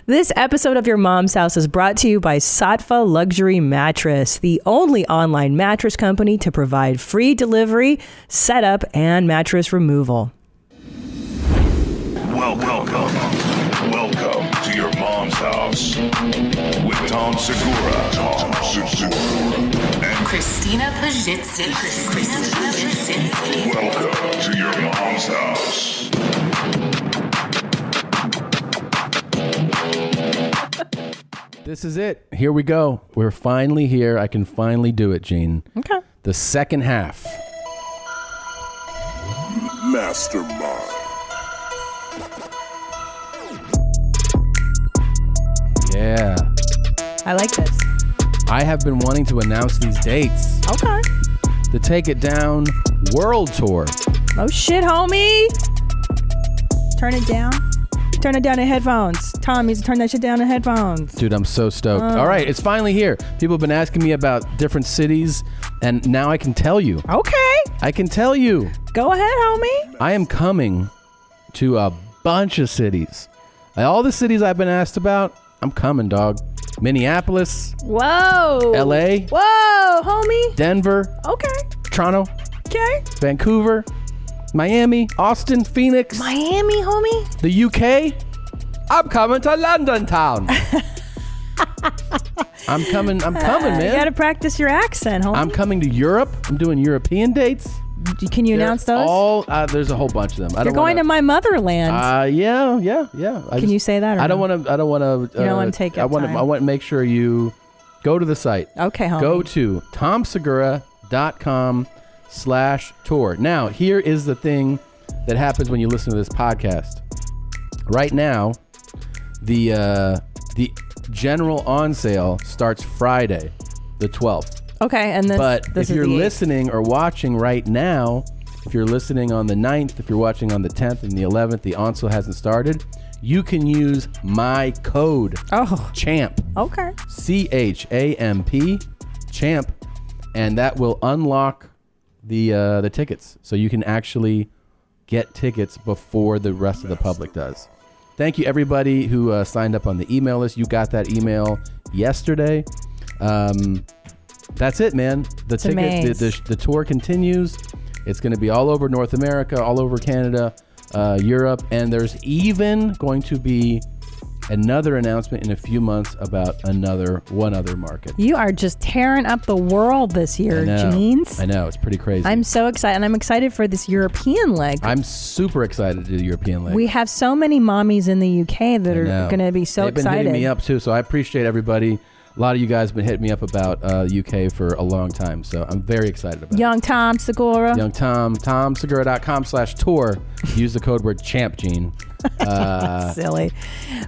This episode of Your Mom's House is brought to you by Satva Luxury Mattress, the only online mattress company to provide free delivery, setup, and mattress removal. Welcome to Your Mom's House with Tom Segura, and Christina Pajitsin. welcome to Your Mom's House. This is it. Here we go. We're finally here. I can finally do it, Gene. Okay. The second half. Mastermind. Yeah. I like this. I have been wanting to announce these dates. Okay. The Take It Down World Tour. Oh shit, homie. Turn it down. Turn it down in headphones. Tom needs to turn that shit down in headphones. Dude, I'm so stoked. All right, it's finally here. People have been asking me about different cities, and now I can tell you. Okay. I can tell you. Go ahead, homie. I am coming to a bunch of cities. All the cities I've been asked about, I'm coming, dog. Minneapolis. Whoa. LA. Whoa, homie. Denver. Okay. Toronto. Okay. Vancouver. Miami. Austin. Phoenix. Miami, homie. The UK. I'm coming to London town. I'm coming, man. You gotta practice your accent, homie. I'm coming to Europe. I'm doing European dates. Can you announce those? There's a whole bunch of them. You're going to my motherland. Yeah. Can you say that? Or I don't no? want to. You don't want to take up time. I want to make sure you go to the site. Okay, homie. Go to tomsegura.com/tour. Now, here is the thing that happens when you listen to this podcast. Right now, the general on sale starts Friday, the 12th. Okay, and this, But this if you're is the 8th. listening or watching right now, if you're listening on the 9th, if you're watching on the 10th and the 11th, the on sale hasn't started, you can use my code, CHAMP. Okay. CHAMP, CHAMP, and that will unlock the tickets. So you can actually get tickets before the rest of the public does. Thank you, everybody who signed up on the email list. You got that email yesterday. That's it, man. The tour continues. It's going to be all over North America, all over Canada, Europe, and there's even going to be another announcement in a few months about one other market. You are just tearing up the world this year, Jeans. I know. It's pretty crazy. I'm so excited, and I'm excited for this European leg. I'm super excited to do the European leg. We have so many mommies in the UK that are going to be so They've excited. been hitting me up, too, so I appreciate everybody. A lot of you guys have been hitting me up about UK for a long time, so I'm very excited about Young Tom Segura. Young Tom, tomsegura.com/tour. Use the code word CHAMP, Gene. Silly.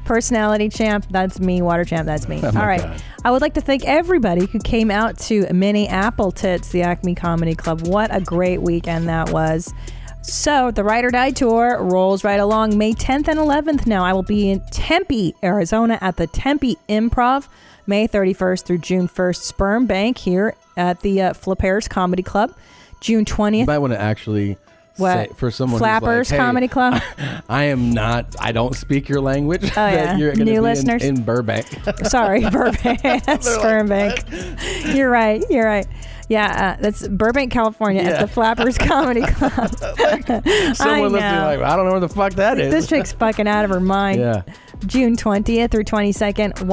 Personality champ, that's me. Water champ, that's me. All right. God. I would like to thank everybody who came out to Minneapolis, the Acme Comedy Club. What a great weekend that was. So the Ride or Die Tour rolls right along May 10th and 11th now. I will be in Tempe, Arizona at the Tempe Improv, May 31st through June 1st, Sperm Bank here at the Flippers Comedy Club. June 20th. You might want to actually say, for someone Flappers who's like, hey, Comedy Club. I don't speak your language. Oh, yeah. You're gonna New be listeners. in Burbank. Sorry, Burbank. Sperm Bank. You're right. Yeah, that's Burbank, California at the Flappers Comedy Club. Someone listening like, I don't know where the fuck that is. This chick's fucking out of her mind. Yeah. June 20th through 22nd,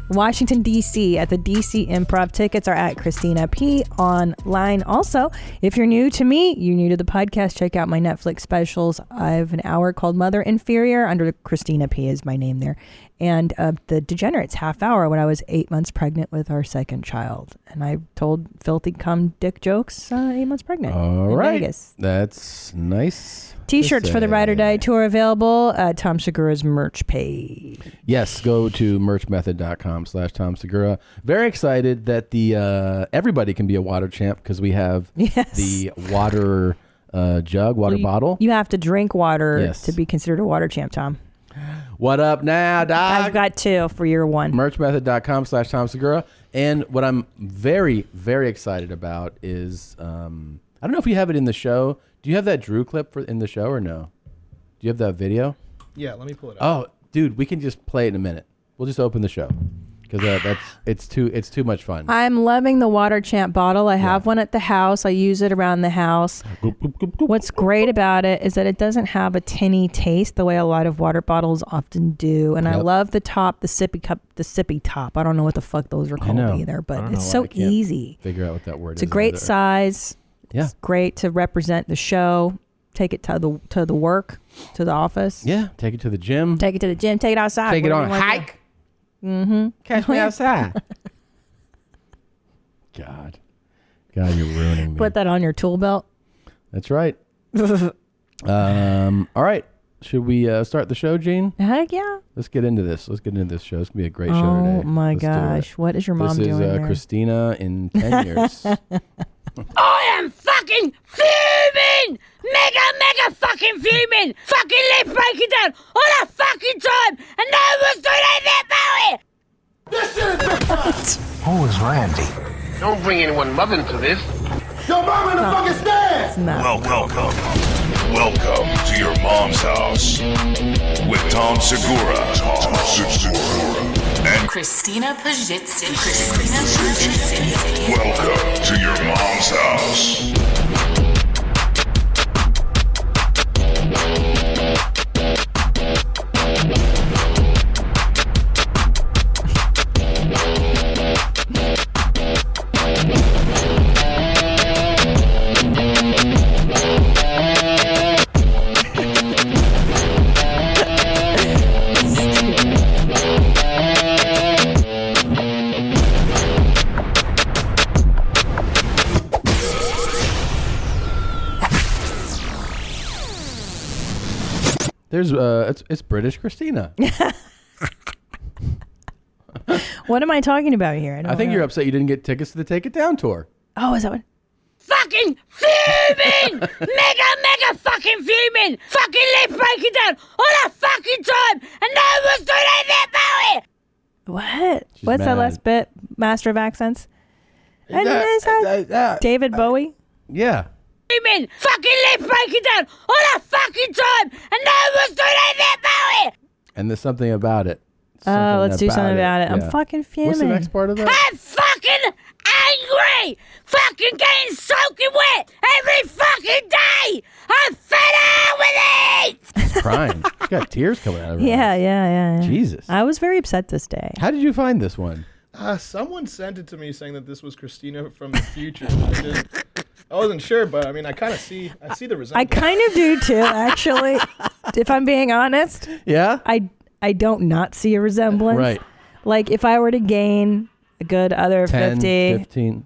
Washington, D.C. at the D.C. Improv. Tickets are at Christina P. online. Also, if you're new to me, you're new to the podcast, check out my Netflix specials. I have an hour called Mother Inferior under Christina P. is my name there. And the Degenerates half hour when I was 8 months pregnant with our second child. And I told filthy cum dick jokes 8 months pregnant in Vegas. That's nice. T-shirts for the Ride or Die Tour available at Tom Segura's merch page. Yes, go to merchmethod.com/Tom Segura. Very excited that the everybody can be a water champ because we have the water bottle. You have to drink water to be considered a water champ, Tom. What up now, dog? I've got two for year one. Merchmethod.com/Tom Segura. And what I'm very, very excited about is, I don't know if we have it in the show. Do you have that Drew clip in the show or no? Do you have that video? Yeah, let me pull it up. Oh, dude, we can just play it in a minute. We'll just open the show because it's too much fun. I'm loving the Water Champ bottle. I have one at the house. I use it around the house. What's great about it is that it doesn't have a tinny taste the way a lot of water bottles often do. And I love the top, the sippy top. I don't know what the fuck those are called either, but it's so easy. Figure out what that word is. It's a great size. Yeah. It's great to represent the show. Take it to the work, to the office. Yeah. Take it to the gym. Take it to the gym. Take it outside. Take it on a hike. Mm-hmm. Catch me outside. God, you're ruining me. Put that on your tool belt. That's right. All right. Should we start the show, Gene? Heck yeah. Let's get into this. Let's get into this show. It's going to be a great show today. Oh, my gosh. What is your mom doing This is there? Christina in 10 years. I am fucking fuming! Mega fucking fuming! Fucking lip breaking down all the fucking time! And no one's doing anything about it! This shit is Who is Randy? Don't bring anyone mother into this. Your mom in the fucking stand! Welcome to your mom's house with Tom Segura. And Christina Pajitsin. welcome to your mom's house. There's it's British Christina. What am I talking about here? I think you're upset you didn't get tickets to the Take It Down tour. Oh, is that what? Fucking fuming! Mega fucking fuming! Fucking lip breaking down all the fucking time! And no one's doing anything about it! What? She's What's that mad. last bit? Master of accents? David Bowie? Yeah. Fuming! Fucking lip breaking down all the fucking time! And no one's doing anything about it! And there's something about it. Oh, let's do something about it. Yeah. I'm fucking fuming. What's the next part of that? I'm fucking angry! Fucking getting soaking wet every fucking day! I'm fed up with it! Crying. She's got tears coming out of her Yeah, eyes. yeah. Jesus. I was very upset this day. How did you find this one? Someone sent it to me saying that this was Christina from the future. I wasn't sure, but I mean, I see the resemblance. I kind of do too, actually. If I'm being honest, Yeah? I don't not see a resemblance. Right. Like if I were to gain a good other 10, 50. 15.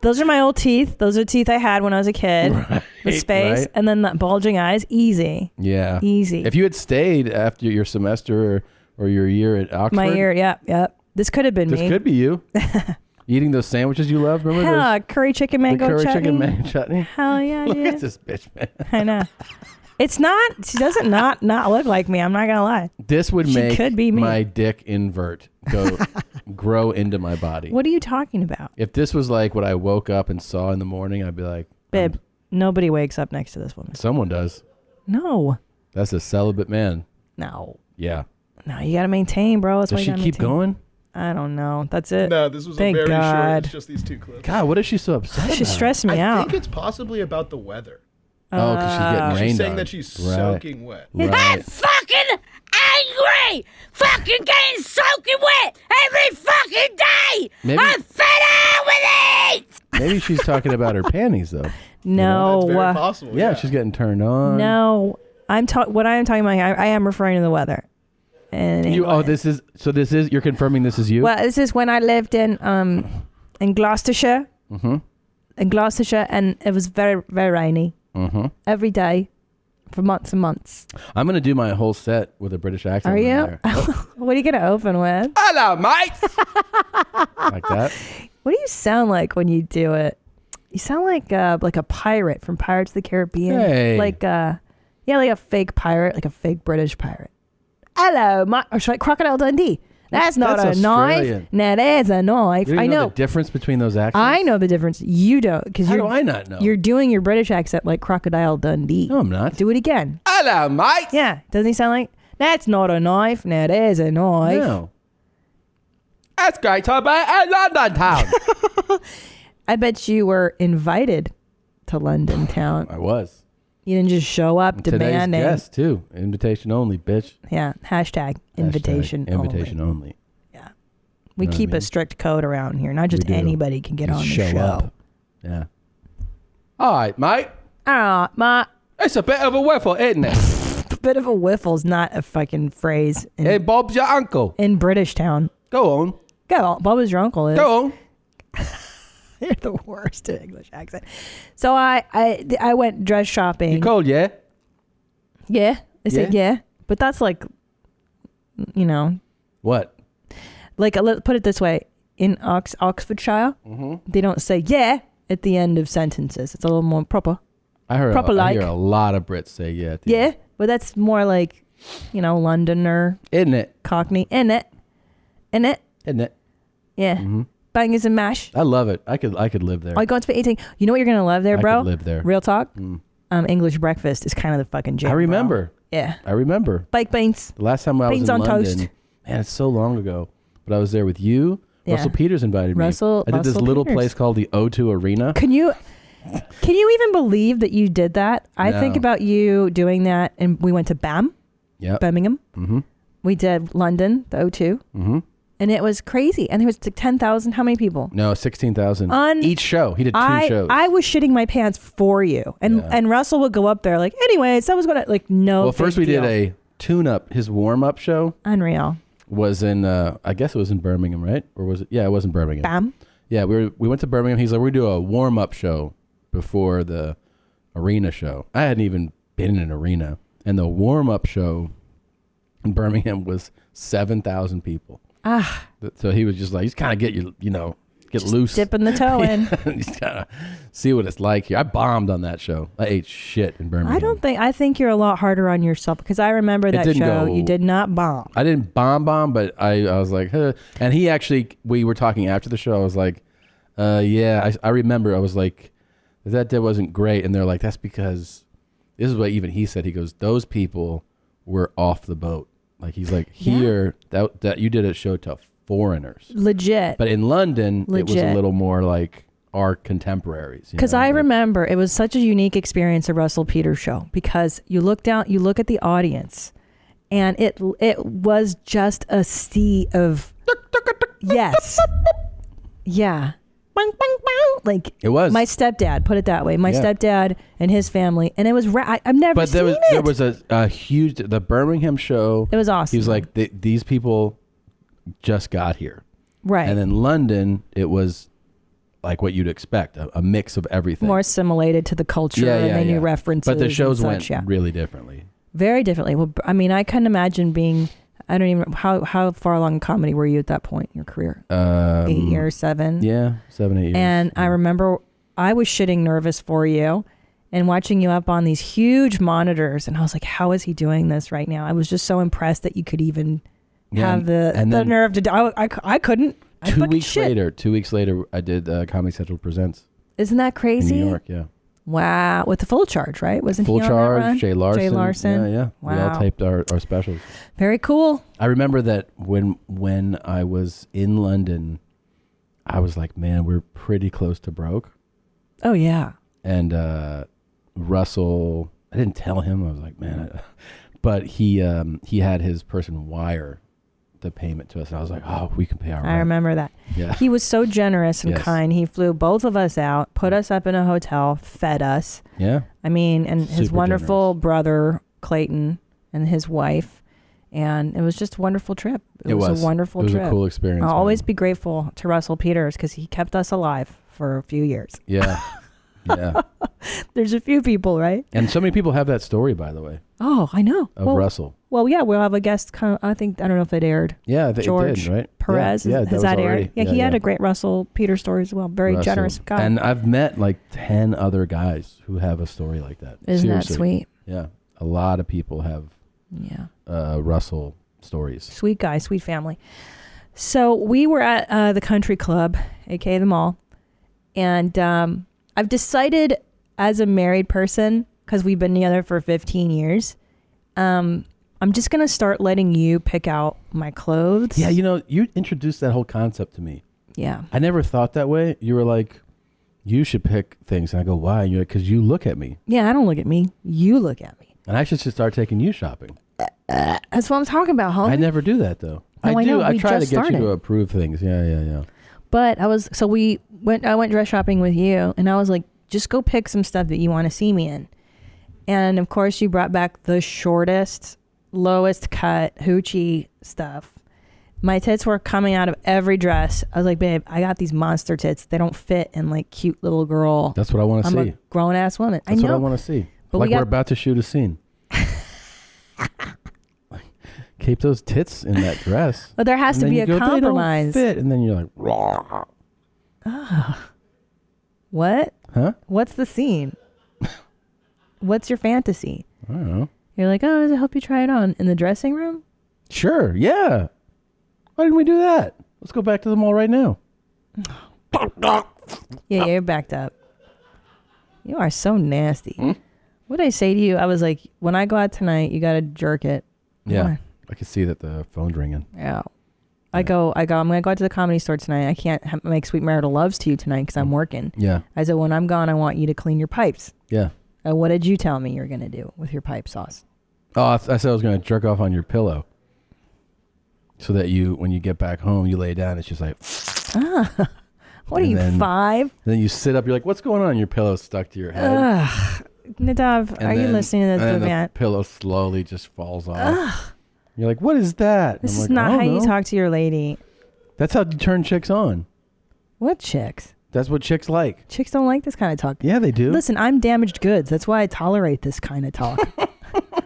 Those are my old teeth. Those are teeth I had when I was a kid. Right, The space. right. And then the bulging eyes. Easy. Yeah. Easy. If you had stayed after your semester or your year at Oxford. My ear. Yep. This could have been This me. could be you. Eating those sandwiches you love. Remember Hell, curry chicken those? mango The curry chutney. chicken mango chutney. Hell yeah, Look dude. at this bitch, man. I know. It's not. She doesn't not look like me. I'm not gonna lie. This would She make could be me. my dick invert grow into my body. What are you talking about, If this was like what I woke up and saw in the morning, I'd be like, babe? Nobody wakes up next to this woman. someone does. No. That's a celibate man. No. Yeah. No. You gotta maintain, bro. That's why Does you she gotta keep maintain. going? I don't know. That's it. No, this was Thank a very short. God. It's just these two clips. God, what is she so upset She about? stressed me I out. think it's possibly about the weather. Oh, because she's getting rained She's saying on. that she's Right. soaking wet. I'm Right. fucking angry! Fucking getting soaking wet every fucking day! Maybe- I'm fed up with it! Maybe she's talking about her panties, though. No. That's very possible. Yeah, she's getting turned on. No. What I am talking about. I am referring to the weather. And This is you're confirming this is you? well, this is when I lived in Gloucestershire. Mm-hmm. In Gloucestershire, and it was very, very rainy Mm-hmm. every day for months and months. I'm gonna do my whole set with a British accent. Are in you? there. What are you gonna open with? Hello, mate. Like that. What do you sound like when you do it? You sound like a pirate from Pirates of the Caribbean. Hey. Like a fake pirate, like a fake British pirate. Hello, or should I Crocodile Dundee? That's not a Australian. knife. Now there's a knife. You don't I even know. the difference between those accents. I know the difference. You don't, because How do I not know? You're doing your British accent like Crocodile Dundee. No, I'm not. Do it again. Hello, mate. Yeah, doesn't he sound like? That's not a knife. Now there's a knife. No. That's great time at London town. I bet you were invited to London town. I was. You didn't just show up demanding. Today's guest too. Invitation only, bitch. Yeah. Hashtag invitation only. Invitation only. Yeah. We Know what keep I mean? a strict code around here. Not just We do. anybody can get You on the show show. up. Yeah. All right, mate. Ma. It's a bit of a whiffle, isn't it? Bit of a whiffle's not a fucking phrase Hey, Bob's your uncle. in British town. Go on. Go on. Bob is your uncle. Is. Go on. You're the worst at English accent. So I went dress shopping. You cold, yeah? Yeah. I said yeah. But that's like, you know, What? like put it this way. In Oxfordshire, they don't say yeah at the end of sentences. It's a little more proper. I hear Proper-like. a lot of Brits say yeah. At the Yeah. end. But that's more like, you know, Londoner, Isn't it? Cockney. In it. Isn't it? Yeah. Bangers and mash. I love it. I could live there. I go to eating. You know what you're going to love there, I bro? could live there. Real talk. English breakfast is kind of the fucking jam. I remember. Bro. Yeah. I remember. Baked beans. The last time I was Beans in on London, toast. man, it's so long ago. But I was there with you. Yeah. Russell Peters invited me. I did this Russell little Peters. place called the O2 Arena. Can you even believe that you did that? I No. think about you doing that, and we went to Yep. Birmingham. Mm-hmm. We did London, the O2, and it was crazy. And there was like 10,000. How many people? No, 16,000 On- each show. He did two shows. I was shitting my pants for you, and Yeah. and Russell would go up there like, anyways, that was gonna like no. well, first big we deal. did a tune-up. His warm-up show Unreal. was in, I guess it was in Birmingham, right? Or was it? Yeah, it was in Birmingham. Bam. Yeah, we went to Birmingham. He's like, we do a warm-up show before the arena show. I hadn't even been in an arena, and the warm-up show in Birmingham was 7,000 people. Ah, So he was just like, he's kind of get loose. dipping the toe in. Just kind of see what it's like here. I bombed on that show. I ate shit in Birmingham. I think you're a lot harder on yourself because I remember that didn't show. go- You did not bomb. I didn't bomb, but I was like, huh. And he actually, we were talking after the show. I was like, yeah, I remember. I was like, that wasn't great. And they're like, that's because, this is what even he said. He goes, those people were off the boat. Like, he's like, here, that you did a show to foreigners. Legit. But in London, it was a Legit. little more like our contemporaries. Because I remember it was such a unique experience, a Russell Peters show, because you look at the audience, and it was just a sea of yes, yeah, like It was. my stepdad. Put it that way, my Yeah. stepdad and his family, and it was. I've never But seen it. there was a huge, the Birmingham show. It was awesome. He was like, these people just got here. Right. And in London, it was like what you'd expect, a mix of everything. More assimilated to the culture, and they knew references. But the shows and went such, yeah. really differently. Very differently. Well, I mean, I couldn't imagine being. I don't even how far along in comedy were you at that point in your career? 8 years, 7. Yeah, 7, 8 years. And I remember I was shitting nervous for you, and watching you up on these huge monitors, and I was like, "How is he doing this right now?" I was just so impressed that you could even have the then nerve to do. I couldn't. I 2 fucking weeks shit. 2 weeks later, I did Comedy Central Presents Isn't that in crazy? New York. Yeah, Wow, with the Full Charge, right? Wasn't Full he on that Charge, run? Jay Larson. Jay Larson. Yeah. Wow. We all taped our specials. Very cool. I remember that when I was in London, I was like, man, we're pretty close to broke. Oh yeah. And Russell, I didn't tell him. I was like, man, but he had his person wire the payment to us. And I was like, oh, we can pay our rent. I remember that. Yeah. He was so generous and Yes. kind. He flew both of us out, put us up in a hotel, fed us. Yeah. I mean, and his Super wonderful brother, Clayton, and his wife. And it was just a wonderful trip. It was a wonderful trip. It was a cool experience. I'll man. always be grateful to Russell Peters because he kept us alive for a few years. Yeah. Yeah. There's a few people, right? And so many people have that story, by the way, Oh, I know. of well, Russell. Well, yeah, we'll have a guest. I don't know if it aired. Yeah, George it did, right? Perez. Yeah, Has that aired? already. Yeah, he had a great Russell Peters story as well. Very Russell. generous guy. And I've met like 10 other guys who have a story like that. Isn't that Seriously. sweet? Yeah. A lot of people have Yeah. Russell stories. Sweet guy, sweet family. So we were at the country club, aka the mall, and I've decided as a married person, because we've been together for 15 years, I'm just gonna start letting you pick out my clothes. Yeah, you introduced that whole concept to me. Yeah. I never thought that way. You were like, you should pick things. And I go, why? And you're like, because you look at me. Yeah, I don't look at me. You look at me. And I should just start taking you shopping. That's what I'm talking about, homie. I never do that, though. No, I do. know. I We try to just get you started. to approve things. Yeah. But I went dress shopping with you, and I was like, just go pick some stuff that you want to see me in. And of course, you brought back the shortest, lowest cut hoochie stuff. My tits were coming out of every dress. I was like, babe, I got these monster tits. They don't fit in like cute little girl. That's what I want to see. I'm a grown ass woman. That's I know. what I want to see. But we're about to shoot a scene. Keep those tits in that dress. But there has to be a compromise. They don't fit, and then you're like, raw. What? Huh? What's the scene? What's your fantasy? I don't know. You're like, oh, does it help you try it on in the dressing room? Sure. Yeah. Why didn't we do that? Let's go back to the mall right now. Yeah, you're backed up. You are so nasty. What did I say to you? I was like, when I go out tonight, you got to jerk it. Yeah. Why? I can see that the phone's ringing. Yeah. I go, I'm going to go out to the Comedy Store tonight. I can't make sweet marital loves to you tonight because I'm working. Yeah. I said, when I'm gone, I want you to clean your pipes. Yeah. What did you tell me you're going to do with your pipe sauce? Oh, I said I was going to jerk off on your pillow. So that when you get back home, you lay down, it's just like... What are you, 5? Then you sit up, you're like, what's going on? Your pillow's stuck to your head. Nadav, are you listening to and the the pillow slowly just falls off. You're like, what is that? This I'm is like, not I how don't you know. talk to your lady. That's how you turn chicks on. What chicks? That's what chicks like. Chicks don't like this kind of talk. Yeah, they do. Listen, I'm damaged goods. That's why I tolerate this kind of talk.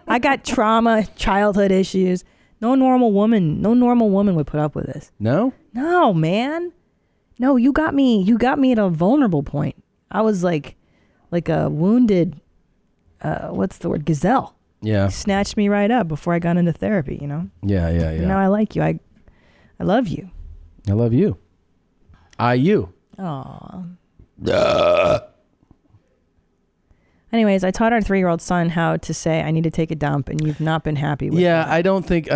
I got trauma, childhood issues. No normal woman would put up with this. No? No, man. No, you got me at a vulnerable point. I was like a wounded, what's the word? Gazelle. Yeah. You snatched me right up before I got into therapy, you know? Yeah. You know, I like you. I love you. I love you. You. Aw. Anyways, I taught our 3-year-old son how to say, I need to take a dump, and you've not been happy with Yeah, that. I don't think,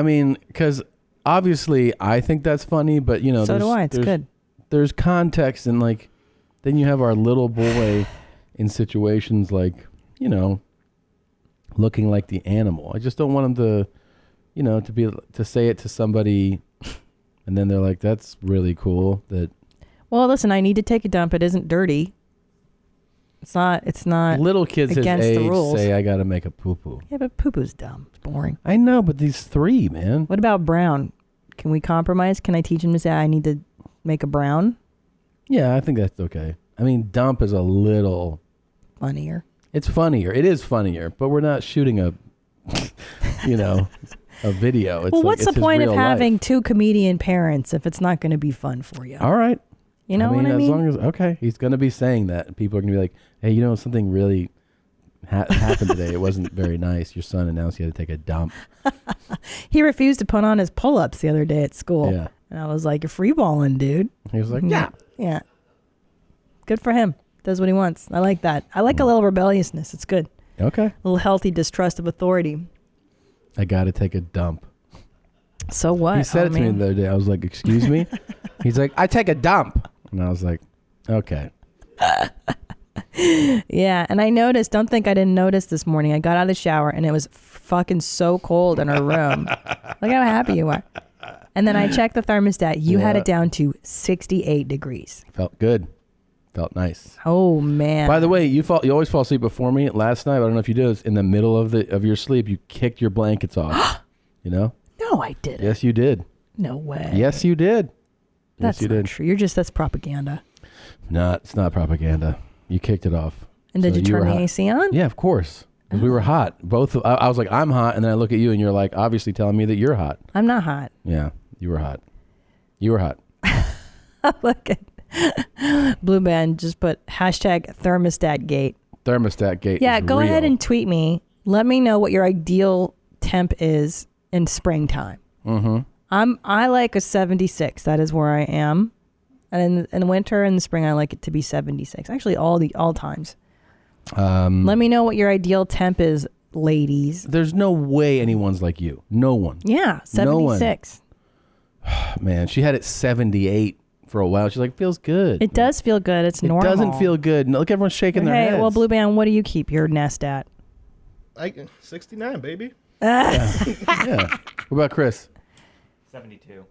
because obviously I think that's funny, but, So do I. It's good. There's context, and, then you have our little boy in situations like, looking like the animal. I just don't want him to, to say it to somebody, and then they're like, that's really cool. Well, listen, I need to take a dump. It isn't dirty. It's not Little kids against his the age rules. say, I got to make a poo-poo. Yeah, but poo-poo's dumb. It's boring. I know, but these 3, man. What about brown? Can we compromise? Can I teach him to say, I need to make a brown? Yeah, I think that's okay. Dump is a little... Funnier. It's funnier. It is funnier, but we're not shooting a video. It's Well, what's the it's his point of real having life. 2 comedian parents if it's not going to be fun for you? All right. You know what I mean? As long as, okay, he's going to be saying that. And people are going to be like, hey, something really happened today. It wasn't very nice. Your son announced he had to take a dump. He refused to put on his pull-ups the other day at school. Yeah. And I was like, you're free-balling, dude. He was like, yeah. Yeah. Good for him. Does what he wants. I like that. I like a little rebelliousness. It's good. Okay. A little healthy distrust of authority. I got to take a dump. So what? He said it to me the other day. I was like, excuse me? He's like, I take a dump. And I was like, okay. Yeah, and I noticed, don't think I didn't notice this morning. I got out of the shower and it was fucking so cold in our room. Look how happy you are. And then I checked the thermostat. You had it down to 68 degrees. Felt good. Felt nice. Oh, man. By the way, you always fall asleep before me. Last night, I don't know if you did this, in the middle of your sleep, you kicked your blankets off. No, I didn't. Yes, you did. No way. Yes, you did. That's yes, you not did. true. That's propaganda. No, it's not propaganda. You kicked it off. And did you turn the hot. AC on? Yeah, of course. Because we were hot. I was like, I'm hot. And then I look at you and you're like, obviously telling me that you're hot. I'm not hot. Yeah, you were hot. You were hot. Look at Blue Band just put hashtag thermostat gate. Thermostat gate. Yeah, is go real. ahead and tweet me. Let me know what your ideal temp is in springtime. I like a 76. That is where I am. And in the winter and the spring, I like it to be 76. Actually, all times. Let me know what your ideal temp is, ladies. There's no way anyone's like you. No one. Yeah, 76. Man, she had it 78 for a while. She's like, feels good. It does feel good. It's normal. It doesn't feel good. No, look, everyone's shaking their heads. Well, Blue Band, what do you keep your nest at? 69, baby. Yeah. What about Chris? 72.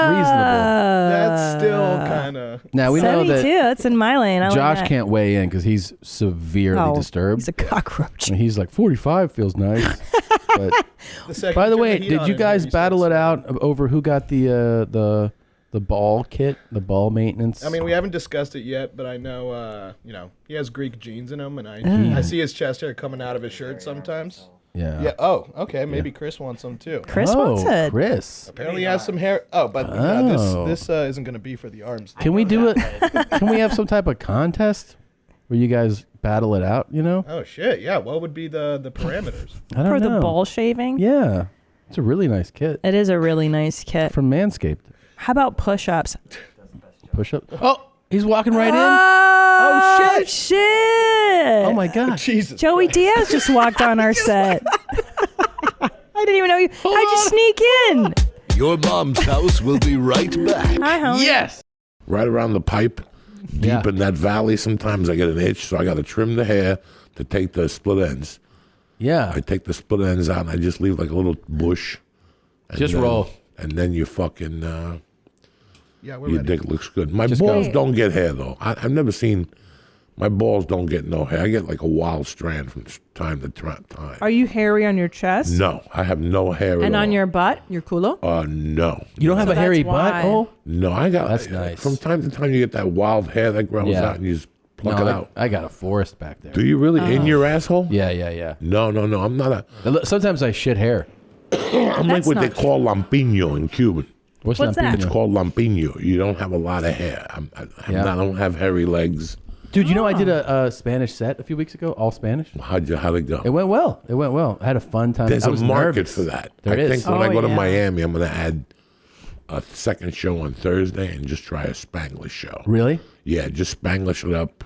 Reasonable. That's still kind of. Now we know 72. that That's in my lane. I like Josh that. can't weigh in because he's severely disturbed. He's a cockroach. And he's like, 45 feels nice. But by the way, did you guys battle it out over who got the ball kit, the ball maintenance? I mean, we haven't discussed it yet, but I know, he has Greek genes in him, and I see his chest hair coming out of his shirt sometimes. Yeah. Yeah. Oh, okay. Maybe Chris wants some too. Chris wants it. Chris. Apparently, he has some hair. Oh, but this isn't going to be for the arms. Can we do it? Can we have some type of contest where you guys battle it out? You know? Oh shit! Yeah. What would be the parameters? I don't For know. the ball shaving? Yeah, it's a really nice kit It is a really nice kit. from Manscaped. How about push-ups? Push up. Oh, he's walking right in. Oh, shit. shit. Oh my god. Jesus. Joey Diaz just walked on our set. I didn't even know you. How'd you sneak in? Your mom's house will be right back. Hi, homie. Yes. Right around the pipe, deep Yeah. in that valley, sometimes I get an itch, so I got to trim the hair to take the split ends. Yeah. I take the split ends out, and I just leave like a little bush. And Just then- roll. And then you fucking, Yeah, we're your ready. dick looks good. My Just balls go. don't get hair, though. I've never seen, my balls don't get no hair. I get like a wild strand from time to time. Are you hairy on your chest? No, I have no hair at And all. on your butt? Your culo? No. You don't have So a hairy that's why. butt? Oh. No, I got. That's nice. From time to time, you get that wild hair that grows Yeah. out, and you just pluck No, it out. I got a forest back there. Do you really in your asshole? Yeah. No. I'm not a. Sometimes I shit hair. I'm like what they not call lampiño in Cuban. What's that? lampiño? It's called lampiño. You don't have a lot of hair. I don't have hairy legs. Dude, you know I did a Spanish set a few weeks ago, all Spanish. How'd it go? It went well. I had a fun time. There's I a was market nervous. for that. There I is. think when I go to yeah. Miami, I'm going to add a second show on Thursday and just try a Spanglish show. Really? Yeah, just Spanglish it up.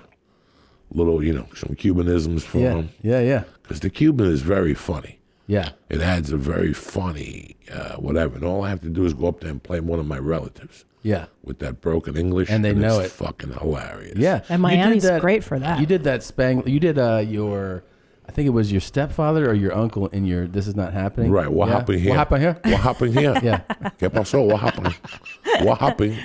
Little, some Cubanisms for them. Yeah. Because the Cuban is very funny. Yeah. It adds a very funny whatever. And all I have to do is go up there and play one of my relatives Yeah. with that broken English. And they know it's it. fucking hilarious. Yeah. And You did Miami's that- great for that. You did that you did your, I think it was your stepfather or your uncle in your This Is Not Happening. Right. What Yeah. happened here? What happened here? What happened here? Yeah. ¿Qué pasó? What happened? What happened?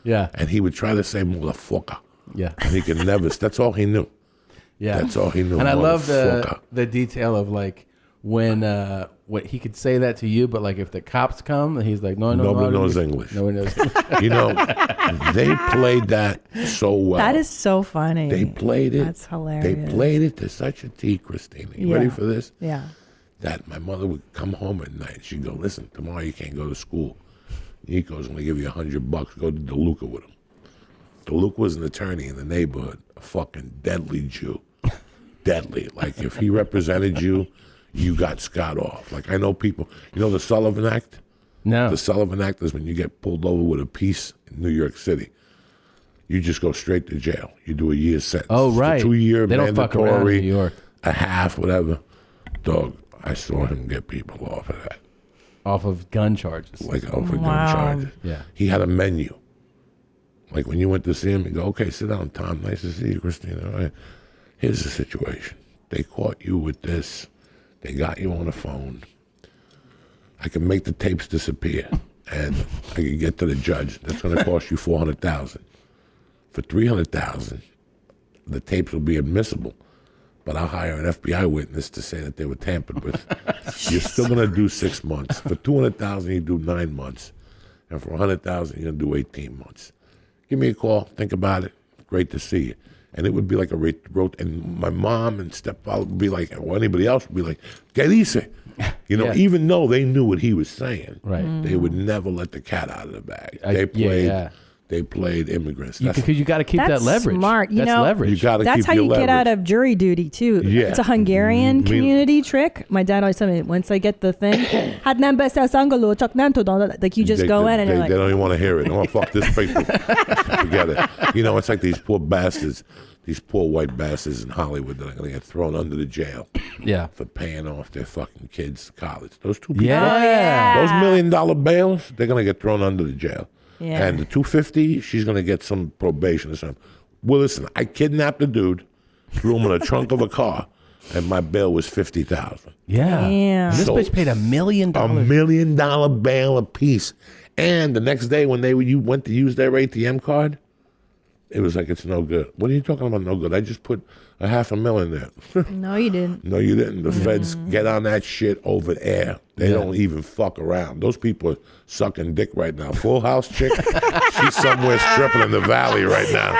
Yeah. And he would try to say motherfucker. Yeah. And he could never. That's all he knew. Yeah. That's all he knew. And I love motherfucker. the detail of like when what he could say that to you, but like if the cops come, and he's like, no, Nobody knows English. Nobody knows. They played that so well. That is so funny. They played it. That's hilarious. They played it to such a T, Christina. You ready for this? Yeah. That my mother would come home at night. She'd go, listen, tomorrow you can't go to school. Nico's going to give you $100. Go to DeLuca with him. DeLuca was an attorney in the neighborhood, a fucking deadly Jew. Deadly. Like if he represented you, you got scot off. Like I know people, the Sullivan Act? No. The Sullivan Act is when you get pulled over with a piece in New York City. You just go straight to jail. You do a year's sentence. Oh, right. It's a 2-year They don't fuck around in mandatory, New York. a half, whatever. Dog, I saw him get people off of that. Off of gun charges. Like off of gun Wow. charges. Yeah. He had a menu. Like when you went to see him, you go, okay, sit down, Tom. Nice to see you, Christina. All right. Here's the situation. They caught you with this. They got you on the phone. I can make the tapes disappear, and I can get to the judge. That's going to cost you $400,000. For $300,000, the tapes will be admissible, but I'll hire an FBI witness to say that they were tampered with. You're still going to do 6 months. For $200,000, you do 9 months, and for $100,000, you're going to do 18 months. Give me a call. Think about it. Great to see you. And it would be like and my mom and stepfather would be like, or anybody else would be like, ¿Qué dice? Yeah. Even though they knew what he was saying, Right. they would never let the cat out of the bag. I- They played yeah. They played immigrants. Because you got to keep That's that leverage. smart. You That's know, leverage. You got to That's keep how your you leverage. get out of jury duty too. Yeah. It's a Hungarian community trick. My dad always told me once I get the thing, like you just go in and they you're like, don't even want to hear it. Oh, fuck this paper. Forget it. You know, it's like these poor bastards, these poor white bastards in Hollywood that are going to get thrown under the jail for paying off their fucking kids' college. Those two people, those $1 million bails, they're going to get thrown under the jail. Yeah. And the $250, she's going to get some probation or something. Well, listen, I kidnapped a dude, threw him in the trunk of a car, and my bail was $50,000. Yeah. Damn. And this bitch paid $1 million. $1 million bail a piece. And the next day when you went to use their ATM card, it was like, it's no good. What are you talking about no good? I just put $500,000 there. no, you didn't. No, you didn't. The feds get on that shit over there. They don't even fuck around. Those people are sucking dick right now. Full House chick, she's somewhere stripping in the valley right now.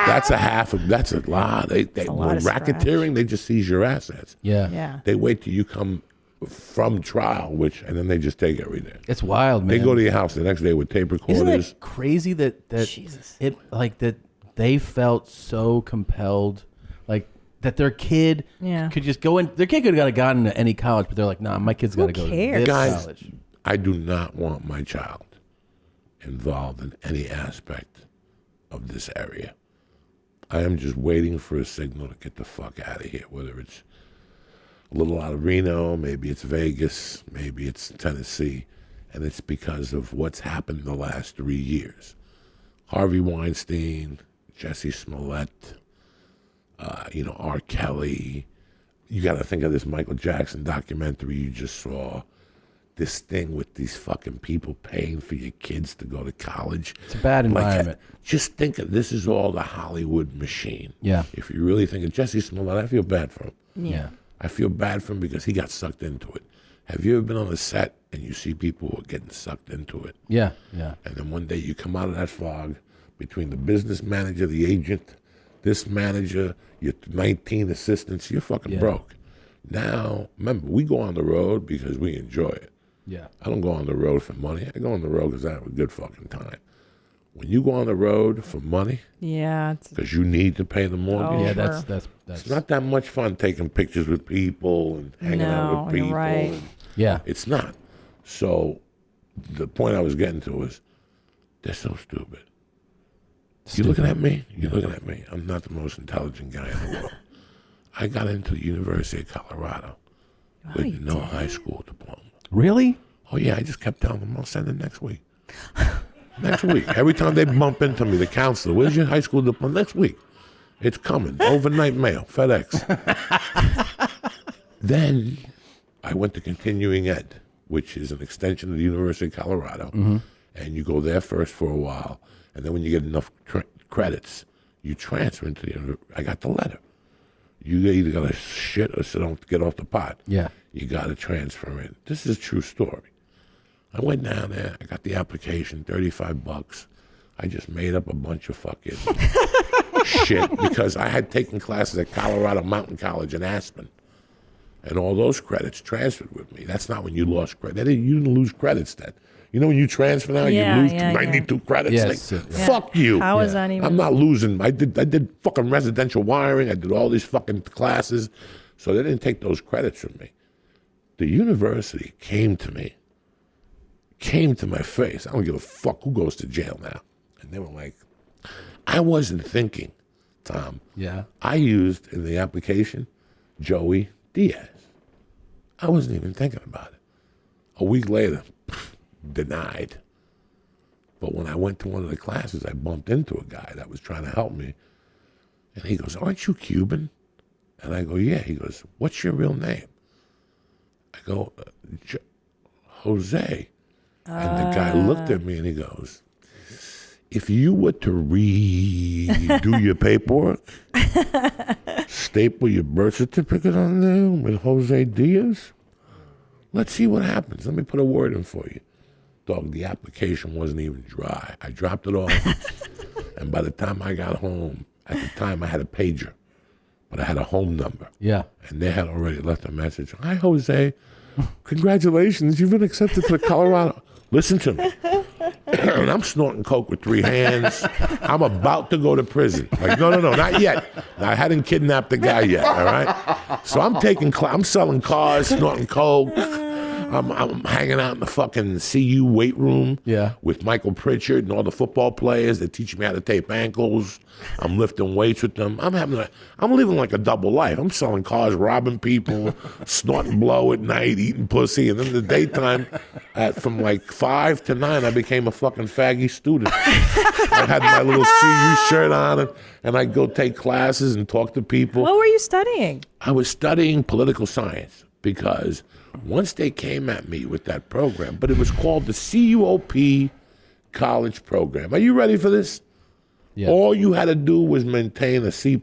That's that's a lot. They lot of racketeering, they just seize your assets. Yeah. They wait till you come from trial, and then they just take everything. It's wild, man. They go to your house the next day with tape recorders. Isn't it crazy that they felt so compelled, like that their kid could just go in. Their kid could have gotten into any college, but they're like, nah, my kid's got to go to this college. I do not want my child involved in any aspect of this area. I am just waiting for a signal to get the fuck out of here, whether it's a little out of Reno, maybe it's Vegas, maybe it's Tennessee, and it's because of what's happened the last 3 years. Harvey Weinstein, Jussie Smollett, R. Kelly. You got to think of this Michael Jackson documentary you just saw. This thing with these fucking people paying for your kids to go to college. It's a bad environment. Just think of this is all the Hollywood machine. Yeah. If you really think of Jussie Smollett, I feel bad for him. Yeah. I feel bad for him because he got sucked into it. Have you ever been on a set and you see people who are getting sucked into it? Yeah. And then one day you come out of that fog between the business manager, the agent, this manager, your 19 assistants, you're fucking broke. Now, remember, we go on the road because we enjoy it. Yeah. I don't go on the road for money. I go on the road because I have a good fucking time. When you go on the road for money, because you need to pay the mortgage, that's it's not that much fun taking pictures with people and hanging out with people. You're right. It's not. So the point I was getting to is they're so stupid. You looking at me? You're looking at me. I'm not the most intelligent guy in the world. I got into the University of Colorado with no high school diploma. Really? Oh, yeah. I just kept telling them I'll send it next week. Next week. Every time they bump into me, the counselor, where's your high school diploma? Next week. It's coming. Overnight mail. FedEx. Then I went to continuing ed, which is an extension of the University of Colorado. And you go there first for a while. And then when you get enough credits, you transfer into the university. I got the letter. You either got to shit or sit down to get off the pot. Yeah. You got to transfer in. This is a true story. I went down there. I got the application, $35. I just made up a bunch of fucking shit because I had taken classes at Colorado Mountain College in Aspen. And all those credits transferred with me. That's not when you lost credit. You didn't lose credits then. You know when you transfer now, you lose 92 credits. Yes. Fuck you. How is that even? I'm not losing. I did fucking residential wiring. I did all these fucking classes. So they didn't take those credits from me. The university came to me, came to my face. I don't give a fuck who goes to jail now. And they were like, I wasn't thinking, Tom. Yeah. I used in the application Joey Diaz. I wasn't even thinking about it. A week later, denied. But when I went to one of the classes, I bumped into a guy that was trying to help me. And he goes, aren't you Cuban? And I go, yeah. He goes, what's your real name? I go, Jose. And the guy looked at me and he goes, if you were to redo your paperwork, staple your birth certificate on there with Jose Diaz, let's see what happens. Let me put a word in for you. Dog, the application wasn't even dry. I dropped it off. And by the time I got home, at the time I had a pager, but I had a home number. Yeah. And they had already left a message. Hi, Jose. Congratulations. You've been accepted to Colorado. Listen to me. and I'm snorting coke with 3 hands. I'm about to go to prison. Like, no, not yet. I hadn't kidnapped the guy yet, all right? So I'm selling cars, snorting coke. I'm hanging out in the fucking CU weight room with Michael Pritchard and all the football players that teach me how to tape ankles. I'm lifting weights with them. I'm living like a double life. I'm selling cars, robbing people, snorting blow at night, eating pussy, and then the daytime, from like 5 to 9, I became a fucking faggy student. I had my little CU shirt on, and I'd go take classes and talk to people. What were you studying? I was studying political science because once they came at me with that program, but it was called the CUOP college program. Are you ready for this? Yeah. All you had to do was maintain a C+.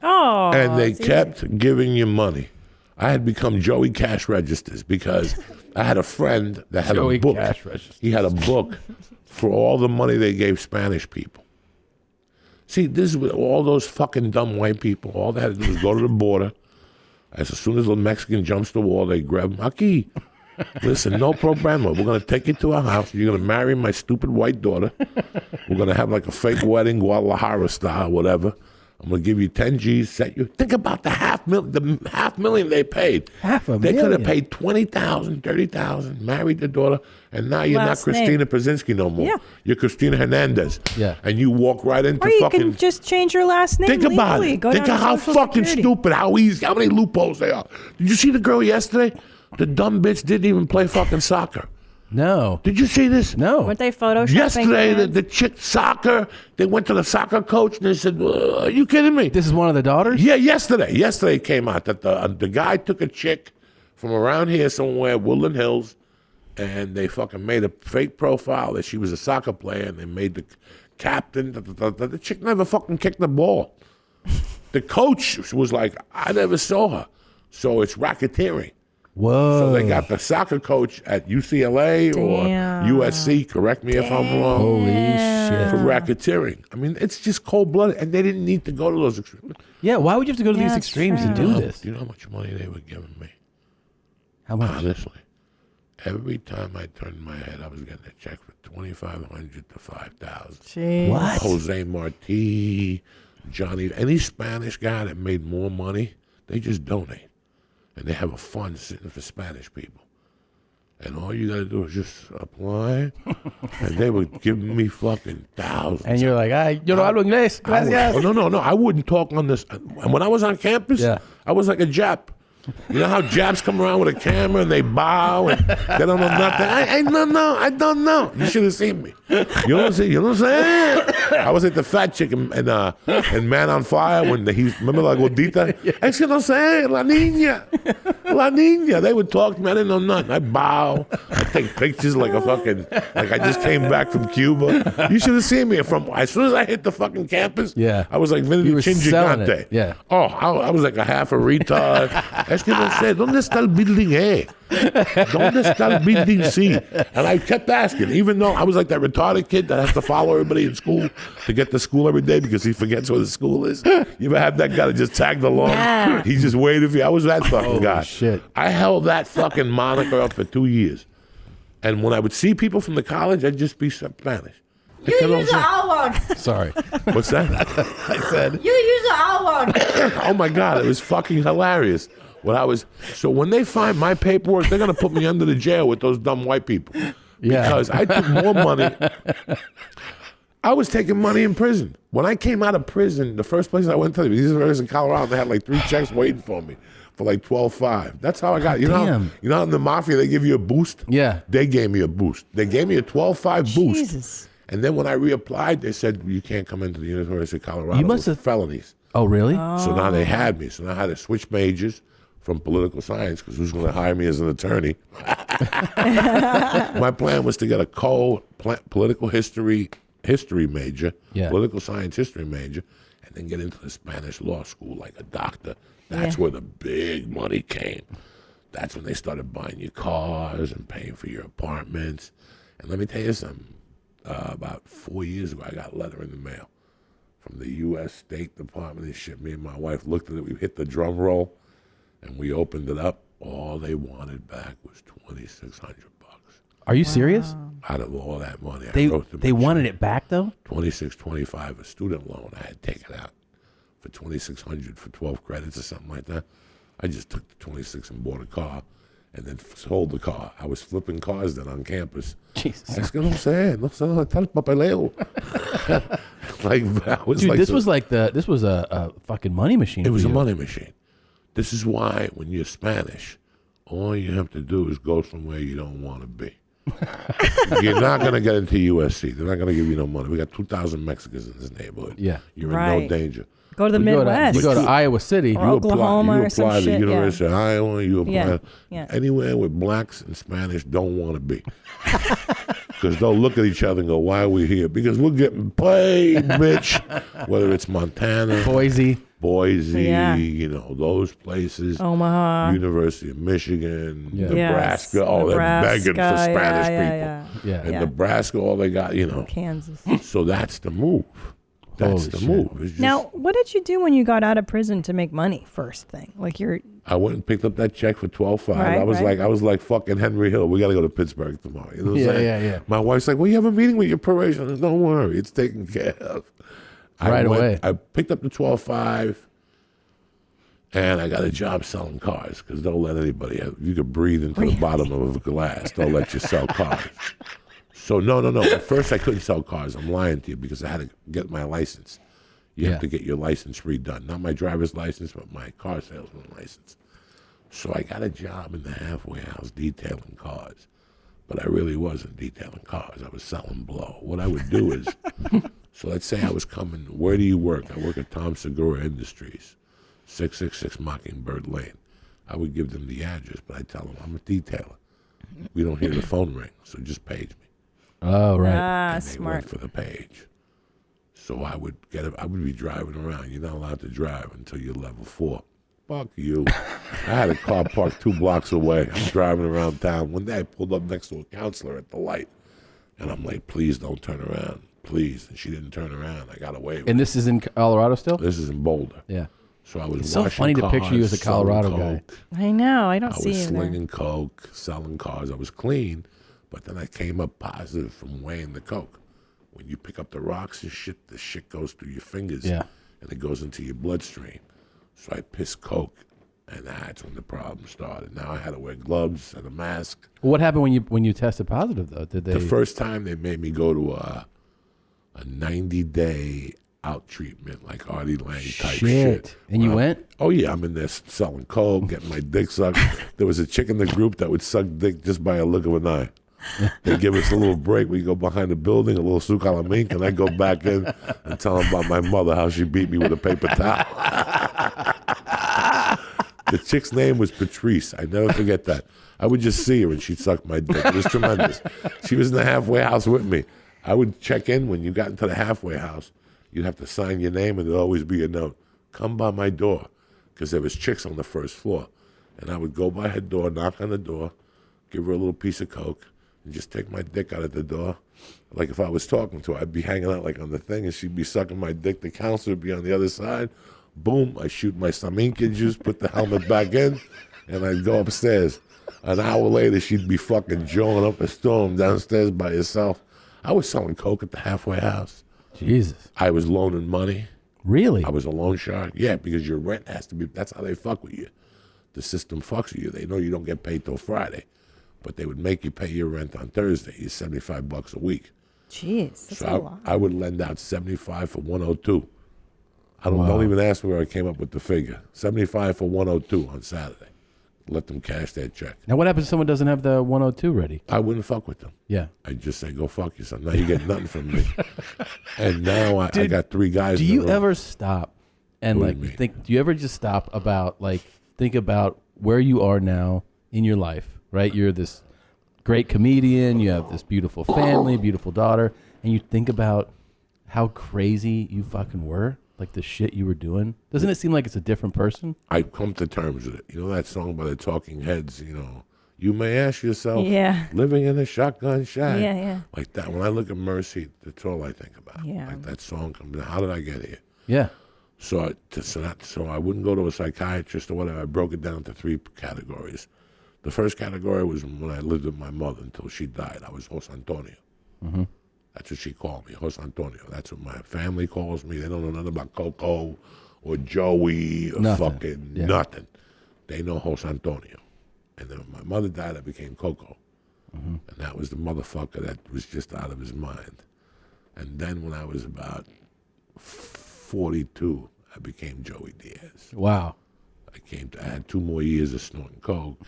Oh, and they kept giving you money. I had become Joey Cash Registers because I had a friend that had a book. He had a book for all the money they gave Spanish people. See, this is with all those fucking dumb white people. All they had to do was go to the border. As soon as the Mexican jumps the wall, they grab him. Aquí. Listen, no problema. We're going to take you to our house. You're going to marry my stupid white daughter. We're going to have like a fake wedding, Guadalajara style, whatever. I'm going to give you 10 G's, set you. Think about the $500,000 they paid. They could have paid $20,000, $30,000, married the daughter, and now you're not Christina Pazinski no more. Yeah. You're Christina Hernandez. Yeah. And you walk right into or you can just change your last name. Think about it. Think of how fucking stupid, how easy, how many loopholes they are. Did you see the girl yesterday? The dumb bitch didn't even play fucking soccer. No. Did you see this? No. Weren't they photoshopping? Yesterday, the chick soccer, they went to the soccer coach and they said, are you kidding me? This is one of the daughters? Yeah, yesterday. Yesterday it came out that the guy took a chick from around here somewhere, Woodland Hills, and they fucking made a fake profile that she was a soccer player, and they made the captain. The chick never fucking kicked the ball. The coach was like, I never saw her. So it's racketeering. Whoa. So they got the soccer coach at UCLA or USC, correct me if I'm wrong. Holy shit. For racketeering. I mean, it's just cold-blooded, and they didn't need to go to those extremes. Yeah, why would you have to go to these extremes to do this? You know how much money they were giving me? How much? Honestly. Every time I turned my head, I was getting a check for $2,500 to $5,000. What? Jose Marti, Johnny, any Spanish guy that made more money, they just donate. And they have a fund sitting for Spanish people. And all you got to do is just apply. And they were giving me fucking thousands. And you're like, yo no hablo inglés. Gracias. No. I wouldn't talk on this. And when I was on campus, I was like a Jap. You know how Japs come around with a camera and they bow and they don't know nothing? I don't know. You should have seen me. You know what I'm saying? I was at the fat chick and Man on Fire when remember La Gordita? Es que no sé, la niña. They would talk to me. I didn't know nothing. I bow. I take pictures like I just came back from Cuba. You should have seen me. As soon as I hit the fucking campus, I was like Vinny Chingigante. Yeah. Oh, I was like a half a retard. Es que no sé, ¿dónde está el building A? ¿Dónde está el building C? And I kept asking, even though I was like that retarded kid that has to follow everybody in school to get to school every day because he forgets where the school is. You ever had that guy that just tagged along? Yeah. He just waited for you. I was that fucking guy. Shit. I held that fucking moniker up for 2 years. And when I would see people from the college, I'd just be Spanish. You use the R one. Sorry. What's that? I said. You use the R one. Oh my God, it was fucking hilarious. So when they find my paperwork, they're going to put me under the jail with those dumb white people. Because I took more money. I was taking money in prison. When I came out of prison, the first place I went to, these was in Colorado, they had like 3 checks waiting for me for like $12,500. That's how I got it. You know in the mafia, they give you a boost? Yeah. They gave me a boost. They gave me a $12,500 boost. And then when I reapplied, they said, you can't come into the University of Colorado. You must have felonies. Oh, really? So now they had me. So now I had to switch majors from political science because who's going to hire me as an attorney? My plan was to get a political history major, political science history major, and then get into the Spanish law school like a doctor. That's where the big money came. That's when they started buying you cars and paying for your apartments. And let me tell you something. About 4 years ago, I got a letter in the mail from the U.S. State Department and shit. Me and my wife looked at it. We hit the drum roll. And we opened it up. All they wanted back was $2,600. Are you serious? Out of all that money, They I wrote them they a wanted check. it back though. $26.25 a student loan I had taken out for $2,600 for 12 credits or something like that. I just took the 26 and bought a car, and then sold the car. I was flipping cars then on campus. Jesus. Es que no sé, tal papeleo. Like that was Dude, like this was a fucking money machine. It for was a you. money machine. This is why when you're Spanish, all you have to do is go somewhere you don't want to be. You're not going to get into USC. They're not going to give you no money. We got 2,000 Mexicans in this neighborhood. Yeah. You're in Right. no danger. Go to the Midwest. You go to Iowa City. Or Oklahoma you or some apply to shit, University of Iowa. You apply Yeah. anywhere where blacks and Spanish don't want to be. Because they'll look at each other and go, why are we here? Because we're getting paid, bitch. Whether it's Montana, Boise, Yeah. you know, those places. Omaha. University of Michigan, Yeah. Nebraska. Yes, Oh, they're begging for Nebraska, Spanish yeah, people. Yeah. And Yeah. Nebraska, all they got, you know. Kansas. So that's the move. That's Holy the shit. move. It's just, Now, what did you do when you got out of prison to make money? First thing, like you're I went and picked up that check for $12,500. Right, I was like fucking Henry Hill. We got to go to Pittsburgh tomorrow. You know what I'm saying? Yeah. My wife's like, well, you have a meeting with your probation. I said, don't worry, it's taken care of. Right away. I picked up the $12,500, and I got a job selling cars because they'll let anybody. You could breathe into the bottom of a glass. They'll let you sell cars. So no. At first, I couldn't sell cars. I'm lying to you because I had to get my license. You have to get your license redone. Not my driver's license, but my car salesman license. So I got a job in the halfway house detailing cars. But I really wasn't detailing cars. I was selling blow. What I would do is, so let's say I was coming, where do you work? I work at Tom Segura Industries, 666 Mockingbird Lane. I would give them the address, but I tell them I'm a detailer. We don't hear the phone ring, so just page me. Oh, right. And they smart. went for the page. So I would be driving around. You're not allowed to drive until you're level 4. Fuck you. I had a car parked 2 blocks away. I'm driving around town. One day I pulled up next to a counselor at the light. And I'm like, please don't turn around. Please. And she didn't turn around. I got away with And it. this is in Colorado still? This is in Boulder. Yeah. So I was It's so washing funny to cars, picture you as a Colorado selling guy. coke. I know. I don't I see was you there. slinging coke, selling cars. I was clean, but then I came up positive from weighing the coke. When you pick up the rocks and shit, the shit goes through your fingers, Yeah. and it goes into your bloodstream. So I pissed coke, and that's when the problem started. Now I had to wear gloves and a mask. What happened when you tested positive though? Did they? The first time they made me go to a 90-day out treatment, like Artie Lang type shit. And you went? Oh yeah, I'm in there selling coke, getting my dick sucked. There was a chick in the group that would suck dick just by a look of an eye. They give us a little break. We go behind the building, a little souk a la mink, and I go back in and tell them about my mother, how she beat me with a paper towel. The chick's name was Patrice. I never forget that. I would just see her and she'd suck my dick. It was tremendous. She was in the halfway house with me. I would check in when you got into the halfway house. You'd have to sign your name and there'd always be a note. Come by my door. Because there was chicks on the first floor. And I would go by her door, knock on the door, give her a little piece of coke, and just take my dick out of the door. Like if I was talking to her, I'd be hanging out like on the thing and she'd be sucking my dick. The counselor would be on the other side. Boom, I shoot my Saminka juice, put the helmet back in, and I'd go upstairs. An hour later, she'd be fucking jawing up a storm downstairs by herself. I was selling coke at the halfway house. Jesus. I was loaning money. Really? I was a loan shark. Yeah, because your rent has to be, that's how they fuck with you. The system fucks with you. They know you don't get paid till Friday, but they would make you pay your rent on Thursday. It's $75 a week. Jeez, that's a So lot. I would lend out 75 for 102. Don't even ask me where I came up with the figure. 75 for 102 on Saturday. Let them cash that check. Now, what happens if someone doesn't have the 102 ready? I wouldn't fuck with them. Yeah. I'd just say, go fuck yourself. Now you get nothing from me. And now I got 3 guys. Do in the you room. ever stop and What do like you mean? think? Do you ever just stop about think about where you are now in your life? Right, you're this great comedian. You have this beautiful family, beautiful daughter, and you think about how crazy you fucking were. Like the shit you were doing. Doesn't it seem like it's a different person? I've come to terms with it. You know that song by the Talking Heads, you may ask yourself, living in a shotgun shack. Yeah. Like that. When I look at Mercy, that's all I think about. Yeah. Like that song comes in. How did I get here? Yeah. So I wouldn't go to a psychiatrist or whatever. I broke it down to 3 categories. The first category was when I lived with my mother until she died. I was Jose Antonio. Mm-hmm. That's what she called me, Jose Antonio. That's what my family calls me. They don't know nothing about Coco or Joey or fucking nothing. They know Jose Antonio. And then when my mother died, I became Coco. Mm-hmm. And that was the motherfucker that was just out of his mind. And then when I was about 42, I became Joey Diaz. Wow. I had 2 more years of snorting coke,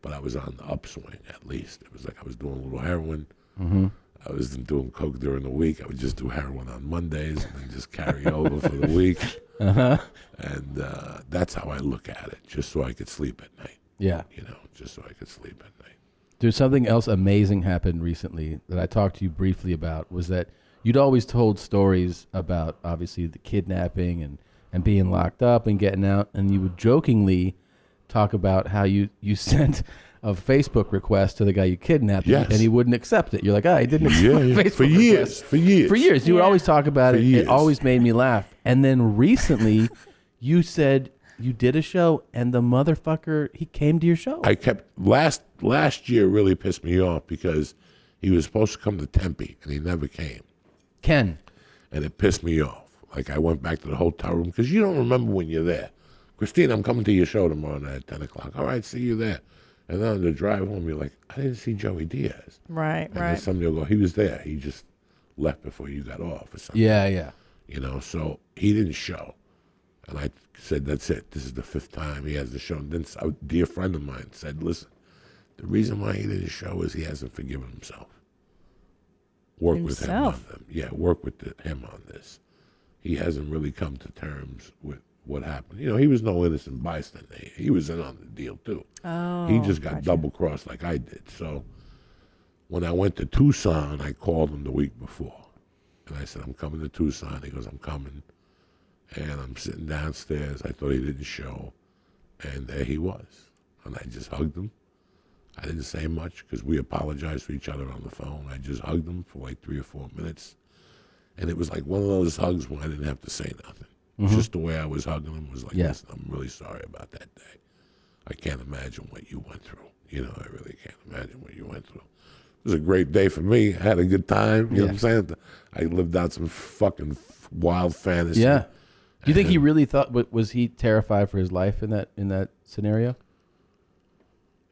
but I was on the upswing at least. It was like I was doing a little heroin. Mm-hmm. I wasn't doing coke during the week. I would just do heroin on Mondays and then just carry over for the week. Uh-huh. And that's how I look at it, just so I could sleep at night. Yeah. You know, just so I could sleep at night. There's something else amazing happened recently that I talked to you briefly about, was that you'd always told stories about, obviously, the kidnapping and being locked up and getting out, and you would jokingly talk about how you sent a Facebook request to the guy you kidnapped, Yes. and he wouldn't accept it. You're like, he didn't accept my Facebook for years, request. for years. For years. You would always talk about For it. years. It always made me laugh. And then recently, you said you did a show, and the motherfucker, he came to your show. I kept, last year really pissed me off because he was supposed to come to Tempe, and he never came. Ken. And it pissed me off. Like, I went back to the hotel room, because you don't remember when you're there. Christine, I'm coming to your show tomorrow night at 10 o'clock. All right, see you there. And then on the drive home, you're like, I didn't see Joey Diaz. Right, and then somebody will go, he was there. He just left before you got off or something. Yeah, yeah. You know, so he didn't show. And I said, that's it. This is the 5th time he has show. And then a dear friend of mine said, listen, the reason why he didn't show is he hasn't forgiven himself. Work with him on them. Yeah, work with him on this. He hasn't really come to terms with what happened. You know, he was no innocent bystander. He was in on the deal, too. Oh, he just got double-crossed like I did. So when I went to Tucson, I called him the week before. And I said, I'm coming to Tucson. He goes, I'm coming. And I'm sitting downstairs. I thought he didn't show. And there he was. And I just hugged him. I didn't say much because we apologized to each other on the phone. I just hugged him for like 3 or 4 minutes. And it was like one of those hugs when I didn't have to say nothing. Mm-hmm. Just the way I was hugging him was like, listen, I'm really sorry about that day. I can't imagine what you went through. You know, I really can't imagine what you went through. It was a great day for me. I had a good time. You know what I'm saying? I lived out some fucking wild fantasy. Yeah. Do you think he really thought, was he terrified for his life in that scenario?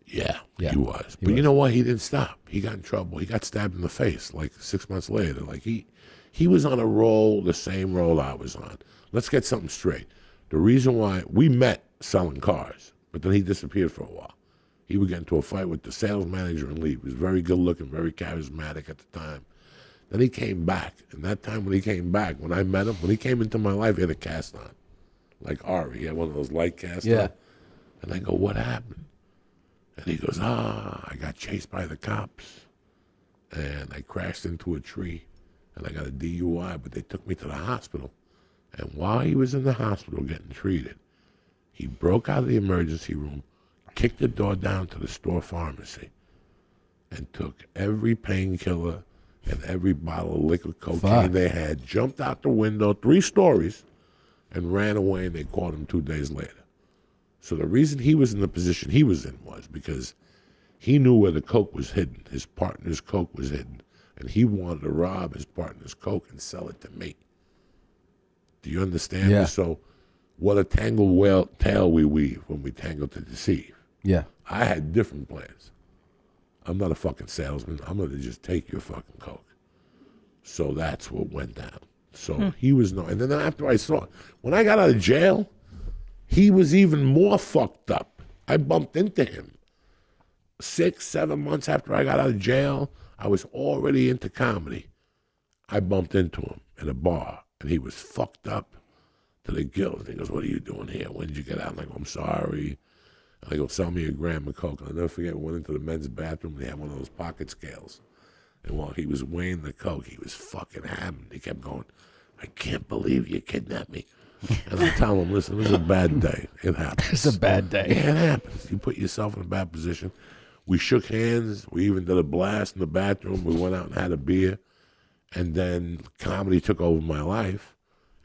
Yeah, he was. But you know what? He didn't stop. He got in trouble. He got stabbed in the face like 6 months later. Like he was on a roll, the same roll I was on. Let's get something straight. The reason why we met selling cars, but then he disappeared for a while. He would get into a fight with the sales manager and leave. He was very good looking, very charismatic at the time. Then he came back. And that time when he came back, when I met him, when he came into my life, he had a cast on. Like Ari, he had one of those light casts on. And I go, what happened? And he goes, I got chased by the cops. And I crashed into a tree. And I got a DUI, but they took me to the hospital. And while he was in the hospital getting treated, he broke out of the emergency room, kicked the door down to the store pharmacy, and took every painkiller and every bottle of liquid cocaine they had, jumped out the window 3 stories, and ran away, and they caught him 2 days later. So the reason he was in the position he was in was because he knew where the coke was hidden. His partner's coke was hidden. And he wanted to rob his partner's coke and sell it to me. Do you understand me? So what a tangled tale we weave when we tangle to deceive. Yeah. I had different plans. I'm not a fucking salesman. I'm going to just take your fucking coke. So that's what went down. So he was and then after I saw, when I got out of jail, he was even more fucked up. I bumped into him. 6, 7 months after I got out of jail, I was already into comedy. I bumped into him at a bar, and he was fucked up to the gills. He goes, what are you doing here? When did you get out? And I go, I'm sorry. And I go, sell me a gram of coke. And I'll never forget, we went into the men's bathroom, and they had one of those pocket scales. And while he was weighing the coke, he was fucking hammered. He kept going, I can't believe you kidnapped me. And I tell him, listen, it was a bad day. It happens. It's a bad day. Yeah, it happens. You put yourself in a bad position. We shook hands. We even did a blast in the bathroom. We went out and had a beer. And then comedy took over my life.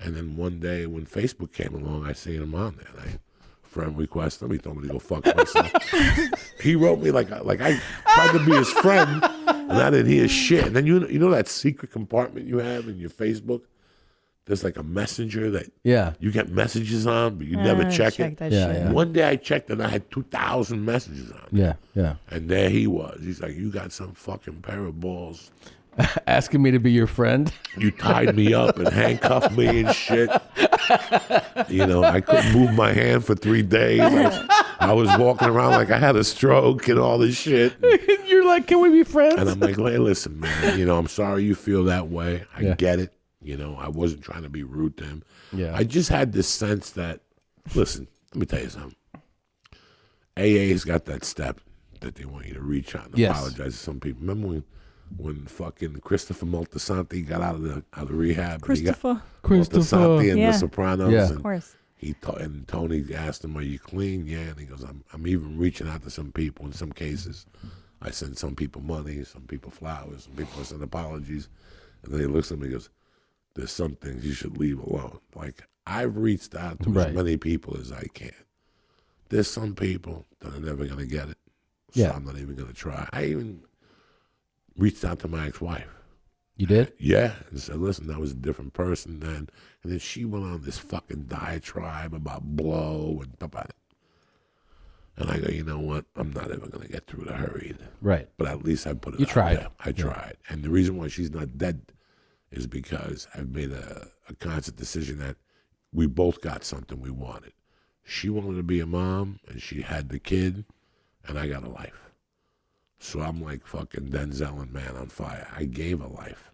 And then one day when Facebook came along, I seen him on there. And I friend request him. He told me to go fuck myself. He wrote me like I tried to be his friend, and I didn't hear shit. And then you know that secret compartment you have in your Facebook? There's like a messenger that you get messages on, but you never check it. That shit. Yeah. One day I checked and I had 2,000 messages on it. Yeah. And there he was. He's like, you got some fucking pair of balls. Asking me to be your friend. You tied me up and handcuffed me and shit. I couldn't move my hand for 3 days. I was walking around like I had a stroke and all this shit. You're like, can we be friends? And I'm like, hey, listen, man, I'm sorry you feel that way. I get it. I wasn't trying to be rude to him. Yeah. I just had this sense that, listen, let me tell you something. AA's got that step that they want you to reach out and apologize to some people. Remember when fucking Christopher Moltisanti got out of rehab? Christopher Moltisanti and Yeah. The Sopranos. Yeah. And Of course. and Tony asked him, are you clean? Yeah. And he goes, I'm even reaching out to some people. In some cases, I send some people money, some people flowers, some people send apologies. And then he looks at me and goes, there's some things you should leave alone. Like, I've reached out to as many people as I can. There's some people that are never going to get it. So I'm not even going to try. I even reached out to my ex-wife. You did? Yeah. And said, listen, that was a different person then. And then she went on this fucking diatribe about blow and stuff like that. And I go, you know what? I'm not ever going to get through to her either. Right. But at least I put it You out tried. there. I tried. And the reason why she's not dead is because I've made a conscious decision that we both got something we wanted. She wanted to be a mom, and she had the kid, and I got a life. So I'm like fucking Denzel and Man on Fire. I gave a life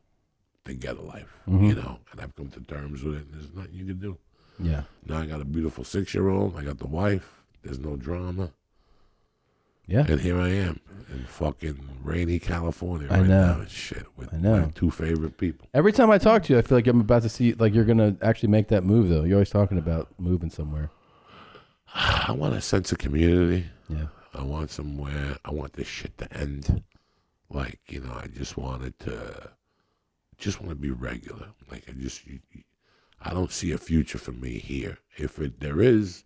to get a life, and I've come to terms with it, and there's nothing you can do. Yeah. Now I got a beautiful 6-year-old. I got the wife. There's no drama. Yeah. And here I am in fucking rainy California I right know. now and shit with I know. my 2 favorite people. Every time I talk to you, I feel like I'm about to see, like, you're going to actually make that move, though. You're always talking about moving somewhere. I want a sense of community. Yeah. I want somewhere. I want this shit to end. Like, I just want it to, be regular. Like, I don't see a future for me here. If there is,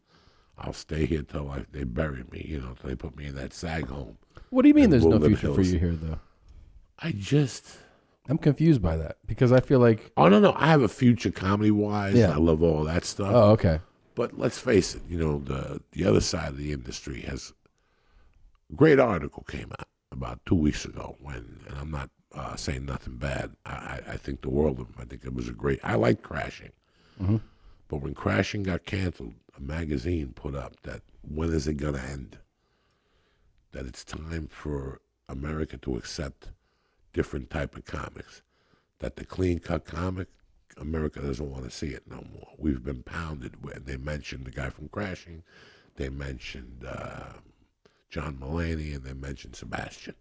I'll stay here till they bury me, till they put me in that SAG home. What do you mean there's no Woodland future for Hills. you here, though? I'm confused by that because I feel like... Oh, no. I have a future comedy-wise. Yeah. I love all that stuff. Oh, okay. But let's face it, the other side of the industry has... A great article came out about 2 weeks ago and I'm not saying nothing bad. I think the world of him. I think it was I like Crashing. Mm-hmm. But when Crashing got canceled, a magazine put up that when is it going to end? That it's time for America to accept different type of comics. That the clean-cut comic, America doesn't want to see it no more. We've been pounded with. They mentioned the guy from Crashing. They mentioned John Mulaney, and they mentioned Sebastian.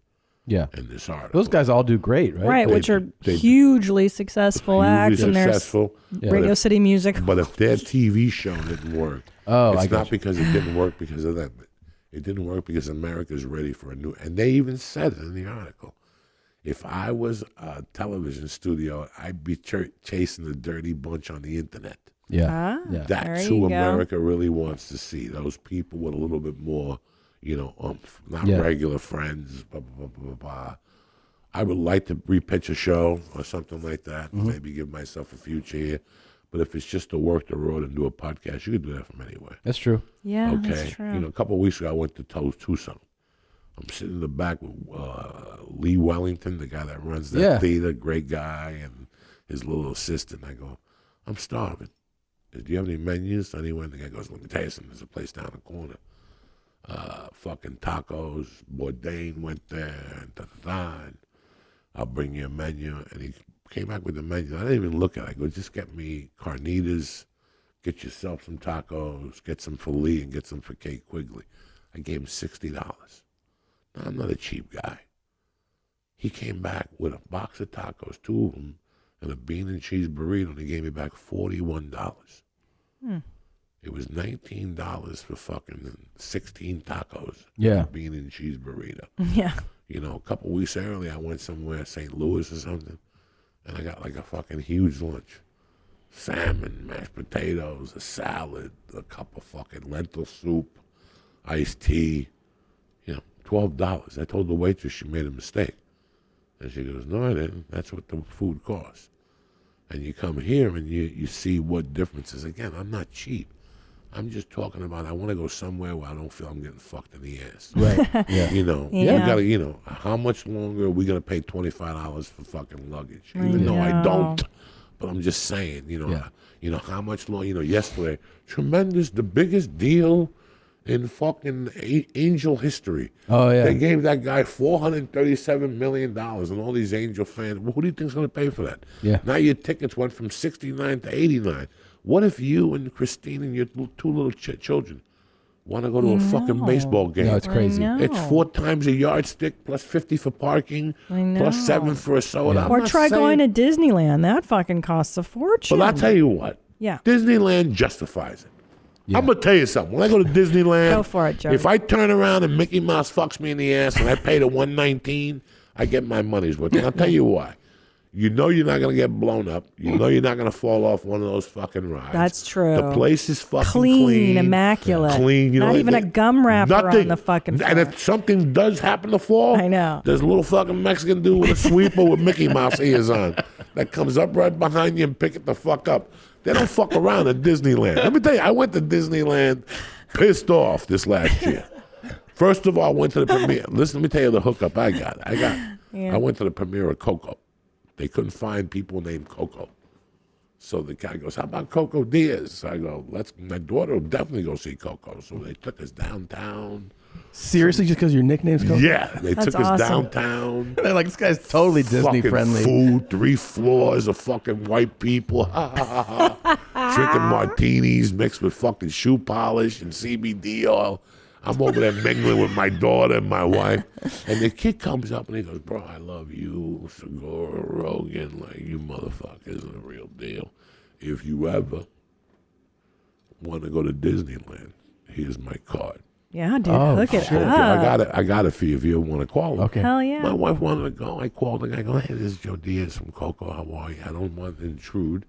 Yeah. In this article. Those guys all do great, right? Right, which are hugely successful acts, and there's Radio City Music. But if their TV show didn't work, it's not because it didn't work because of them. It didn't work because America's ready for a new... And they even said it in the article. If I was a television studio, I'd be chasing the dirty bunch on the internet. Yeah. That's who America really wants to see. Those people with a little bit more, not regular friends, blah, blah, blah, blah, blah. I would like to repitch a show or something like that, maybe give myself a future here. But if it's just to work the road and do a podcast, you can do that from anywhere. That's true. Yeah, okay. that's true. A couple of weeks ago, I went to Tucson. I'm sitting in the back with Lee Wellington, the guy that runs that theater, great guy, and his little assistant. I go, I'm starving. Do you have any menus anywhere? And the guy goes, let me tell you something. There's a place down the corner. Fucking tacos. Bourdain went there, and and I'll bring you a menu. And he came back with the menu. I didn't even look at it. I go, just get me carnitas, get yourself some tacos, get some for Lee, and get some for Kate Quigley. I gave him $60. Now, I'm not a cheap guy. He came back with a box of tacos, 2 of them, and a bean and cheese burrito, and he gave me back $41. It was $19 for fucking 16 tacos. Yeah. And a bean and cheese burrito. Yeah. A couple weeks earlier, I went somewhere, St. Louis or something, and I got like a fucking huge lunch. salmon, mashed potatoes, a salad, a cup of fucking lentil soup, iced tea. $12. I told the waitress she made a mistake. And she goes, no, I didn't. That's what the food costs. And you come here and you see what differences. Again, I'm not cheap. I'm just talking about I want to go somewhere where I don't feel I'm getting fucked in the ass. Right. Yeah. We gotta, how much longer are we gonna pay $25 for fucking luggage? Even though I don't, but I'm just saying, how much longer? Yesterday, tremendous, the biggest deal in fucking Angel history. Oh yeah. They gave that guy $437 million, and all these Angel fans. Well, who do you think's gonna pay for that? Yeah. Now your tickets went from 69 to 89. What if you and Christine and your two little children want to go to a fucking baseball game? No, it's crazy. It's 4 times a yardstick plus 50 for parking plus 7 for a soda. Or try going to Disneyland. That fucking costs a fortune. But I'll tell you what. Yeah. Disneyland justifies it. Yeah. I'm going to tell you something. When I go to Disneyland, go for it, Joe. If I turn around and Mickey Mouse fucks me in the ass and I pay the $119, I get my money's worth. And I'll tell you why. You know you're not going to get blown up. You know you're not going to fall off one of those fucking rides. That's true. The place is fucking clean. Immaculate. Clean. Not even a gum wrapper on the fucking floor. And if something does happen to fall, I know. There's a little fucking Mexican dude with a sweeper with Mickey Mouse ears on that comes up right behind you and pick it the fuck up. They don't fuck around at Disneyland. Let me tell you, I went to Disneyland pissed off this last year. First of all, I went to the premiere. Listen, let me tell you the hookup I got. I went to the premiere of Coco. They couldn't find people named Coco. So the guy goes, how about Coco Diaz? I go, my daughter will definitely go see Coco. So they took us downtown. Seriously, just because your nickname's Coco? Yeah, they took us downtown. They're like, this guy's totally Disney friendly. Food, 3 floors of fucking white people. Drinking martinis mixed with fucking shoe polish and CBD oil. I'm over there mingling with my daughter and my wife. And the kid comes up and he goes, bro, I love you, Segura, Rogan. Like, you motherfuckers are the real deal. If you ever want to go to Disneyland, here's my card. Yeah, dude, hook it up. I got it for you if you ever want to call him. Okay. Hell yeah. My wife wanted to go. I called the guy. I go, hey, this is Joe Diaz from Coco. How are you? I don't want to intrude.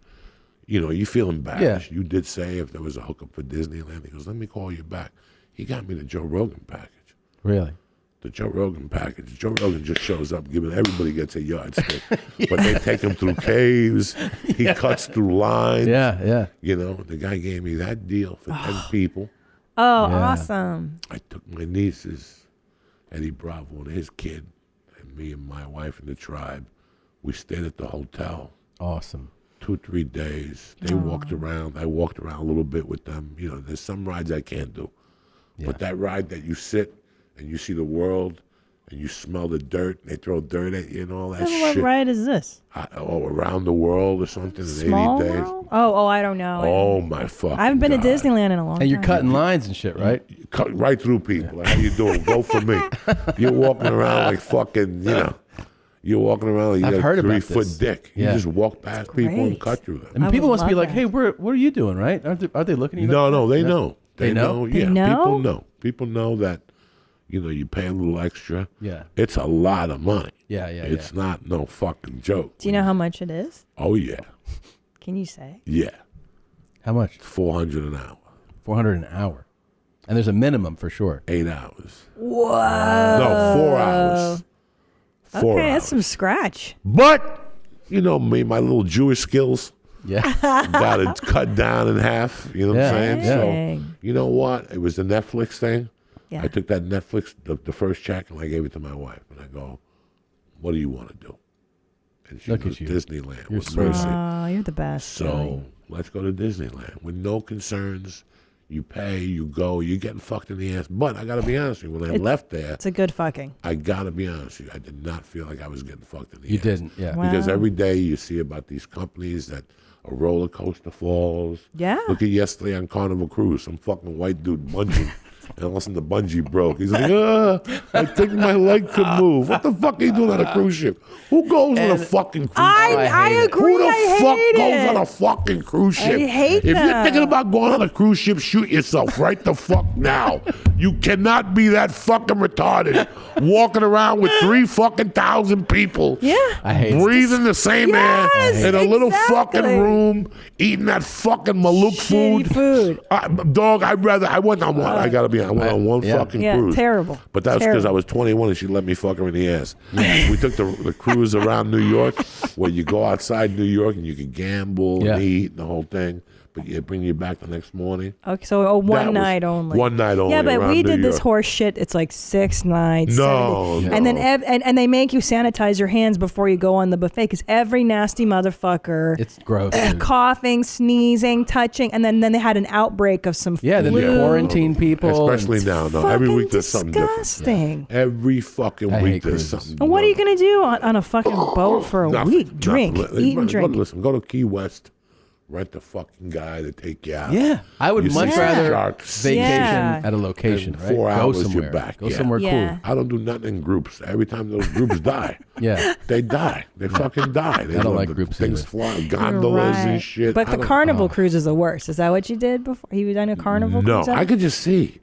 You feel embarrassed. Yeah. You did say if there was a hookup for Disneyland. He goes, let me call you back. He got me the Joe Rogan package. Really? The Joe Rogan package. Joe Rogan just shows up, everybody gets a yardstick. But they take him through caves. He cuts through lines. Yeah. The guy gave me that deal for 10 people. Oh, awesome. I took my nieces, Eddie Bravo and his kid, and me and my wife and the tribe. We stayed at the hotel. Awesome. 2-3 days. They walked around. I walked around a little bit with them. There's some rides I can't do. Yeah. But that ride that you sit and you see the world and you smell the dirt and they throw dirt at you and all that shit. What ride is this? Around the world or something in Small 80 days. World? Oh, I don't know. Oh, my fucking I haven't been God. to Disneyland in a long time. And you're cutting lines and shit, right? You cut right through people. Like, how you doing? Vote for me. You're walking around like fucking, you're walking around like you I've got heard a about 3-foot this. dick. You Yeah. just walk past people and cut through them. And people must be love like, that. hey, what are you doing, right? Are they looking at you? No, they Yeah. know. They know? Yeah, They know? people know. People know that, you pay a little extra. Yeah. It's a lot of money. Yeah. It's not no fucking joke. Do you know how much it is? Oh, yeah. Can you say? Yeah. How much? $400 an hour. $400 an hour. And there's a minimum for sure. 8 hours. Whoa. No, 4 hours. 4 Okay, hours. that's some scratch. But, me, my little Jewish skills. Yeah. Got it cut down in half. You know what I'm saying? Dang. So, you know what? It was the Netflix thing. Yeah. I took that Netflix, the first check, and I gave it to my wife. And I go, what do you want to do? And she Look goes, at you. Disneyland You're with sweet. Mercy. Oh, you're the best. So Joey. let's go to Disneyland with no concerns. You pay, you go, you're getting fucked in the ass. But I got to be honest with you, when I left there, It's a good fucking. I got to be honest with you, I did not feel like I was getting fucked in the ass. You didn't, yeah. Wow. Because every day you see about these companies that a roller coaster falls. Yeah. Look at yesterday on Carnival Cruise, some fucking white dude bungee. And all of a sudden the bungee broke. He's like, I think my leg could move. What the fuck are you doing on a cruise ship? Who goes on a fucking cruise ship? I agree. Who the I fuck hate goes it. on a fucking cruise ship? hate If you're that. thinking about going on a cruise ship, shoot yourself right the fuck now. You cannot be that fucking retarded walking around with 3,000 people. Yeah. I hate it. breathing the same air in a little fucking room, eating that fucking Maluk Shitty food. Dog, I went on one. I went on one fucking cruise. Terrible. But that's because I was 21 and she let me fuck her in the ass. We took the cruise around New York, where you go outside New York and you can gamble and eat and the whole thing. But it bring you back the next morning. Okay, so one night only. One night only. Yeah, but around we New did this York. horse shit. It's like 6 nights. No, 7 days. And then and they make you sanitize your hands before you go on the buffet because every nasty motherfucker. It's gross. Coughing, sneezing, touching, and then they had an outbreak of some flu. Yeah, then they quarantine people. Especially now. No, every week there's something different. Disgusting. Every fucking I week hate there's cruises. something. And what are you gonna do on a fucking boat for a Nothing, week? Drink, nothing. eat and drink. Listen, go to Key West. Rent a fucking guy to take you out. Yeah, I would You much see rather sharks. vacation Yeah. at a location, In right? 4 Go hours, somewhere. you're back. Go Yeah. somewhere Yeah. cool. I don't do nothing in groups. Every time those groups die, Yeah. they die. They fucking die. They I don't let like the groups Things either. fly, You're gondolas and right. shit. But I the don't- carnival cruise is the worst. Is that what you did before? You done a carnival No, cruise? I could just see.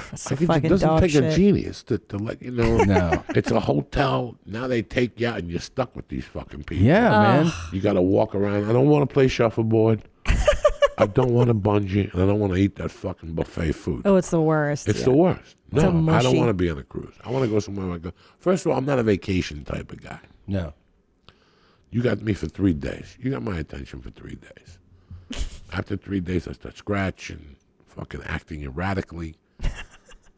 That's I a could, fucking it doesn't dog take shit. a genius to let you know. No. It's a hotel. Now they take you out and you're stuck with these fucking people. Yeah, man. You got to walk around. I don't want to play shuffleboard. I don't want to bungee, and I don't want to eat that fucking buffet food. Oh, it's the worst. It's the worst. It's a No, I don't mushy- want to be on a cruise. I want to go somewhere where I go. First of all, I'm not a vacation type of guy. No. You got me for 3 days. You got my attention for 3 days. After 3 days, I start scratching, fucking acting erratically.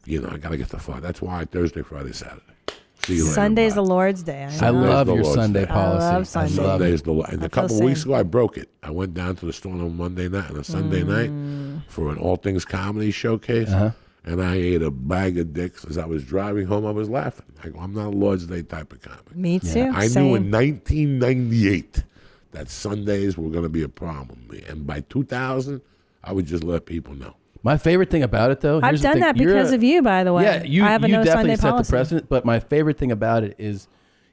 You know, I got to get the fuck. That's why Thursday, Friday, Saturday. See you later. Sunday's bye. the Lord's Day. I know. love the your Lord's Sunday Day. policy. I love Sunday. love Sunday's it. the and I a couple feel weeks same. ago I broke it. I went down to the store on Monday night and a Sunday night for an all things comedy showcase, and I ate a bag of dicks. As I was driving home, I was laughing. I go, I'm not a Lord's Day type of comic. Me too. I Same. knew in 1998 that Sundays were going to be a problem, and by 2000, I would just let people know. My favorite thing about it, though, I've here's the done thing. that You're because of you, by the way. Yeah, you I have a no definitely Sunday set policy. the precedent. But my favorite thing about it is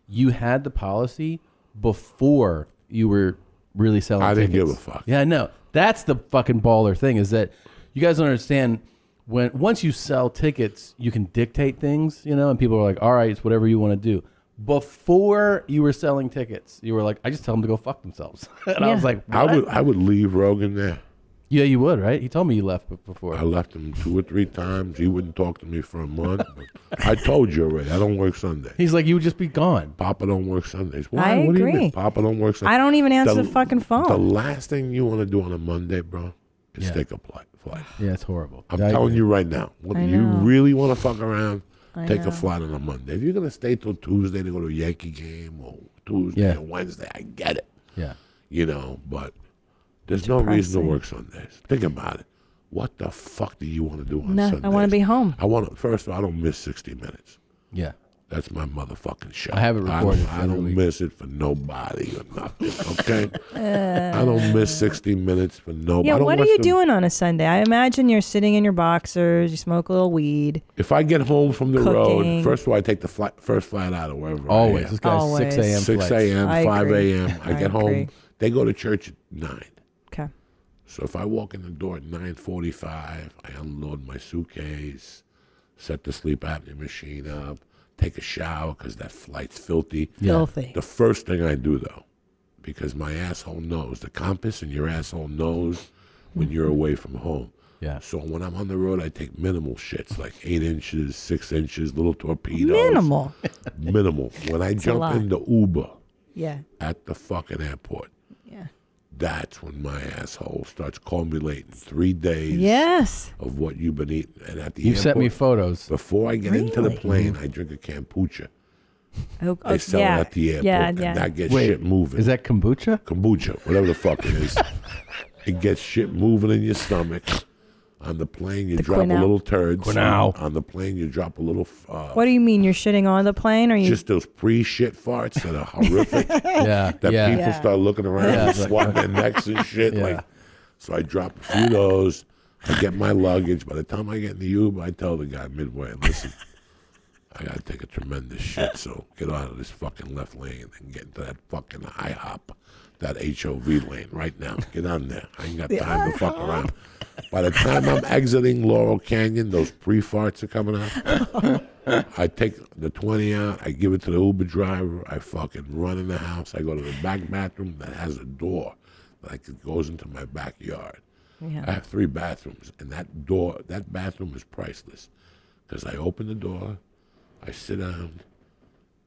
you had the policy before you were really selling I tickets. didn't give a fuck. Yeah, I know. That's the fucking baller thing is that you guys don't understand once you sell tickets, you can dictate things, you know, and people are like, all right, it's whatever you want to do. Before you were selling tickets, you were like, I just tell them to go fuck themselves. And I was like, what? I would leave Rogan there. Yeah, you would, right? He told me you left before. I left him 2 or 3 times. He wouldn't talk to me for a month. But I told you already. I don't work Sunday. He's like, you would just be gone. Papa don't work Sundays. Why? I What do you agree. mean? Papa don't work Sundays. I don't even answer the fucking phone. The last thing you want to do on a Monday, bro, is Yeah. take a flight. Yeah, it's horrible. I'm Yeah, I telling agree. you right now. What, I you know. really want to fuck around? I Take know. a flight on a Monday. If you're gonna stay till Tuesday to go to a Yankee game or Tuesday Yeah. or Wednesday, I get it. Yeah. You know, but there's no reason to depressing. work Sundays. Think about it. What the fuck do you want to do on No, Sundays? I want to be home. I want to. First of all, I don't miss 60 Minutes. Yeah. That's my motherfucking show. I have it recorded I every don't week. miss it for nobody or nothing. Okay. I don't miss 60 Minutes for nobody. Yeah, I don't what are watch you them- doing on a Sunday? I imagine you're sitting in your boxers, you smoke a little weed. If I get home from the road, Cooking. first of all, I take the first flight out of wherever Always. I This am. guy's Always. 6 a.m. 6 flights. a.m., I 5 agree. a.m. I I get home. agree. They go to church at 9. Okay. So if I walk in the door at 9:45, I unload my suitcase, set the sleep apnea machine up, take a shower because that flight's filthy. Filthy. The first thing I do, though, because my asshole knows, the compass in your asshole knows when you're away from home. Yeah. So when I'm on the road, I take minimal shits, like 8 inches, 6 inches, little torpedoes. Minimal. Minimal. When I jump lot. in the Uber Yeah. at the fucking airport, Yeah. that's when my asshole starts culminating 3 days Yes. of what you've been eating. And at the You've sent me airport, photos. before I get into the Really? plane, I drink a kombucha. Oh, They sell yeah. it at the airport, Yeah, and yeah. that gets Wait, shit moving. is that kombucha? Kombucha, whatever the fuck it is. It gets shit moving in your stomach. On the plane, you drop Quinau. a little turds. Quinau. On the plane, you drop a little... What do you mean? You're shitting on the plane, or you? just those pre-shit farts that are horrific. Yeah. That yeah. people start looking around Yeah, and it's like- swatting their necks and shit. Yeah. Like, so I drop a few of those. I get my luggage. By the time I get in the Uber, I tell the guy midway, listen, I gotta take a tremendous shit, so get out of this fucking left lane and get into that fucking IHOP, that HOV lane right now. Get on there. I ain't got time to fuck around. By the time I'm exiting Laurel Canyon, those pre-farts are coming out. I take the 20 out, I give it to the Uber driver, I fucking run in the house, I go to the back bathroom that has a door that goes into my backyard. Yeah. I have 3 bathrooms, and that bathroom is priceless. Because I open the door, I sit down,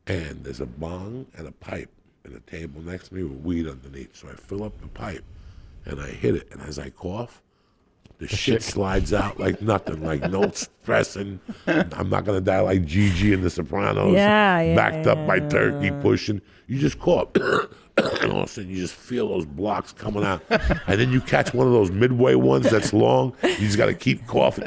and there's a bong and a pipe and a table next to me with weed underneath. So I fill up the pipe, and I hit it, and as I cough, the shit slides out like nothing, like no stressing. I'm not going to die like Gigi in The Sopranos, backed up by turkey pushing. You just cough. And all of a sudden, you just feel those blocks coming out. And then you catch one of those midway ones that's long. You just got to keep coughing.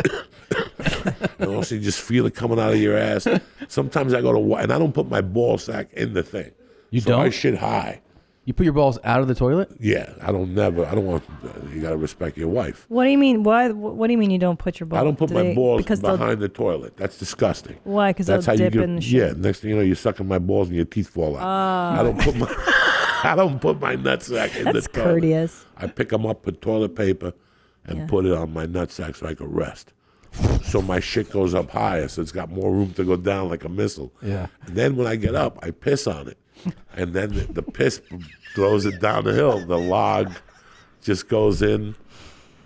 And all of a sudden, you just feel it coming out of your ass. Sometimes I go to, and I don't put my ball sack in the thing. You don't? I shit high. You put your balls out of the toilet? Yeah, I don't want, you got to respect your wife. What do you mean? What do you mean you don't put your balls? I don't put my balls behind the toilet. That's disgusting. Why? Because they'll dip in the shit. Yeah, next thing you know, you're sucking my balls and your teeth fall out. I don't put my nutsack in the toilet. That's courteous. I pick them up, put toilet paper, and put it on my nutsack so I can rest. So my shit goes up higher, so it's got more room to go down like a missile. Yeah. And then when I get up, I piss on it. And then the piss throws it down the hill. The log just goes in,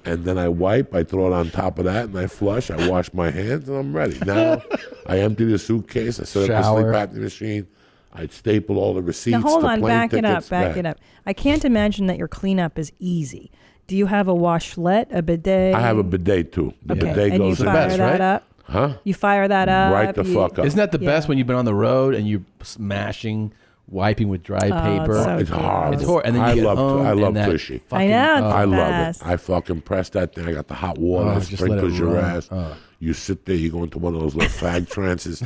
and then I wipe. I throw it on top of that, and I flush. I wash my hands, and I'm ready. Now I empty the suitcase. I set up the sleep apnea machine. I staple all the receipts. Now hold on, back it up. I can't imagine that your cleanup is easy. Do you have a washlet, a bidet? I have a bidet too. The bidet goes in. And you fire that up? Huh? You fire that up? Right the fuck up. Isn't that the best when you've been on the road and you're smashing, wiping with dry paper? It's horrible. It's horrible. And then you get home I love and tushy. I know. I love it. I fucking press that thing. I got the hot water. It sprinkles your ass. You sit there. You go into one of those little fag trances.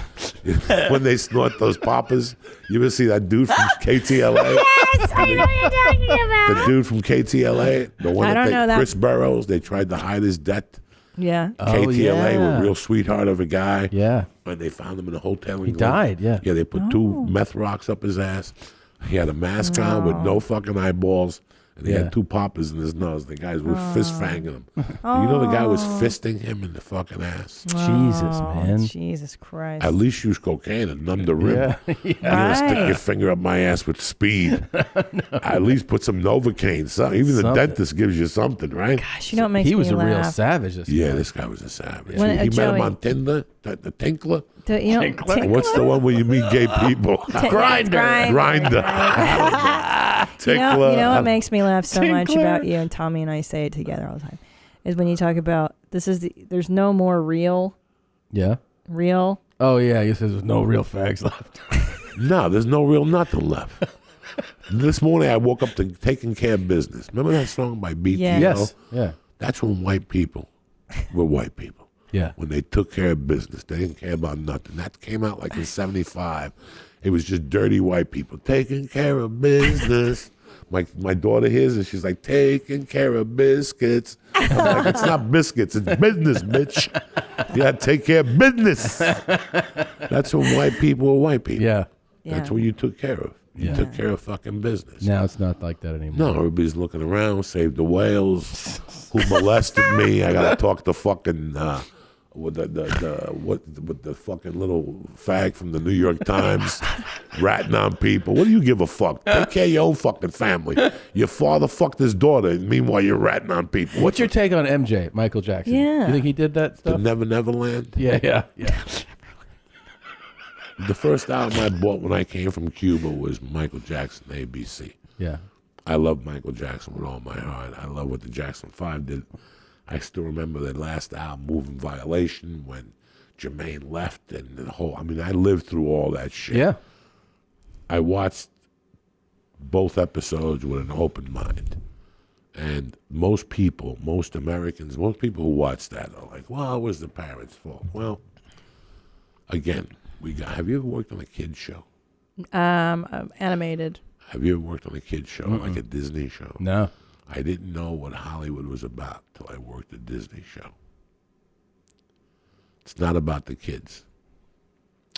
When they snort those poppers, you ever see that dude from KTLA? Yes, I know what you're talking about. The dude from KTLA, the one that Chris Burrows, they tried to hide his death. Yeah. KTLA, a real sweetheart of a guy. Yeah. And they found him in a hotel. He died, yeah. Yeah, they put 2 meth rocks up his ass. He had a mask on with no fucking eyeballs. And he had 2 poppers in his nose. The guys were fist fanging him. You know the guy was fisting him in the fucking ass. Jesus, man. Jesus Christ. At least use cocaine and numb the rim. Yeah. You don't stick your finger up my ass with speed. At least put some Novocaine. Even the dentist gives you something, right? Gosh, you don't make me laugh. He was a real savage. This guy was a savage. When, he met Joey, him on Tinder, the Tinkler. Tinkler? What's the one where you meet gay people? Grinder. You know what makes me laugh so much about you, and Tommy and I say it together all the time, is when you talk about there's no more real. Yeah. Real. Oh yeah, he says there's no real fags left. No, there's no real nothing left. This morning I woke up to Taking Care of Business. Remember that song by BTO? Yes. Yeah. That's when white people were white people. Yeah. When they took care of business. They didn't care about nothing. That came out like in 75. It was just dirty white people taking care of business. My daughter hears it. She's like, taking care of biscuits. I'm like, it's not biscuits. It's business, bitch. You got to take care of business. That's when white people were white people. Yeah. That's what you took care of. You took care of fucking business. Now it's not like that anymore. No, everybody's looking around, save the whales. Who molested me? I got to talk to fucking... with the fucking little fag from the New York Times ratting on people. What do you give a fuck? Take care of your own fucking family. Your father fucked his daughter, and meanwhile you're ratting on people. What's your take on MJ, Michael Jackson? Yeah. You think he did that stuff? The Never Neverland? Yeah. The first album I bought when I came from Cuba was Michael Jackson, ABC. Yeah. I love Michael Jackson with all my heart. I love what the Jackson 5 did. I still remember their last album, Moving Violation, when Jermaine left and the whole... I mean, I lived through all that shit. Yeah. I watched both episodes with an open mind. And most people, most Americans, most people who watch that are like, well, it was the parents' fault. Well, again, have you ever worked on a kid's show? Animated. Have you ever worked on a kid's show, like a Disney show? No. I didn't know what Hollywood was about till I worked a Disney show. It's not about the kids.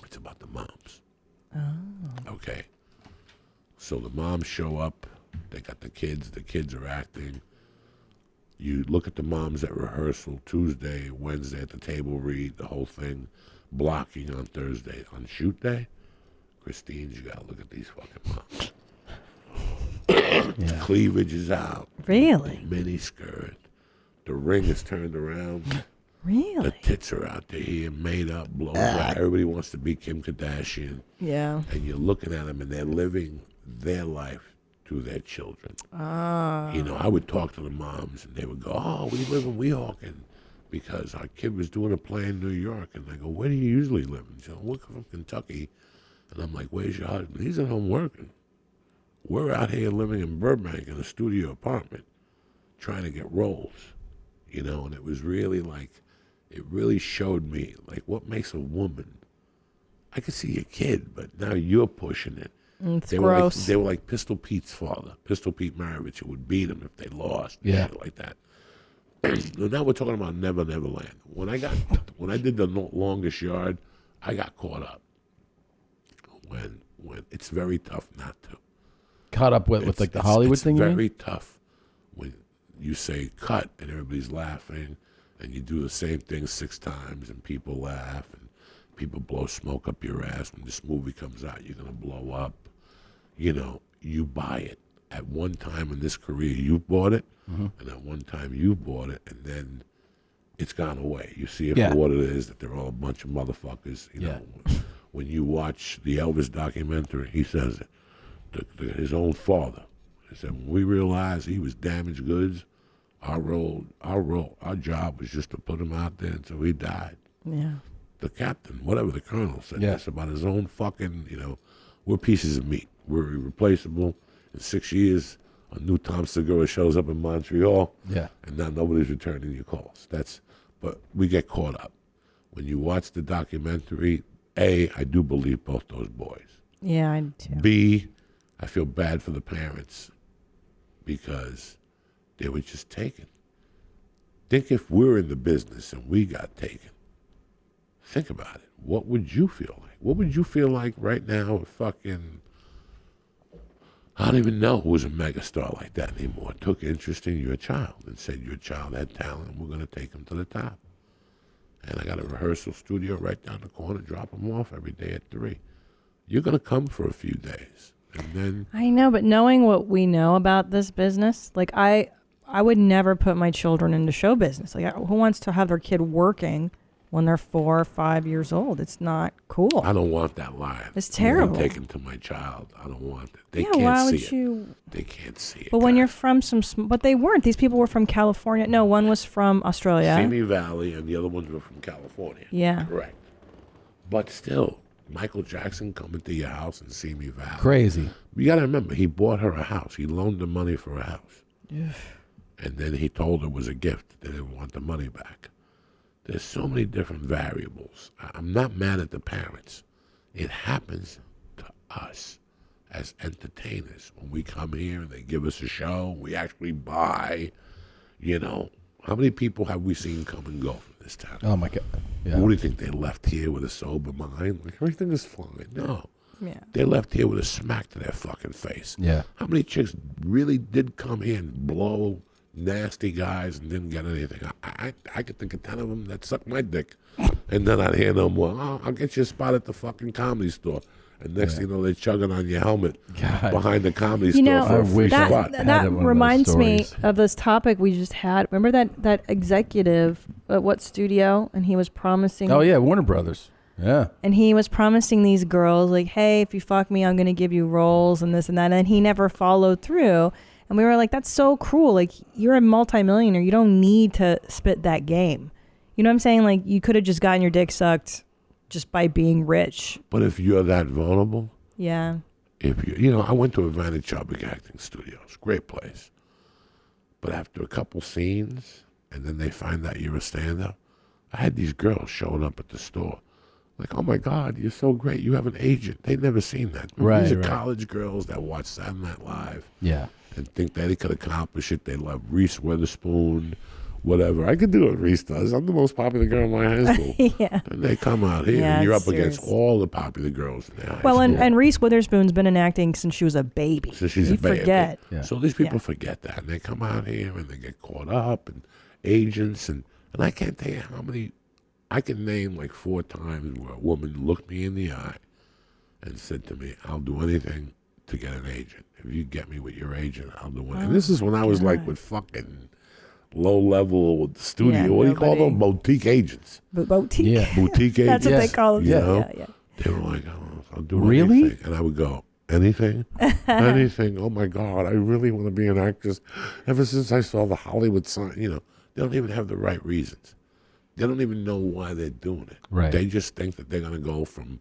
It's about the moms. Okay. So the moms show up. They got the kids. The kids are acting. You look at the moms at rehearsal Tuesday, Wednesday at the table read, the whole thing. Blocking on Thursday. On shoot day, Christine's, you gotta look at these fucking moms. The cleavage is out. Really? Mini skirt. The ring is turned around. Really? The tits are out there here, made up, blown dry. Everybody wants to be Kim Kardashian. Yeah. And you're looking at them, and they're living their life to their children. You know, I would talk to the moms, and they would go, "Oh, we live in Weehawken because our kid was doing a play in New York." And I go, "Where do you usually live?" And she goes, "We're from Kentucky." And I'm like, "Where's your husband?" "He's at home working. We're out here living in Burbank in a studio apartment trying to get roles." You know, and it was really like, it really showed me, like, what makes a woman. I could see your kid, but now you're pushing it. It's They gross. were like Pistol Pete's father, Pistol Pete Maravich, who would beat him if they lost. Yeah. Shit like that. Now we're talking about Never Never Land. When I did the longest yard, I got caught up. When it's very tough not to. Caught up with like the Hollywood thing. It's you mean? very tough when you say cut and everybody's laughing, and you do the same thing 6 times and people laugh and people blow smoke up your ass. When this movie comes out, you're gonna blow up. You know, you buy it. At one time in this career, you bought it, and at one time you bought it, and then it's gone away. You see it for what it is, that they're all a bunch of motherfuckers. You know, when you watch the Elvis documentary, he says it. His own father. He said, when we realized he was damaged goods, our job was just to put him out there until he died. Yeah. The captain, whatever the colonel said, that's about his own fucking, you know, we're pieces of meat. We're irreplaceable. In 6 years, a new Tom Segura shows up in Montreal, and now nobody's returning your calls. But we get caught up. When you watch the documentary, A, I do believe both those boys. Yeah, I do too. B, I feel bad for the parents because they were just taken. Think if we're in the business and we got taken. Think about it. What would you feel like? What would you feel like right now if fucking, I don't even know who was a megastar like that anymore, took interest in your child and said your child had talent and we're going to take him to the top. And I got a rehearsal studio right down the corner, drop him off every day at 3. You're going to come for a few days. And then I know, but knowing what we know about this business, like I would never put my children into show business. Like, who wants to have their kid working when they're 4 or 5 years old? It's not cool. I don't want that line. It's terrible. I'm taken to my child. I don't want it. They Yeah, can't why see would it. you? They can't see it. But when you're from but they weren't. These people were from California. No, one was from Australia. Simi Valley and the other ones were from California. Yeah. Correct. But still, Michael Jackson coming to your house in Simi Valley. Crazy. You got to remember, he bought her a house. He loaned her money for a house. And then he told her it was a gift. They didn't want the money back. There's so many different variables. I'm not mad at the parents. It happens to us as entertainers. When we come here and they give us a show, we actually buy, you know. How many people have we seen come and go from this town? Oh, my God. Yeah. Who do you think they left here with a sober mind? Like, everything is fine. No. Yeah. They left here with a smack to their fucking face. Yeah. How many chicks really did come here and blow nasty guys and didn't get anything? I could think of 10 of them that sucked my dick. And then I'd hear no more. Oh, I'll get you a spot at the fucking Comedy Store. And next thing you know, they're chugging on your helmet behind the Comedy Store for a free spot. That reminds me of this topic we just had. Remember that executive at what studio? And he was promising. Oh, yeah, Warner Brothers. Yeah. And he was promising these girls, like, hey, if you fuck me, I'm going to give you roles and this and that. And he never followed through. And we were like, that's so cruel. Like, you're a multimillionaire. You don't need to spit that game. You know what I'm saying? Like, you could have just gotten your dick sucked just by being rich. But if you're that vulnerable, yeah. If you know, I went to Atlantic Chubbuck Acting Studios, great place. But after a couple scenes, and then they find out you're a stand-up, I had these girls showing up at the store. Like, oh my God, you're so great. You have an agent. They'd never seen that. Right, These are right. college girls that watch Saturday Night Live. Yeah. And think that they could accomplish it. They love Reese Witherspoon whatever. I could do what Reese does. I'm the most popular girl in my high school. Yeah. And they come out here, Yeah, and you're it's up against serious. all the popular girls in their high Well, school. and Reese Witherspoon's been in acting since she was a baby. So she's you a baby. forget. Yeah. So these people forget that, and they come out here and they get caught up, and agents, and I can't tell you how many. I can name like 4 times where a woman looked me in the eye and said to me, "I'll do anything to get an agent. If you get me with your agent, I'll do anything." And this is when I was like with fucking low level studio. Yeah, what do you call nobody- them? Boutique agents. Boutique. Yeah. Boutique agents. That's what they call them. You know? Yeah. They were like, "Oh, I'll do Really? anything," and I would go, "Anything, anything." Oh my God, I really want to be an actress. Ever since I saw the Hollywood sign, they don't even have the right reasons. They don't even know why they're doing it. Right. They just think that they're gonna go from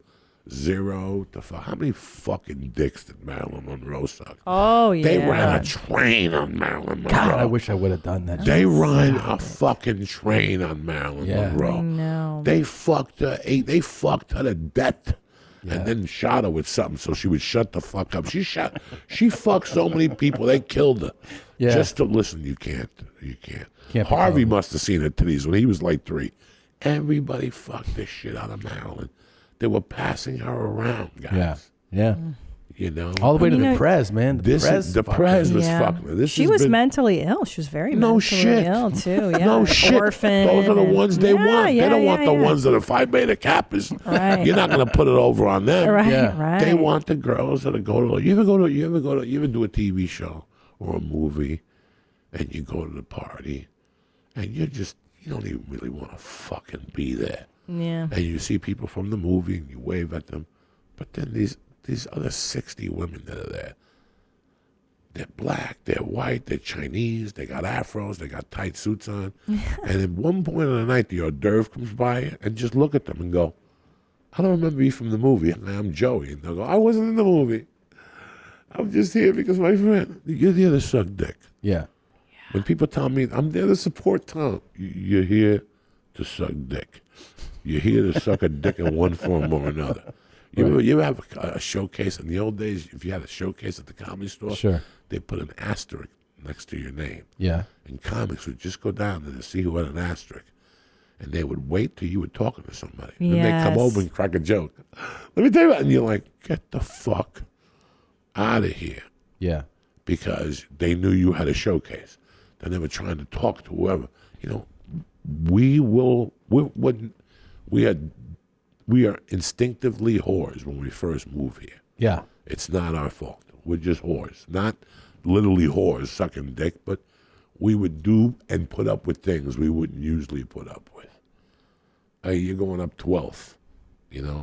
0 to 5. How many fucking dicks did Marilyn Monroe suck? Oh yeah. They ran a train on Marilyn Monroe. God, I wish I would have done that. They ran a fucking train on Marilyn Yeah. Monroe. I know. They fucked her. They fucked her to death, and then shot her with something so she would shut the fuck up. She fucked so many people. They killed her. Yeah. Just to listen, you can't. Can't be Harvey called. must have seen her titties when he was like 3. Everybody fucked the shit out of Marilyn. They were passing her around, guys. Yeah. All the way to the Prez, man. The Prez was fucking her. She was mentally ill. She was very mentally ill too. Yeah. No shit. Orphan. Those are the ones they want. Yeah, they don't yeah, want the yeah. ones that are Phi Beta Kappas. Right. You're not going to put it over on them. Right. Yeah. Right. They want the girls that go to. You ever do a TV show or a movie, and you go to the party, and you don't even really want to fucking be there. Yeah. And you see people from the movie and you wave at them, but then these other 60 women that are there, they're black, they're white, they're Chinese, they got afros, they got tight suits on, and at one point of the night the hors d'oeuvre comes by and just look at them and go, "I don't remember you from the movie. I'm Joey." And they'll go, "I wasn't in the movie. I'm just here because my friend." You're there to suck dick. Yeah. When people tell me I'm there to support Tom, you're here to suck dick. You're here to suck a dick in one form or another. You ever have a showcase? In the old days, if you had a showcase at the Comedy Store, Sure. they put an asterisk next to your name. Yeah. And comics would just go down there to see who had an asterisk. And they would wait till you were talking to somebody. And then they'd come Yes. over and crack a joke. Let me tell you what. And you're like, get the fuck out of here. Yeah. Because they knew you had a showcase. Then they were trying to talk to whoever. We are instinctively whores when we first move here. Yeah. It's not our fault. We're just whores. Not literally whores sucking dick, but we would do and put up with things we wouldn't usually put up with. Hey, you're going up 12th,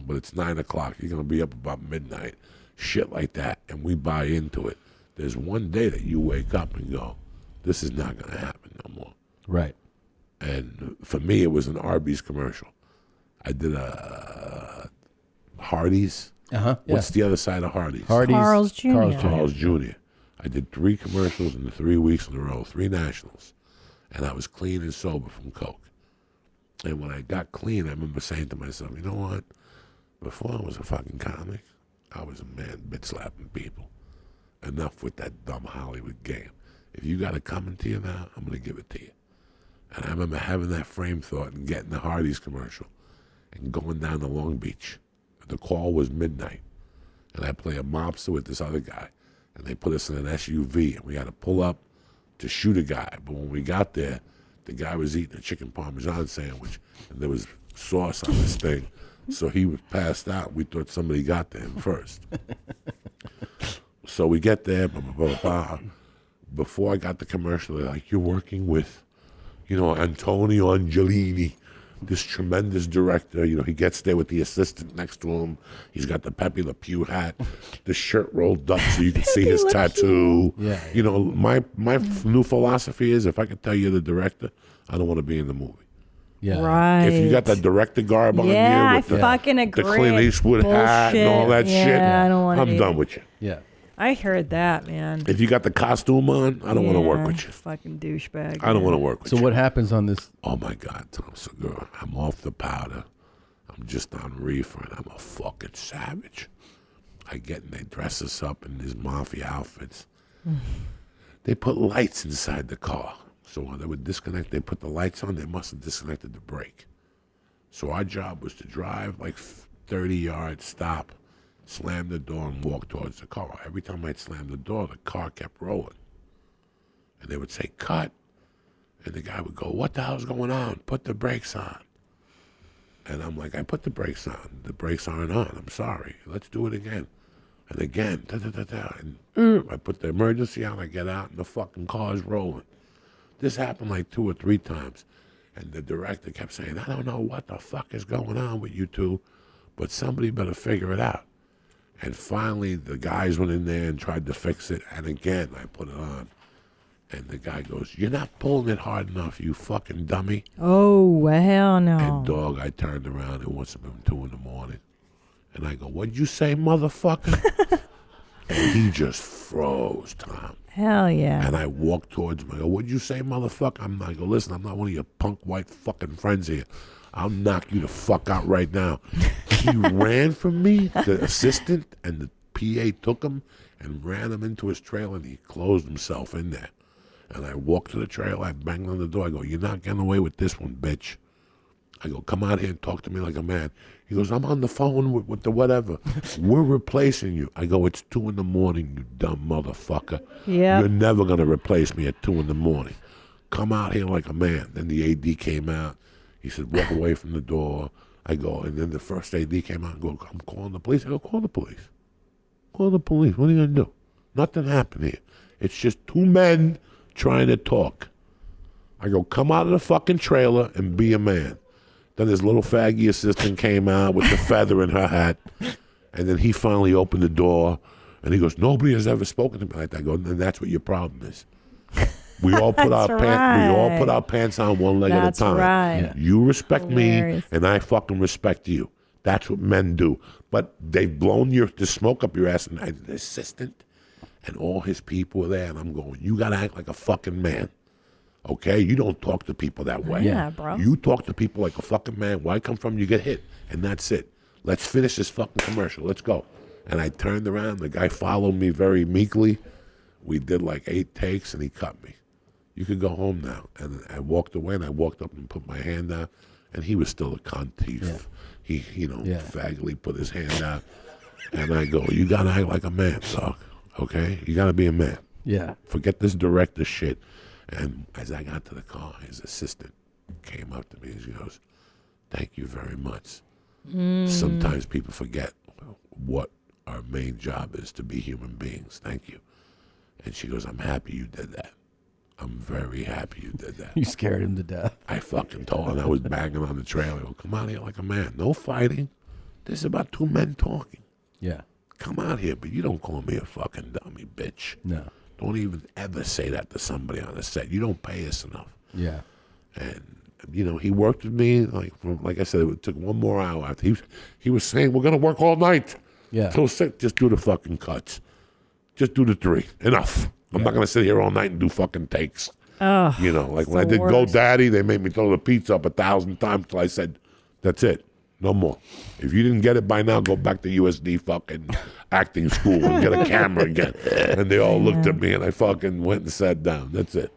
but it's 9 o'clock. You're going to be up about midnight. Shit like that. And we buy into it. There's one day that you wake up and go, this is not going to happen no more. Right. And for me, it was an Arby's commercial. I did a Hardee's. What's the other side of Hardee's? Hardee's. Carl's Jr. Carl's Jr. I did 3 commercials in the 3 weeks in a row, 3 nationals. And I was clean and sober from coke. And when I got clean, I remember saying to myself, you know what? Before I was a fucking comic, I was a man bitch-slapping people. Enough with that dumb Hollywood game. If you got it coming to you now, I'm going to give it to you. And I remember having that frame thought and getting the Hardee's commercial and going down to Long Beach. The call was midnight. And I play a mobster with this other guy. And they put us in an SUV, and we had to pull up to shoot a guy. But when we got there, the guy was eating a chicken parmesan sandwich, and there was sauce on this thing. So he was passed out. We thought somebody got to him first. So we get there, blah, blah, blah, blah. Before I got the commercial, they're like, you're working with, Antonio Angelini, this tremendous director. He gets there with the assistant next to him. He's got the Pepe Le Pew hat, the shirt rolled up so you can see his tattoo. Yeah. My new philosophy is if I could tell you the director, I don't want to be in the movie. Yeah. Right. If you got that director garb on you with I fucking agree. the Clint Eastwood hat and all that Bullshit. shit, Yeah, I don't want I'm done with you. Yeah. I heard that, man. If you got the costume on, I don't want to work with you. Fucking douchebag. I don't want to work with you. So what happens on this? Oh my God, Tom Segura. I'm off the powder. I'm just on reefer and I'm a fucking savage. I get and they dress us up in these mafia outfits. They put lights inside the car. So when they would disconnect, they put the lights on, they must have disconnected the brake. So our job was to drive like 30 yards, stop, slam the door, and walk towards the car. Every time I'd slam the door, the car kept rolling. And they would say, cut. And the guy would go, what the hell's going on? Put the brakes on. And I'm like, I put the brakes on. The brakes aren't on. I'm sorry. Let's do it again. And again, da-da-da-da. And I put the emergency on, I get out, and the fucking car's rolling. This happened like 2 or 3 times. And the director kept saying, I don't know what the fuck is going on with you two, but somebody better figure it out. And finally, the guys went in there and tried to fix it. And again, I put it on. And the guy goes, you're not pulling it hard enough, you fucking dummy. Oh, hell no. And dog, I turned around. It must have been 2 in the morning. And I go, what'd you say, motherfucker? And he just froze, Tom. Hell yeah. And I walked towards him. I go, what'd you say, motherfucker? I go, listen, I'm not one of your punk white fucking friends here. I'll knock you the fuck out right now. He ran from me, the assistant, and the PA took him and ran him into his trailer, and he closed himself in there. And I walked to the trailer, I banged on the door. I go, you're not getting away with this one, bitch. I go, come out here and talk to me like a man. He goes, I'm on the phone with the whatever. We're replacing you. I go, it's 2 in the morning, you dumb motherfucker. Yeah. You're never going to replace me at 2 in the morning. Come out here like a man. Then the AD came out. He said, walk away from the door. I go, and then the first AD came out and go, I'm calling the police. I go, call the police. Call the police. What are you going to do? Nothing happened here. It's just 2 men trying to talk. I go, come out of the fucking trailer and be a man. Then his little faggy assistant came out with the feather in her hat. And then he finally opened the door. And he goes, nobody has ever spoken to me like that. I go, then that's what your problem is. We all put our pants. We all put our pants on one leg at a time. Right. Yeah. You respect Hilarious. me, and I fucking respect you. That's what men do. But they've blown the smoke up your ass, and the assistant and all his people were there, and I'm going, you gotta act like a fucking man. Okay? You don't talk to people that way. Yeah, bro. You talk to people like a fucking man. Where I come from, you get hit, and that's it. Let's finish this fucking commercial. Let's go. And I turned around. The guy followed me very meekly. We did like 8 takes, and he cut me. You could go home now. And I walked away, and I walked up and put my hand out, and he was still a cunt. He faggily put his hand out. And I go, you got to act like a man, dog. Okay? You got to be a man. Yeah. Forget this director shit. And as I got to the car, his assistant came up to me and she goes, thank you very much. Sometimes people forget what our main job is, to be human beings. Thank you. And she goes, I'm happy you did that. I'm very happy you did that. You scared him to death. I fucking told her. I was banging on the trailer. I go, come out here like a man. No fighting. This is about 2 men talking. Yeah. Come out here, but you don't call me a fucking dummy, bitch. No. Don't even ever say that to somebody on the set. You don't pay us enough. Yeah. And, he worked with me. Like I said, it took 1 more hour. After he was saying, we're going to work all night. Yeah. Till 6. Just do the fucking cuts. Just do the 3. Enough. I'm not going to sit here all night and do fucking takes. Oh, Like when I did Go Daddy, they made me throw the pizza up 1,000 times till I said, that's it. No more. If you didn't get it by now, go back to USD fucking acting school and get a camera again. And they all looked at me and I fucking went and sat down. That's it.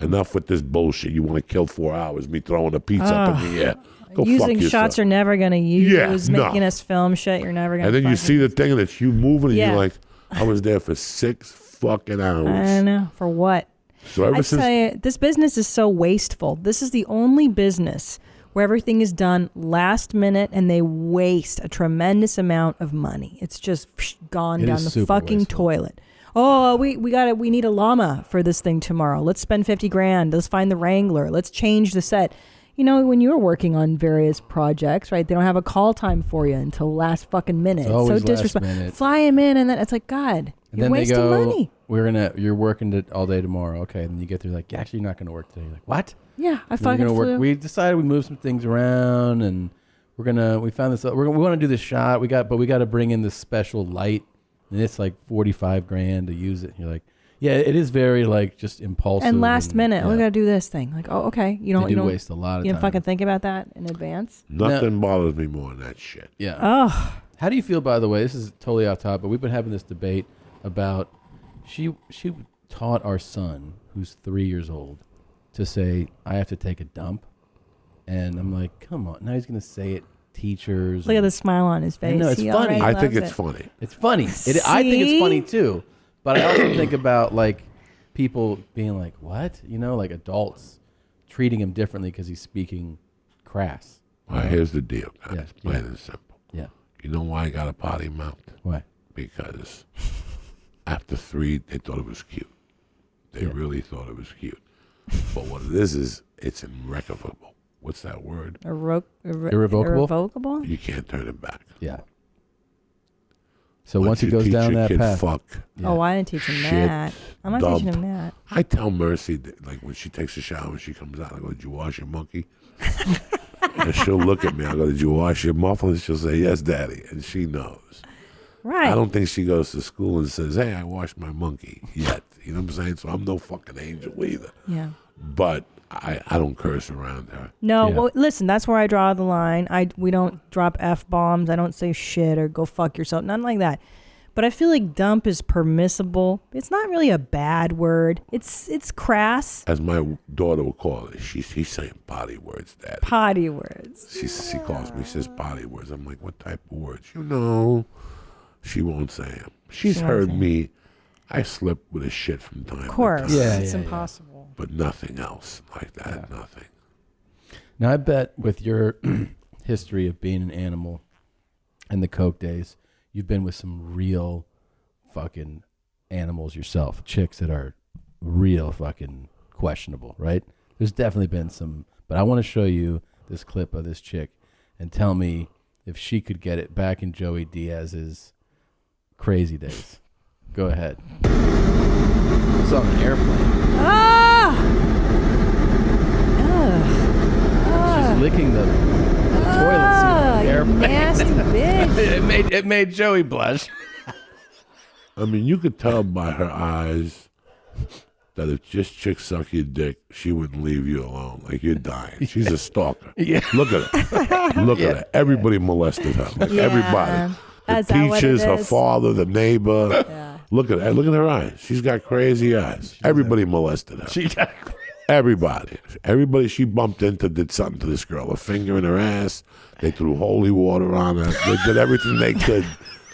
Enough with this bullshit. You want to kill 4 hours, me throwing a pizza up in the air. Go using fuck shots you're never going to use. Yeah, making us film shit you're never going to And then you see the thing that's you moving and Yeah. you're like, I was there for 6 fucking hours. I know. For what? So ever I since tell you, this business is so wasteful. This is the only business where everything is done last minute and they waste a tremendous amount of money. It's just gone It down is the super fucking wasteful. toilet. Oh, we need a llama for this thing tomorrow. Let's spend $50,000. Let's find the Wrangler. Let's change the set. When you were working on various projects, right? They don't have a call time for you until last fucking minute. It's always so last disrespectful. minute. Fly him in, and then it's like, God, And you're then they wasting go, money. you're working all day tomorrow. Okay. And then you get there like, actually, you're not going to work today. You're like, what? Yeah, I And you're fucking gonna flew. We decided we moved some things around and we found this, we want to do this shot. We got to bring in this special light and it's like $45,000 to use it. And you're like, yeah, it is very like just impulsive. And last minute, we yeah. got to do this thing. Like, oh, okay. You don't waste a lot of You time. don't fucking think about that in advance. nothing bothers me more than that shit. Yeah. Oh, How do you feel, by the way? This is totally off topic, but we've been having this debate about she taught our son, who's 3 years old, to say, I have to take a dump. And I'm like, come on. Now he's going to say it, teachers. Look at the smile on his face. I know, it's He funny. already I think loves it's funny. It's funny. I think it's funny too. But I also think about like people being like, what? You know, like adults treating him differently because he's speaking crass. Well, here's the deal, guys. Yeah, Plain and simple. Yeah. You know why I got a potty mouth? Why? Because after 3, they thought it was cute. They really thought it was cute. But what it is it's irrevocable. What's that word? Irrevocable? Irrevocable? You can't turn it back. Yeah. So once he goes down that path. Fuck, Oh, I didn't teach him that. I'm not teaching him that. I tell Mercy, that, like when she takes a shower and she comes out, I go, did you wash your monkey? And she'll look at me. I go, did you wash your muffins? She'll say, yes, Daddy. And she knows. Right. I don't think she goes to school and says, hey, I washed my monkey yet. You know what I'm saying? So I'm no fucking angel either. Yeah. But I don't curse around her. No, well, listen, that's where I draw the line. We don't drop F-bombs. I don't say shit or go fuck yourself. Nothing like that. But I feel like dump is permissible. It's not really a bad word. It's crass. As my daughter will call it, she's saying potty words, Daddy. Potty words. She calls me, she says potty words. I'm like, what type of words? You know, she won't say them. She's heard me. I slip with a shit from time to time. Of course. It's impossible. But nothing else like that, nothing. Now, I bet with your history of being an animal and the Coke days, you've been with some real fucking animals yourself, chicks that are real fucking questionable, right? There's definitely been some, but I want to show you this clip of this chick and tell me if she could get it back in Joey Diaz's crazy days. Go ahead. It's on an airplane. She's licking the toilet seat on the airplane. Nasty bitch. It made Joey blush. I mean, you could tell by her eyes that if this chick sucked your dick, she wouldn't leave you alone. Like, you're dying. She's a stalker. Yeah. Look at her. Look at her. Everybody molested her. Like, everybody. The teachers, her father, the neighbor. Yeah. Look at her. Look at her eyes. She's got crazy eyes. Everybody molested her. Everybody she bumped into did something to this girl. A finger in her ass. They threw holy water on her. They did everything they could.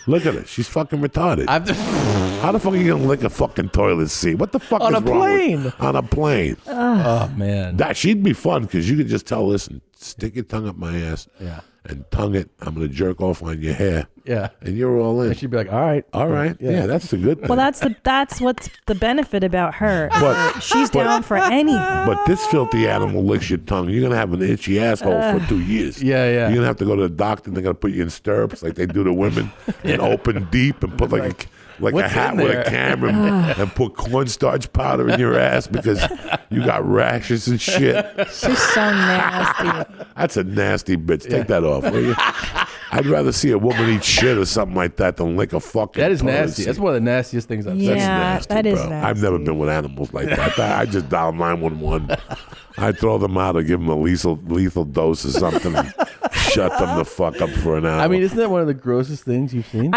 Look at her. She's fucking retarded. How the fuck are you going to lick a fucking toilet seat? What the fuck on is a wrong plane? With, on a plane. Oh, man. She'd be fun because you could just tell, listen, stick your tongue up my ass. Yeah. And tongue it. I'm going to jerk off on your hair. Yeah. And you're all in. And she'd be like, all right. All right. Yeah, that's the good thing. Well, that's what's the benefit about her. She's down for any. But this filthy animal licks your tongue. You're going to have an itchy asshole for 2 years. Yeah. You're going to have to go to the doctor and they're going to put you in stirrups like they do to women and open deep and put like a hat with a camera and put cornstarch powder in your ass because you got rashes and shit. She's so nasty. That's a nasty bitch. Take that off, will you? I'd rather see a woman eat shit or something like that than lick a fucking That is toilet nasty. seat. That's one of the nastiest things I've seen. That's nasty, that is bro. nasty. I've never been with animals like that. I just dial 911. I throw them out or give them a lethal dose or something and shut them the fuck up for an hour. I mean, isn't that one of the grossest things you've seen?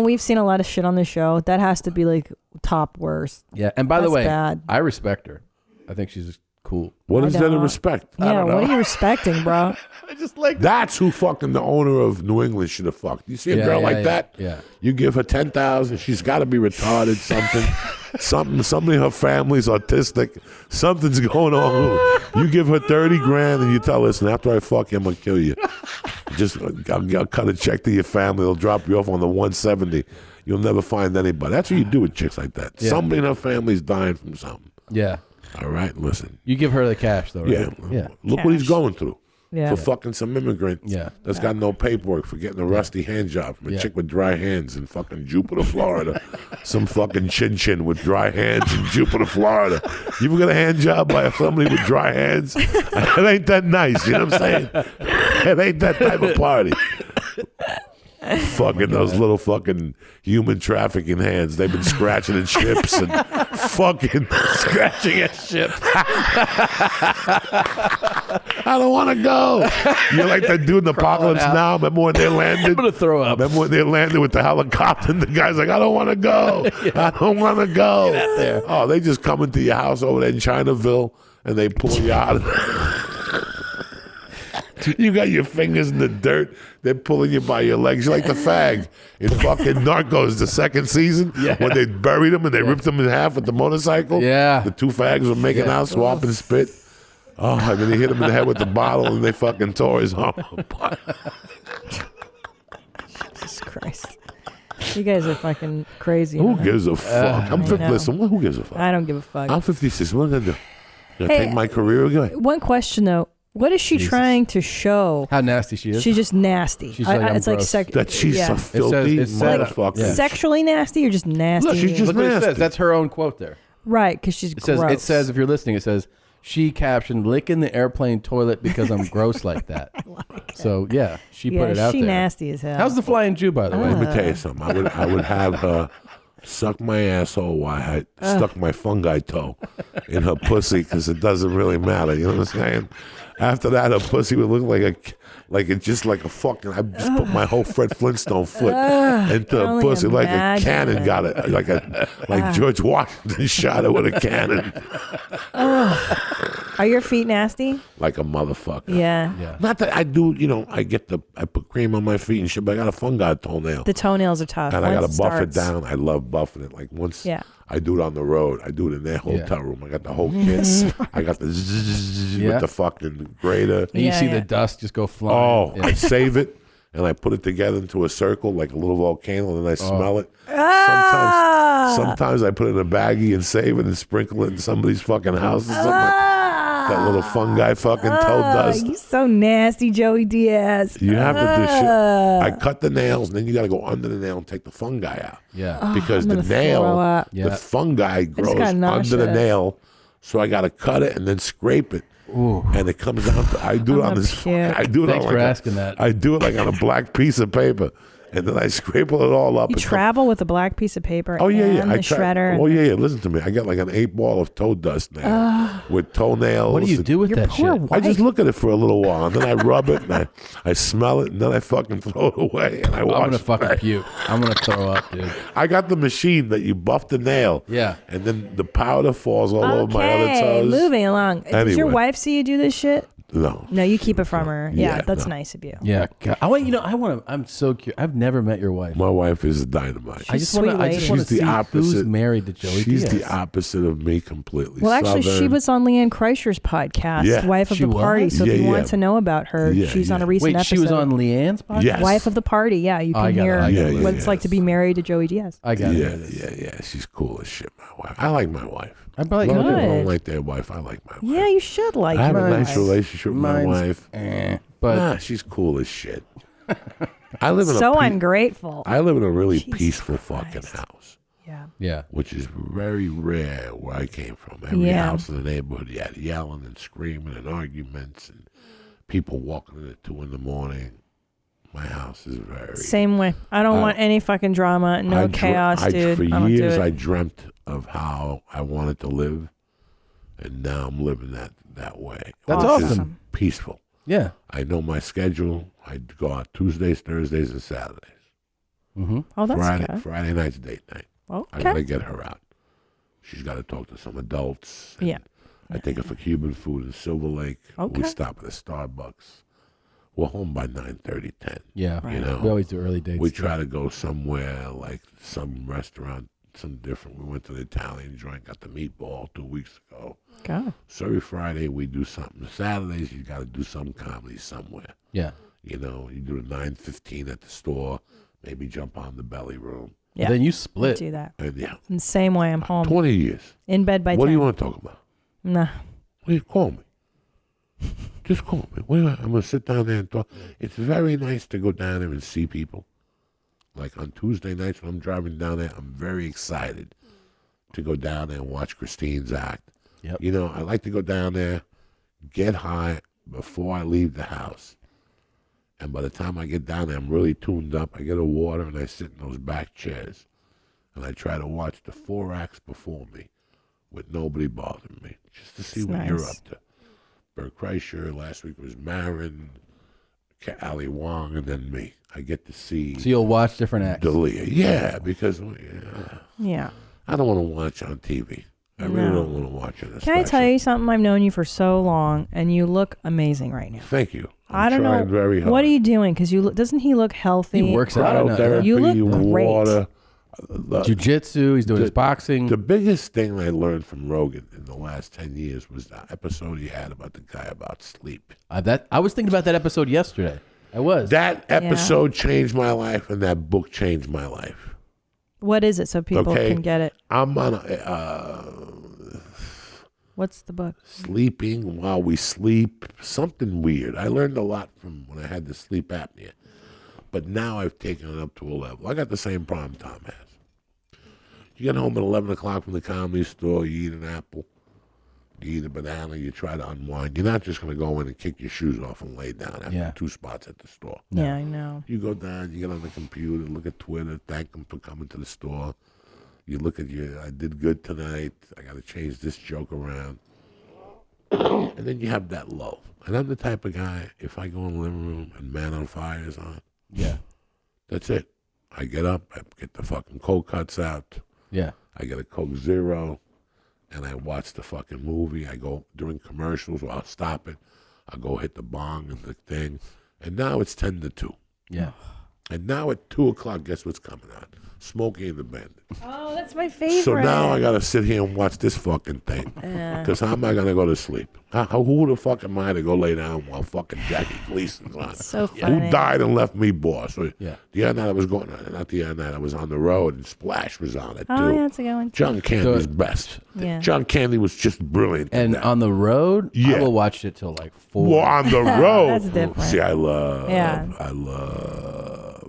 We've seen a lot of shit on the show. That has to be like top worst. Yeah, and by the That's way, bad. I respect her. I think she's cool. What is there to respect? Yeah, what are you respecting, bro? I just like That's who fucking the owner of New England should have fucked. You see a girl like that? Yeah. You give her 10,000, she's got to be retarded. Somebody in her family's autistic. Something's going on. You give her 30 grand and you tell her, listen, after I fuck you, I'm gonna kill you. Just I'll cut a check to your family. They'll drop you off on the 170. You'll never find anybody. That's what you do with chicks like that. Yeah. Somebody in her family's dying from something. Yeah. All right, listen. You give her the cash, though, right? Yeah. Look what he's going through. Yeah. For fucking some immigrant that's got no paperwork for getting a rusty hand job from a chick with dry hands in fucking Jupiter, Florida. Some fucking chin with dry hands in Jupiter, Florida. You ever get a hand job by somebody with dry hands? It ain't that nice, you know what I'm saying? It ain't that type of party. Fucking those little fucking human trafficking hands. They've been scratching at ships and fucking scratching at ships. I don't want to go. You're like that dude in Apocalypse Now. Remember when they landed? I'm going to throw up. Remember when they landed with the helicopter and the guy's like, I don't want to go. I don't want to go. Get out there. Oh, they just come into your house over there in Chinaville and they pull you out. You got your fingers in the dirt. They're pulling you by your legs. You're like the fag in fucking Narcos, the second season, when they buried him and they ripped him in half with the motorcycle. Yeah. The two fags were making out, swapping spit. Oh, and then he hit him in the head with the bottle and they fucking tore his arm apart. Jesus Christ. You guys are fucking crazy. Who gives a fuck? Listen, who gives a fuck? I don't give a fuck. I'm 56. What am I going to do? Gonna take my career away? One question, though. What is she trying to show? How nasty she is. She's just nasty. She's like, it's like that she's a filthy motherfucker. Like sexually nasty or just nasty? Look, she's just Look what it nasty. says. That's her own quote there. Right, because she's gross. It says, if you're listening, it says, she captioned, licking the airplane toilet because I'm gross like that. So, yeah, she put it out there. She nasty as hell. How's the Flying Jew, by the way? Let me tell you something. I would have her suck my asshole while I stuck my fungi toe in her pussy because it doesn't really matter. You know what I'm saying? After that, her pussy would look like a fucking. I just put my whole Fred Flintstone foot into her pussy like a cannon got it, like George Washington shot it with a cannon. Are your feet nasty? Like a motherfucker. Yeah. Not that I do. I put cream on my feet and shit, but I got a fungi toenail. The toenails are tough. And I got to buff it down. I love buffing it. Like once I do it on the road, I do it in their hotel room. I got the whole kit. I got the with the fucking grater. And you see the dust just go flying. Oh, I save it and I put it together into a circle like a little volcano, and then I smell it. Sometimes I put it in a baggie and save it and sprinkle it in somebody's fucking house or something. That little fungi fucking toe dust. You're so nasty, Joey Diaz. You have to do shit. I cut the nails, and then you got to go under the nail and take the fungi out. Yeah. Because the nail, the fungi grows under the nail, so I got to cut it and then scrape it. Ooh. And it comes down to, I do it on this. I do it Thanks on for like asking that. I do it like on a black piece of paper. And then I scrape it all up. You travel with a black piece of paper and the shredder. Listen to me. I got like an 8-ball of toe dust now with toenails. What do you do with that shit? I just look at it for a little while, and then I rub it, and I smell it, and then I fucking throw it away, and I watch I'm going to fucking puke. I'm going to throw up, dude. I got the machine that you buff the nail. Yeah. And then the powder falls all over my other toes. Moving along. Does your wife see you do this shit? No. No, you keep it from her. Yeah, that's nice of you. Yeah. I'm so curious. I've never met your wife. My wife is dynamite. I just want to see who's married to Joey Diaz. She's the opposite of me completely. Well, actually, she was on Leanne Kreischer's podcast, Wife of the Party. So if you want to know about her, she's on a recent episode. She was on Leanne's podcast? Yes. Wife of the Party. Yeah, you can hear what it's like to be married to Joey Diaz. I got it. Yeah. She's cool as shit, my wife. I like my wife. I probably people don't like their wife. I like my wife. Yeah, you should like I have your a nice wife. relationship with my wife. But she's cool as shit. I live in ungrateful. I live in a really peaceful fucking house. Yeah. Which is very rare where I came from. Every house in the neighborhood, you had yelling and screaming and arguments and people walking in at 2 a.m. My house is very... Same way. I don't want any fucking drama. No chaos, dude. For years, I dreamt of how I wanted to live, and now I'm living that way. That's awesome. Peaceful. Yeah. I know my schedule. I go out Tuesdays, Thursdays, and Saturdays. Mm-hmm. Oh, that's good. Friday night's date night. Okay. I gotta get her out. She's got to talk to some adults. Yeah. I take her for Cuban food in Silver Lake. Okay. We stop at a Starbucks. We're home by 9:30, 10. Yeah. You know, we always do early dates. We try to go somewhere like some restaurant, some different. We went to the Italian joint, got the meatball 2 weeks ago. God. So every Friday we do something. Saturdays you got to do some comedy somewhere. Yeah. You know, you do the 9:15 at the store. Maybe jump on the belly room. Yeah. Then you split. Do that. And In the same way, I'm home. 20 years. In bed by 10. What do you want to talk about? Nah. Well, you call me. Just call me. I'm going to sit down there and talk. It's very nice to go down there and see people. Like on Tuesday nights when I'm driving down there, I'm very excited to go down there and watch Christine's act. Yep. You know, I like to go down there, get high before I leave the house. And by the time I get down there, I'm really tuned up. I get a water and I sit in those back chairs. And I try to watch the 4 acts before me with nobody bothering me, just to see what you're up to. Bert Kreischer, last week was Marin, Ali Wong, and then me. I get to see. So you'll watch different acts. Dalia. Yeah, because Yeah. I don't want to watch on TV. I really don't want to watch it. Can I tell you something? I've known you for so long, and you look amazing right now. Thank you. I don't know. Very hard. What are you doing? Because doesn't he look healthy? He works out. Cryotherapy, You look great. water. Jiu-jitsu. He's doing his boxing. The biggest thing I learned from Rogan in the last 10 years was that episode he had about the guy about sleep. I was thinking about that episode yesterday. I was. That episode changed my life, and that book changed my life. What is it so people can get it? I'm on What's the book? Sleeping While We Sleep. Something weird. I learned a lot from when I had the sleep apnea. But now I've taken it up to a level. I got the same problem Tom has. You get home at 11 o'clock from the comedy store, you eat an apple, you eat a banana, you try to unwind. You're not just going to go in and kick your shoes off and lay down after 2 spots at the store. Yeah, I know. You go down, you get on the computer, look at Twitter, thank them for coming to the store. You look at I did good tonight, I got to change this joke around. And then you have that lull. And I'm the type of guy, if I go in the living room and Man on Fire is on, that's it. I get up, I get the fucking cold cuts out. Yeah. I get a Coke Zero, and I watch the fucking movie. I go during commercials, or I'll stop it. I'll go hit the bong and the thing. And now it's 10 to 2. Yeah. And now at 2 o'clock, guess what's coming on? Smokey and the Bandit. Oh, that's my favorite. So now I got to sit here and watch this fucking thing. Because how am I going to go to sleep? Who the fuck am I to go lay down while fucking Jackie Gleason's on? So funny. Who died and left me, boss? So Yeah. The other night I was not the other night, I was on the road and Splash was on it too. Oh, yeah, that's a good one. John Candy's best. Yeah. John Candy was just brilliant. And on the road, I will watch it till like 4. Well, on the road. That's different. See, I love Yeah.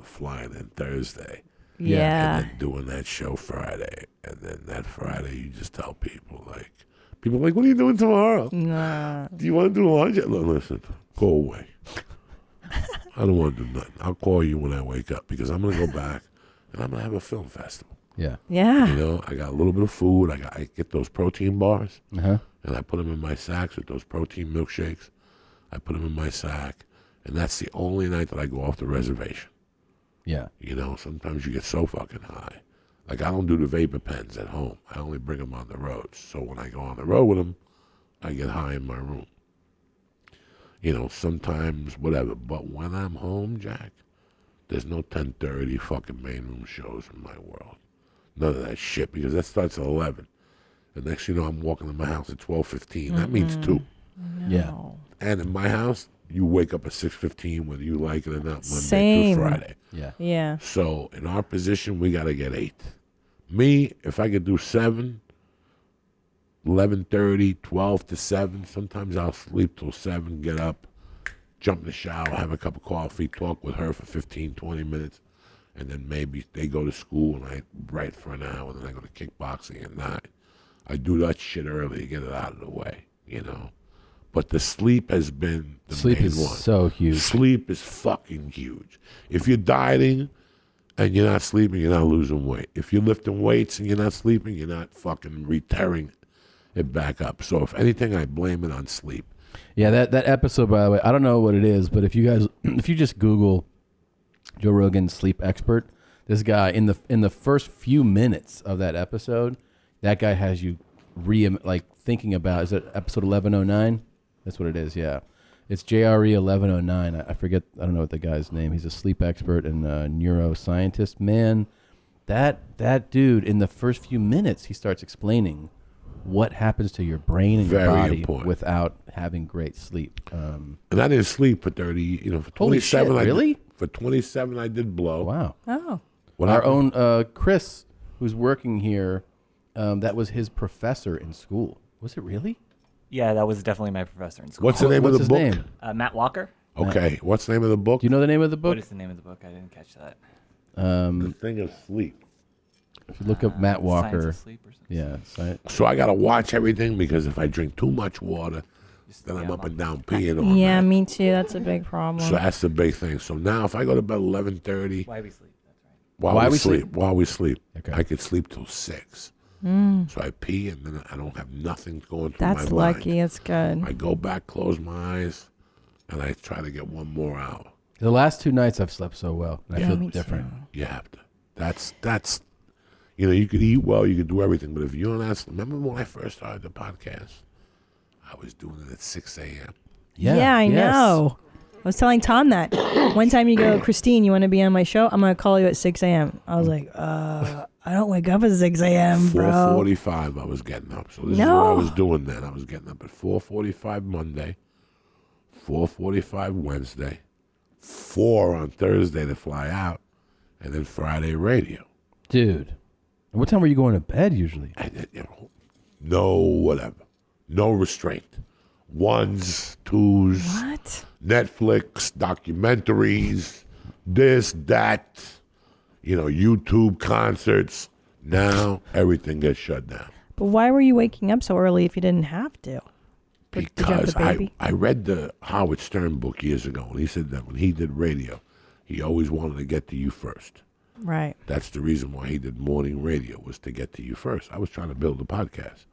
flying in Thursday. Yeah. And then doing that show Friday. And then that Friday, you just tell people, like, what are you doing tomorrow? Nah. Do you want to do lunch? Listen, go away. I don't want to do nothing. I'll call you when I wake up because I'm going to go back and I'm going to have a film festival. Yeah. Yeah. You know, I got a little bit of food. I get those protein bars Uh-huh. and I put them in my sacks with those protein milkshakes. I put them in my sack. And that's the only night that I go off the reservation. Yeah. You know, sometimes you get so fucking high. Like, I don't do the vapor pens at home. I only bring them on the road. So when I go on the road with them, I get high in my room. You know, sometimes, whatever. But when I'm home, Jack, there's no 10:30 fucking main room shows in my world. None of that shit, because that starts at 11. The next thing you know, I'm walking to my house at 12:15. That means 2. Yeah. And in my house, you wake up at 6:15 whether you like it or not, Monday Same. through Friday. Yeah. Yeah. So in our position, we got to get 8. Me, if I could do 7, 11:30, 12 to 7, sometimes I'll sleep till 7, get up, jump in the shower, have a cup of coffee, talk with her for 15, 20 minutes, and then maybe they go to school and I write for an hour, and then I go to kickboxing at 9. I do that shit early to get it out of the way, you know. But the sleep has been the Sleep main is one. so huge. Sleep is fucking huge. If you're dieting and you're not sleeping, you're not losing weight. If you're lifting weights and you're not sleeping, you're not fucking re-tearing it back up. So if anything, I blame it on sleep. Yeah, that episode, by the way, I don't know what it is, but if you just Google Joe Rogan sleep expert, this guy in the first few minutes of that episode, that guy has you thinking about, is it episode 1109? That's what it is, yeah. It's JRE 1109. I forget, I don't know what the guy's name. He's a sleep expert and a neuroscientist. Man, that dude, in the first few minutes, he starts explaining what happens to your brain and your body without having great sleep. And I didn't sleep for 30, for 27. Holy shit, really? For 27, I did blow. Wow. Oh. Our own Chris, who's working here, that was his professor in school. Was it really? Yeah, that was definitely my professor in school. What's the name of the book? Name? Matt Walker. Okay. What's the name of the book? Do you know the name of the book? What is the name of the book? I didn't catch that. The Thing of Sleep. If you look up Matt Walker. Science of Sleep or something. Yeah. So I got to watch everything because if I drink too much water, then I'm up and down peeing all Yeah, night. me too. That's a big problem. So that's the big thing. So now if I go to bed 11:30. Why we sleep. That's right. While we sleep. Okay. I could sleep till 6. So I pee and then I don't have nothing going through my mind. That's lucky. It's good. I go back, close my eyes, and I try to get 1 more hour. The last 2 nights I've slept so well. And I feel me different. too. You have to. That's You know, you could eat well, you could do everything, but if you're not, remember when I first started the podcast? I was doing it at 6 a.m. Yeah, I know. I was telling Tom that. One time you go, Christine, you want to be on my show? I'm going to call you at 6 a.m. I was like, I don't wake up at 6 a.m., bro. 4:45 I was getting up. So this is what I was doing then. I was getting up at 4:45 Monday, 4:45 Wednesday, 4 on Thursday to fly out, and then Friday radio. Dude, what time were you going to bed usually? No whatever. No restraint. 1s, 2s. What? Netflix, documentaries, this, that, you know, YouTube concerts. Now everything gets shut down. But why were you waking up so early if you didn't have to? Because I read the Howard Stern book years ago, and he said that when he did radio, he always wanted to get to you first. Right. That's the reason why he did morning radio, was to get to you first. I was trying to build a podcast,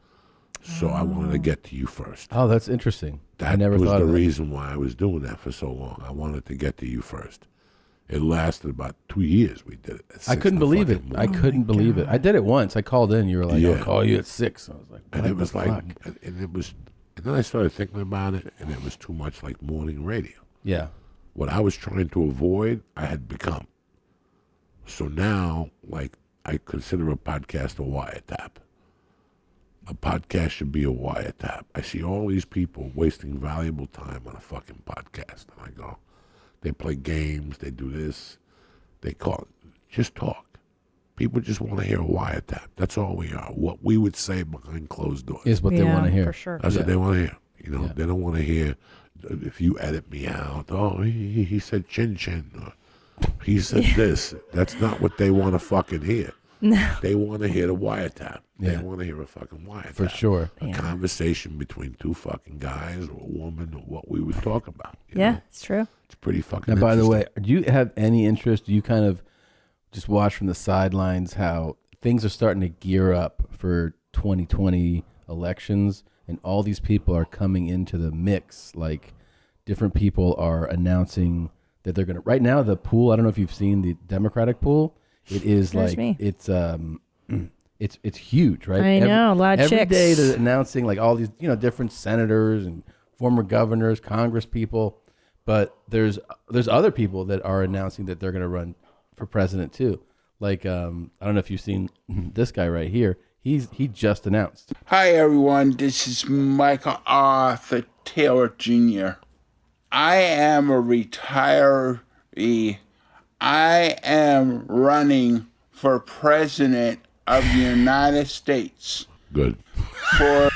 so I wanted to get to you first. Oh, that's interesting. That I never was thought the of that. reason why I was doing that for so long. I wanted to get to you first. It lasted about 2 years. We did it. I couldn't believe it. I couldn't believe it. I did it once. I called in. You were like, I'll call you at 6. I was like, and what it was the like, fuck? and it was, and then I started thinking about it, and it was too much like morning radio. Yeah. What I was trying to avoid, I had become. So now, like, I consider a podcast a wiretap. A podcast should be a wiretap. I see all these people wasting valuable time on a fucking podcast, and I go, they play games, they do this, they call it, just talk. People just want to hear a wiretap. That's all we are. What we would say behind closed doors is what they want to hear. For sure. That's what they want to hear. You know, they don't want to hear if you edit me out. Oh, he said chin chin. Or he said this. That's not what they want to fucking hear. No. They want to hear the wiretap. They want to hear a fucking wiretap. For sure. A conversation between two fucking guys or a woman or what we would talk about. you Yeah, know? it's true. It's pretty fucking Now, by the way, interesting. do you have any interest? Do you kind of just watch from the sidelines how things are starting to gear up for 2020 elections, and all these people are coming into the mix? Like, different people are announcing that they're going to. Right now, the pool. I don't know if you've seen the Democratic pool. It is There's like me. it's huge, right? I know, a lot of every chicks. day they're announcing like all these, different senators and former governors, Congress people. But there's other people that are announcing that they're going to run for president too. Like I don't know if you've seen this guy right here. He just announced. Hi everyone, this is Michael Arthur Taylor Jr. I am a retiree. I am running for president of the United States. Good. For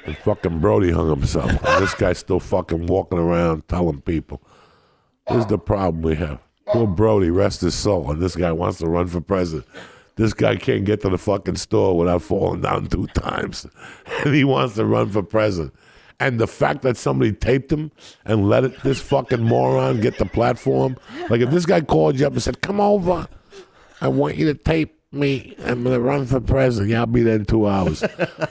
And fucking Brody hung himself. And this guy's still fucking walking around telling people. This is the problem we have. Poor Brody, rest his soul. And this guy wants to run for president. This guy can't get to the fucking store without falling down 2 times. And he wants to run for president. And the fact that somebody taped him and let this fucking moron get the platform. Like if this guy called you up and said, come over, I want you to tape me. I'm going to run for president. Yeah, I'll be there in 2 hours.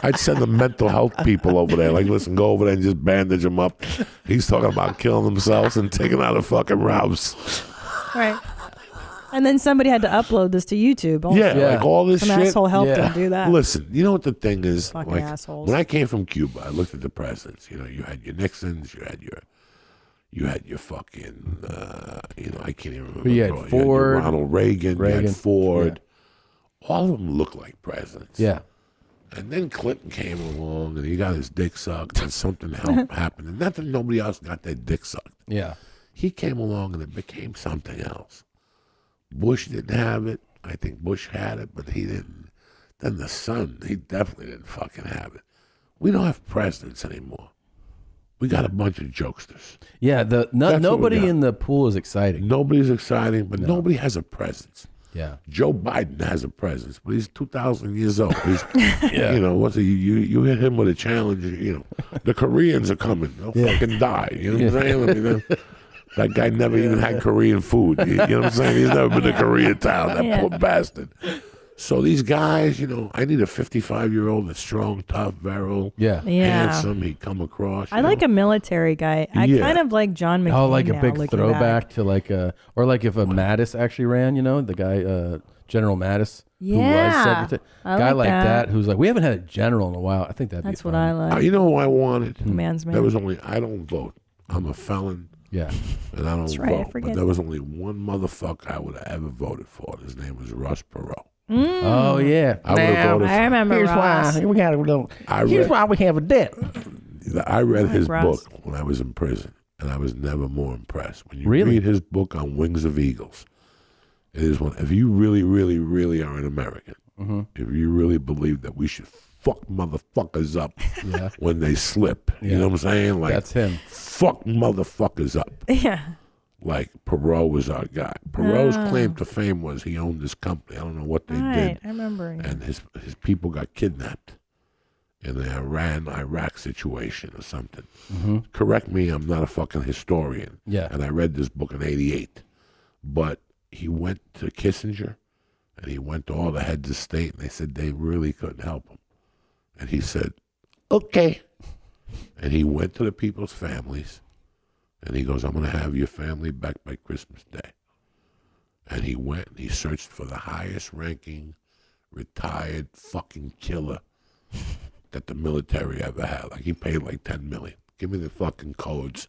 I'd send the mental health people over there. Like, listen, go over there and just bandage him up. He's talking about killing themselves and taking out a fucking Rouse. Right. And then somebody had to upload this to YouTube. Also. Like all this Some shit. asshole helped them do that. Listen, you know what the thing is? Fucking Like, assholes. when I came from Cuba, I looked at the presidents. You know, you had your Nixons, you had your fucking, I can't even remember. You had your Ford, Ronald Reagan, you Reagan, had Ford. All of them looked like presidents. Yeah. And then Clinton came along and he got his dick sucked and something happened. And not that nobody else got their dick sucked. Yeah. He came along and it became something else. Bush didn't have it. I think Bush had it, but he didn't. Then the son, he definitely didn't fucking have it. We don't have presidents anymore. We got a bunch of jokesters. Yeah, That's what nobody we got. in the pool is exciting. Nobody's exciting, but nobody has a presence. Yeah. Joe Biden has a presence, but he's 2,000 years old. He's, you hit him with a challenge. The Koreans are coming. They'll fucking die. You know what I'm saying? I mean, that guy never even had Korean food. You know what I'm saying? He's never been to Koreatown. That poor bastard. So these guys, I need a 55-year-old that's strong, tough, virile, handsome. He'd come across. I like a military guy. I kind of like John McCain. Oh, like a now, big looking throwback back. to or like if a Mattis actually ran, the guy, General Mattis, who was Yeah, secretary. I Guy like like that. that, who's like, we haven't had a general in a while. I think that'd That's be what fun. I like. You know who I wanted? Man's man. There was only, I don't vote. I'm a felon. Yeah. And I don't That's right, I vote. forget But there was only one motherfucker I would have ever voted for. His name was Ross Perot. Oh yeah. I would have voted I remember Ross. we got a little. Here's why we have a debt. I read his Ross. book when I was in prison, and I was never more impressed. When you Really? read his book on Wings of Eagles, it is one. If you really, really, really are an American, if you really believe that we should fuck motherfuckers up when they slip, you know what I'm saying? Like That's him. fuck motherfuckers up. Yeah. Like Perot was our guy. Perot's claim to fame was he owned this company. I don't know what they did. I remember. And his people got kidnapped in the Iraq situation or something. Correct me, I'm not a fucking historian. Yeah. And I read this book in '88. But he went to Kissinger and he went to all the heads of state and they said they really couldn't help him. And he said, okay. And he went to the people's families and he goes, I'm going to have your family back by Christmas Day. And he went and he searched for the highest ranking retired fucking killer that the military ever had. Like he paid like $10 million. Give me the fucking codes.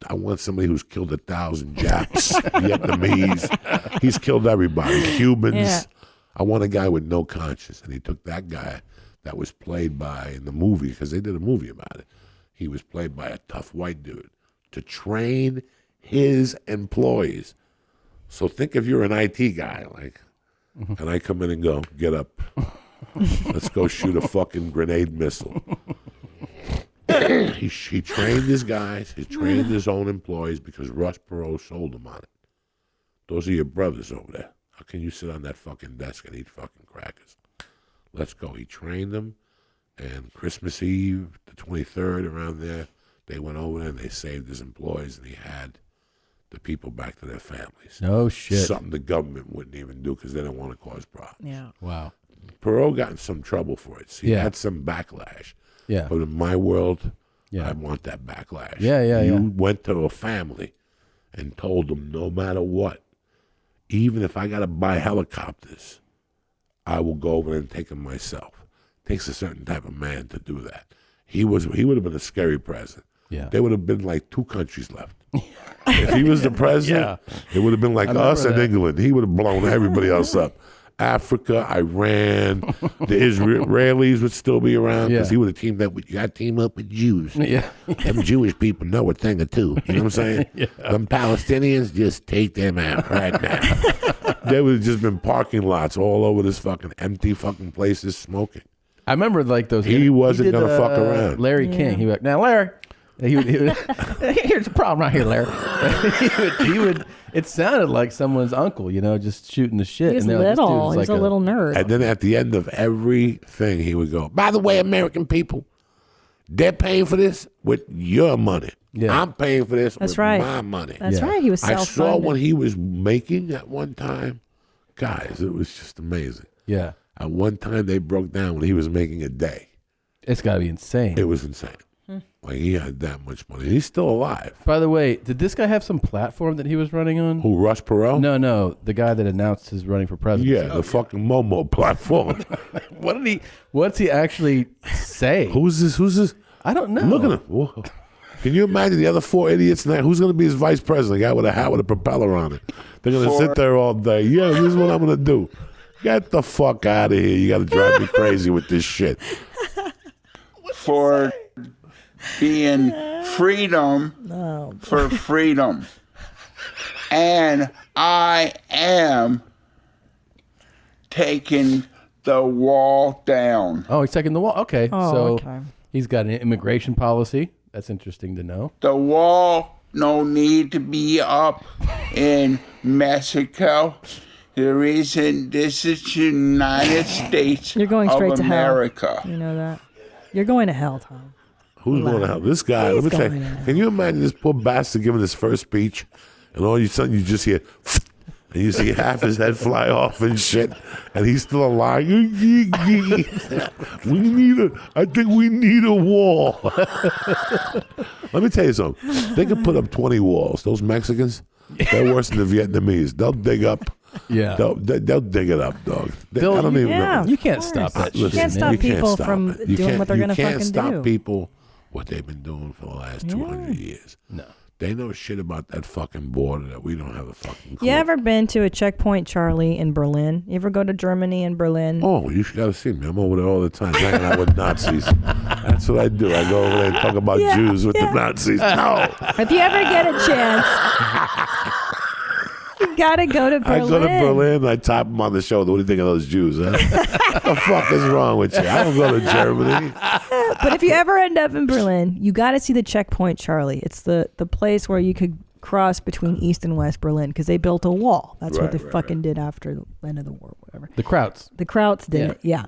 I want somebody who's killed 1,000 Japs, Vietnamese. He's killed everybody, Cubans. Yeah. I want a guy with no conscience. And he took that guy that was played by, in the movie, because they did a movie about it, he was played by a tough white dude to train his employees. So think if you're an IT guy, like, and I come in and go, get up. Let's go shoot a fucking grenade missile. He trained his guys. He trained his own employees because Ross Perot sold them on it. Those are your brothers over there. How can you sit on that fucking desk and eat fucking crackers? Let's go. He trained them, and Christmas Eve, the 23rd, around there, they went over there and they saved his employees, and he had the people back to their families. No shit. Something the government wouldn't even do because they don't want to cause problems. Yeah. Wow. Perot got in some trouble for it. So he had some backlash. Yeah. But in my world, I want that backlash. Yeah. You went to a family and told them no matter what, even if I got to buy helicopters, I will go over and take them myself. It takes a certain type of man to do that. He would have been a scary president. Yeah. There would have been like 2 countries left. If he was the president, it would have been like us and England. He would have blown everybody else up. Africa, Iran, the Israelis would still be around because he would have teamed up with, you got to team up with Jews. Yeah. Them Jewish people know a thing or two. You know what I'm saying? Them Palestinians, just take them out right now. There would have just been parking lots all over this fucking empty fucking places smoking. I remember like those. He wasn't going to fuck around. Larry King. He was like, now Larry. He would, here's the problem right here, Larry. he would. It sounded like someone's uncle, you know, just shooting the shit. He was and like, little. He was like a little nerd. And then at the end of everything, he would go, by the way, American people, they're paying for this with your money. Yeah. I'm paying for this That's with right. my money. That's right. He was I self-funded. saw what he was making at one time. Guys, it was just amazing. Yeah. At one time, they broke down what he was making a day. It's got to be insane. It was insane. Like, he had that much money. He's still alive. By the way, did this guy have some platform that he was running on? Who, Ross Perot? No. The guy that announced his running for president. Yeah, the fucking Momo platform. What's he actually say? Who's this? I don't know. Look at him. Whoa. Can you imagine the other 4 idiots now? Who's going to be his vice president? A guy with a hat with a propeller on it. They're going to sit there all day. Yeah, this is what I'm going to do. Get the fuck out of here. You got to drive me crazy with this shit. For being freedom for freedom. And I am taking the wall down. Oh, he's taking the wall. Okay. Oh, so he's got an immigration policy. That's interesting to know. The wall no need to be up in Mexico. The reason this is the United States You're going straight of to America. hell. You know that. You're going to hell, Tom. Who's going to hell? This guy. He's Let me tell going you. to hell. Can you imagine this poor bastard giving his first speech, and all of a sudden you just hear, and you see half his head fly off and shit, and he's still alive. I think we need a wall. Let me tell you something. They could put up 20 walls. Those Mexicans, they're worse than the Vietnamese. They'll dig up Yeah. They'll dig it up, dog. I don't even know. You can't stop that shit. You can't stop You can't people stop from it. You doing can't- what they're going to You fucking can't stop do. people what they've been doing for the last 200 years. No. They know shit about that fucking border that we don't have a fucking clue. You ever been to a checkpoint, Charlie, in Berlin? You ever go to Germany and Berlin? Oh, you got to see me. I'm over there all the time hanging out with Nazis. That's what I do. I go over there and talk about Jews with the Nazis. No. If you ever get a chance, you gotta go to Berlin. I go to Berlin, I tap them on the shoulder. What do you think of those Jews, huh? What the fuck is wrong with you? I don't go to Germany. But if you ever end up in Berlin, you got to see the checkpoint, Charlie. It's the place where you could cross between East and West Berlin because they built a wall. That's what they fucking did after the end of the war, whatever. The Krauts. The Krauts did it, yeah.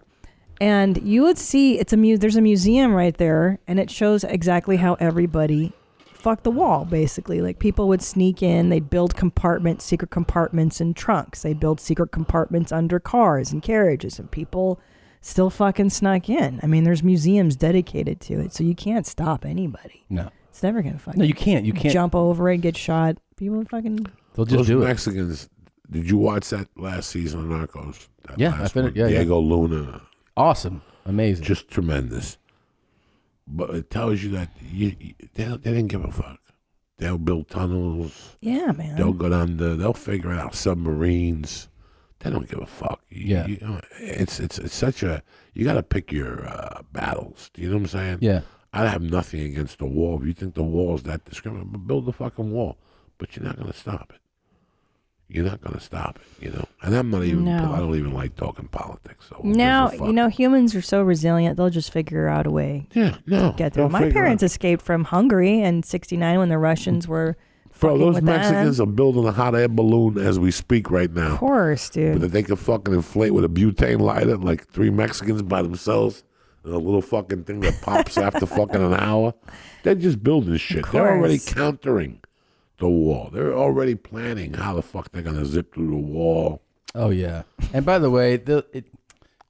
And you would see there's a museum right there, and it shows exactly how everybody fucked the wall, basically. Like, people would sneak in, they'd build compartments, secret compartments in trunks. They build secret compartments under cars and carriages, and people still fucking snuck in. I mean, there's museums dedicated to it, so you can't stop anybody. No. It's never gonna fucking. No, you can't. You can't jump over it, get shot. People fucking. They'll just Those do it. Mexicans, did you watch that last season of Narcos? That Yeah, last I finished. one? Yeah, Diego Luna. Awesome. Amazing. Just tremendous. But it tells you that they didn't give a fuck. They'll build tunnels. Yeah, man. They'll go down they'll figure it out. Submarines. They don't give a fuck. It's such a, you got to pick your battles. Do you know what I'm saying? Yeah. I have nothing against the wall. If you think the wall is that discriminatory, build the fucking wall. But you're not going to stop it. You're not going to stop it, you know? And I'm not even, I don't even like talking politics. So now, humans are so resilient, they'll just figure out a way to get through. My parents escaped from Hungary in '69 when the Russians were Bro, those with Mexicans them. are building a hot air balloon as we speak right now. Of course, dude. That they can fucking inflate with a butane lighter, like 3 Mexicans by themselves, and a little fucking thing that pops after fucking an hour. They're just building shit. They're already countering the wall. They're already planning how the fuck they're gonna zip through the wall. Oh yeah. And by the way, the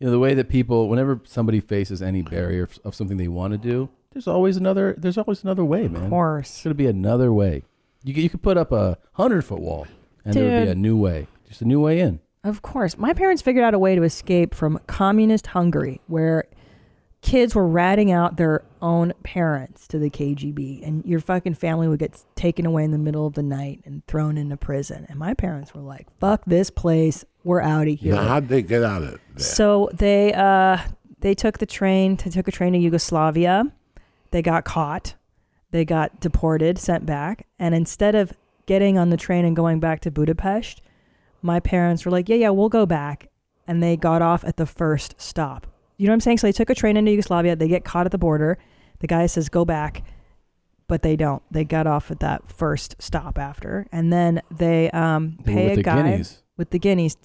way that people, whenever somebody faces any barrier of something they want to do, there's always another way, man. Of course. There's gonna be another way. You could put up a 100-foot wall, and there would be a new way, just a new way in. Of course. My parents figured out a way to escape from communist Hungary, where kids were ratting out their own parents to the KGB, and your fucking family would get taken away in the middle of the night and thrown into prison. And my parents were like, fuck this place, we're out of here. Now, how'd they get out of there? So they took a train to Yugoslavia. They got caught. They got deported, sent back. And instead of getting on the train and going back to Budapest, my parents were like, yeah, we'll go back. And they got off at the first stop. You know what I'm saying? So they took a train into Yugoslavia. They get caught at the border. The guy says, go back. But they don't. They got off at that first stop after. And then they pay a guy with the guineas.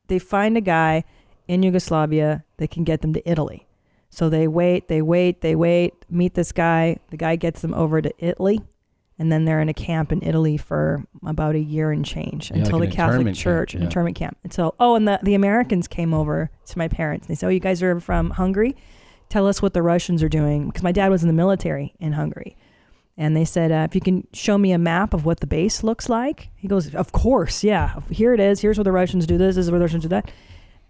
They find a guy in Yugoslavia that can get them to Italy. So they wait, meet this guy. The guy gets them over to Italy. And then they're in a camp in Italy for about a year and change until like the Catholic Church, an internment camp. And so, and the Americans came over to my parents. They said, you guys are from Hungary? Tell us what the Russians are doing. Because my dad was in the military in Hungary. And they said, if you can show me a map of what the base looks like. He goes, of course, yeah. Here it is. Here's where the Russians do this. This is where the Russians do that.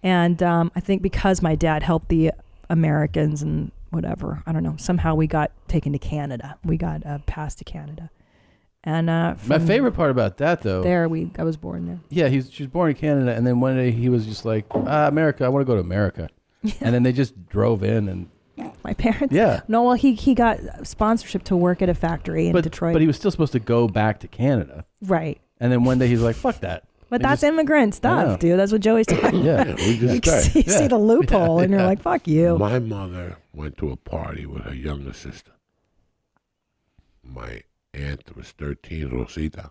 And I think because my dad helped the Americans and whatever, I don't know, somehow we got taken to Canada. We got passed to Canada. And my favorite part about that, though, I was born there. Yeah, she was born in Canada, and then one day he was just like, America, I want to go to America. Yeah. And then they just drove in and... My parents? Yeah. No, well, he got sponsorship to work at a factory in Detroit. But he was still supposed to go back to Canada. Right. And then one day he's like, fuck that. But that's immigrant stuff, dude. That's what Joey's talking about. You see the loophole, and you're like, fuck you. My mother went to a party with her younger sister. My aunt was 13, Rosita,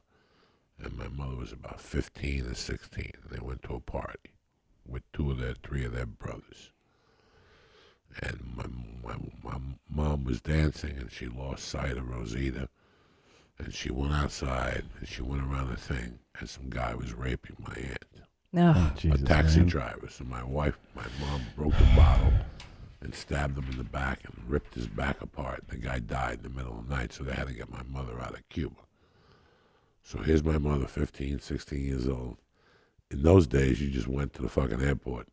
and my mother was about 15 or 16. And they went to a party with 3 of their brothers. And my mom was dancing, and she lost sight of Rosita. And she went outside, and she went around the thing, and some guy was raping my aunt. Jesus, a taxi man. driver. So my mom broke the bottle and stabbed him in the back and ripped his back apart. The guy died in the middle of the night, so they had to get my mother out of Cuba. So here's my mother, 15, 16 years old, in those days, you just went to the fucking airport.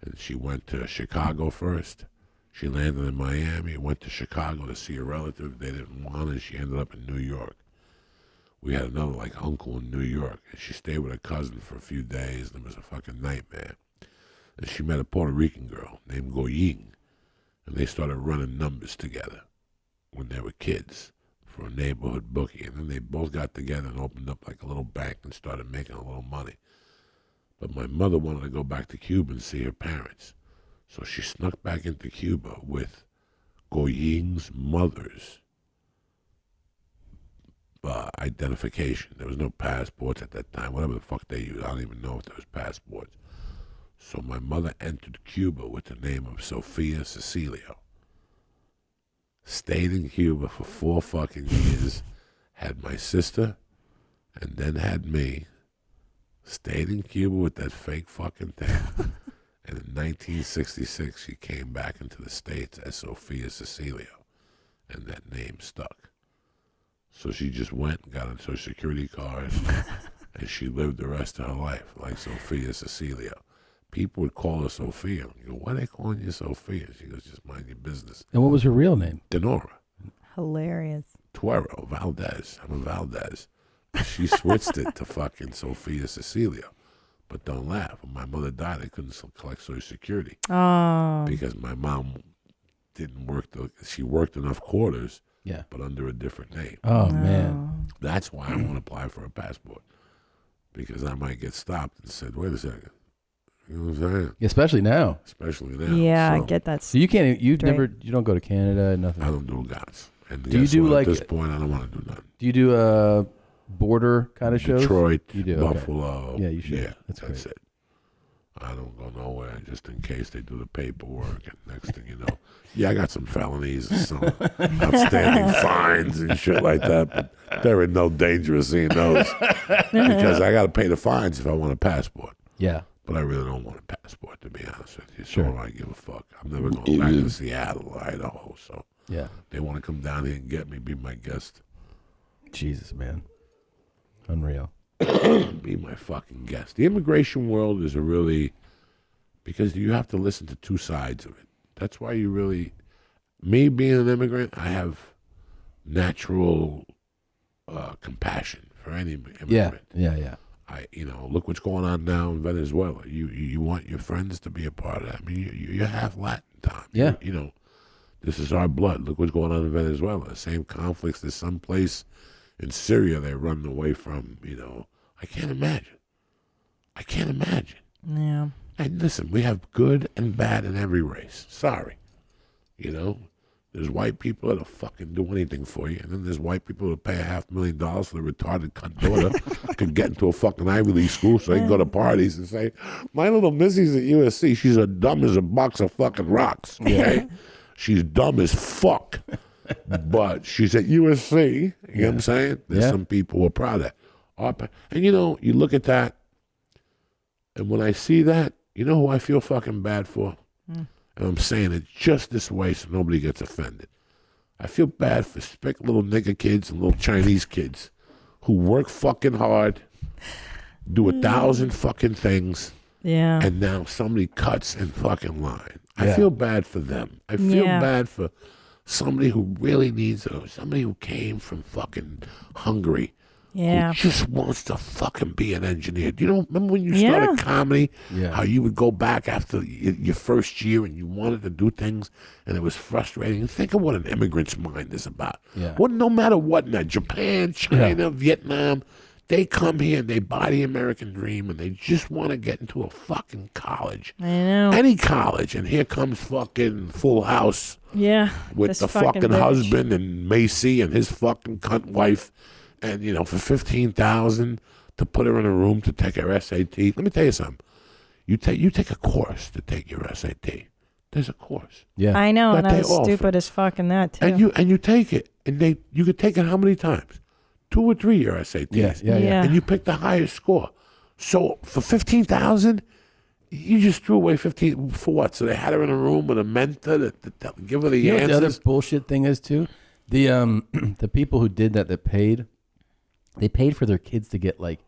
And she went to Chicago first. She landed in Miami, went to Chicago to see a relative. They didn't want her. She ended up in New York. We had another, like, uncle in New York. And she stayed with her cousin for a few days. And it was a fucking nightmare. And she met a Puerto Rican girl named Goying. And they started running numbers together when they were kids for a neighborhood bookie. And then they both got together and opened up like a little bank and started making a little money. But my mother wanted to go back to Cuba and see her parents. So she snuck back into Cuba with Goying's mother's identification. There was no passports at that time, whatever the fuck they used. I don't even know if there was passports. So my mother entered Cuba with the name of Sofia Cecilio. Stayed in Cuba for 4 fucking years. Had my sister, and then had me. Stayed in Cuba with that fake fucking thing. And in 1966, she came back into the States as Sofia Cecilio. And that name stuck. So she just went and got a Social Security card. And she lived the rest of her life like Sofia Cecilio. People would call her Sophia. You go, why are they calling you Sophia? She goes, just mind your business. And what was her real name? Denora. Hilarious. Tuero, Valdez. I'm a Valdez. She switched it to fucking Sofia Cecilio. But don't laugh. When my mother died, I couldn't collect Social Security. Oh. Because my mom didn't work. She worked enough quarters, yeah, but under a different name. Oh, man. That's why I want to apply for a passport. Because I might get stopped and said, wait a second. You know what I'm saying? Especially now. Especially now. Yeah, so, I get that. So you can't, you straight. don't go to Canada, nothing? I don't do guys. And do you do what? like, at this point, I don't want to do nothing. Do you do border kind of shows? Detroit, you do, Buffalo. Okay. Yeah, you should. Yeah, that's it. I don't go nowhere just in case they do the paperwork. And next thing you know, yeah, I got some felonies and some outstanding fines and shit like that. But there is no danger of seeing those because I got to pay the fines if I want a passport. Yeah. But I really don't want a passport, to be honest with you. So Sure. I give a fuck. I'm never going back to Seattle or Idaho. So yeah, they want to come down here and get me, be my guest. Jesus, man. Unreal. Be my fucking guest. The immigration world is a really, because you have to listen to two sides of it. That's why you really, me being an immigrant, I have natural compassion for any immigrant. Yeah. Look what's going on now in Venezuela. You want your friends to be a part of that. I mean, you're half Latin, Tom. Yeah. This is our blood. Look what's going on in Venezuela. The same conflicts. There's some place in Syria they're running away from. I can't imagine. Yeah. And listen, we have good and bad in every race. Sorry. There's white people that'll fucking do anything for you. And then there's white people that'll pay $500,000 for the retarded cunt daughter can get into a fucking Ivy League school so they can go to parties and say, my little missy's at USC. She's as dumb as a box of fucking rocks. Okay? She's dumb as fuck. But she's at USC. You know what I'm saying? There's some people who are proud of that. And you look at that, and when I see that, you know who I feel fucking bad for? And I'm saying it just this way so nobody gets offended. I feel bad for spick little nigger kids and little Chinese kids who work fucking hard, do 1,000 fucking things, and now somebody cuts in fucking line. I feel bad for them. I feel bad for somebody who really needs somebody who came from fucking Hungary. Yeah. Who just wants to fucking be an engineer. Do you remember when you started comedy? Yeah. How you would go back after your first year and you wanted to do things and it was frustrating. Think of what an immigrant's mind is about. Yeah. Well, no matter what now, Japan, China, Vietnam, they come here and they buy the American dream and they just want to get into a fucking college. I know. Any college. And here comes fucking Full House. Yeah. With the fucking husband and Macy and his fucking cunt wife. And, for $15,000 to put her in a room to take her SAT. Let me tell you something. You take a course to take your SAT. There's a course. Yeah. I know, and I'm stupid as fuck in that, too. And you take it. And you could take it how many times? 2 or 3 your SATs. Yeah. And you pick the highest score. So for $15,000, you just threw away 15 for what? So they had her in a room with a mentor to give her the answers. What the other bullshit thing is, too? The people who did that paid, they paid for their kids to get like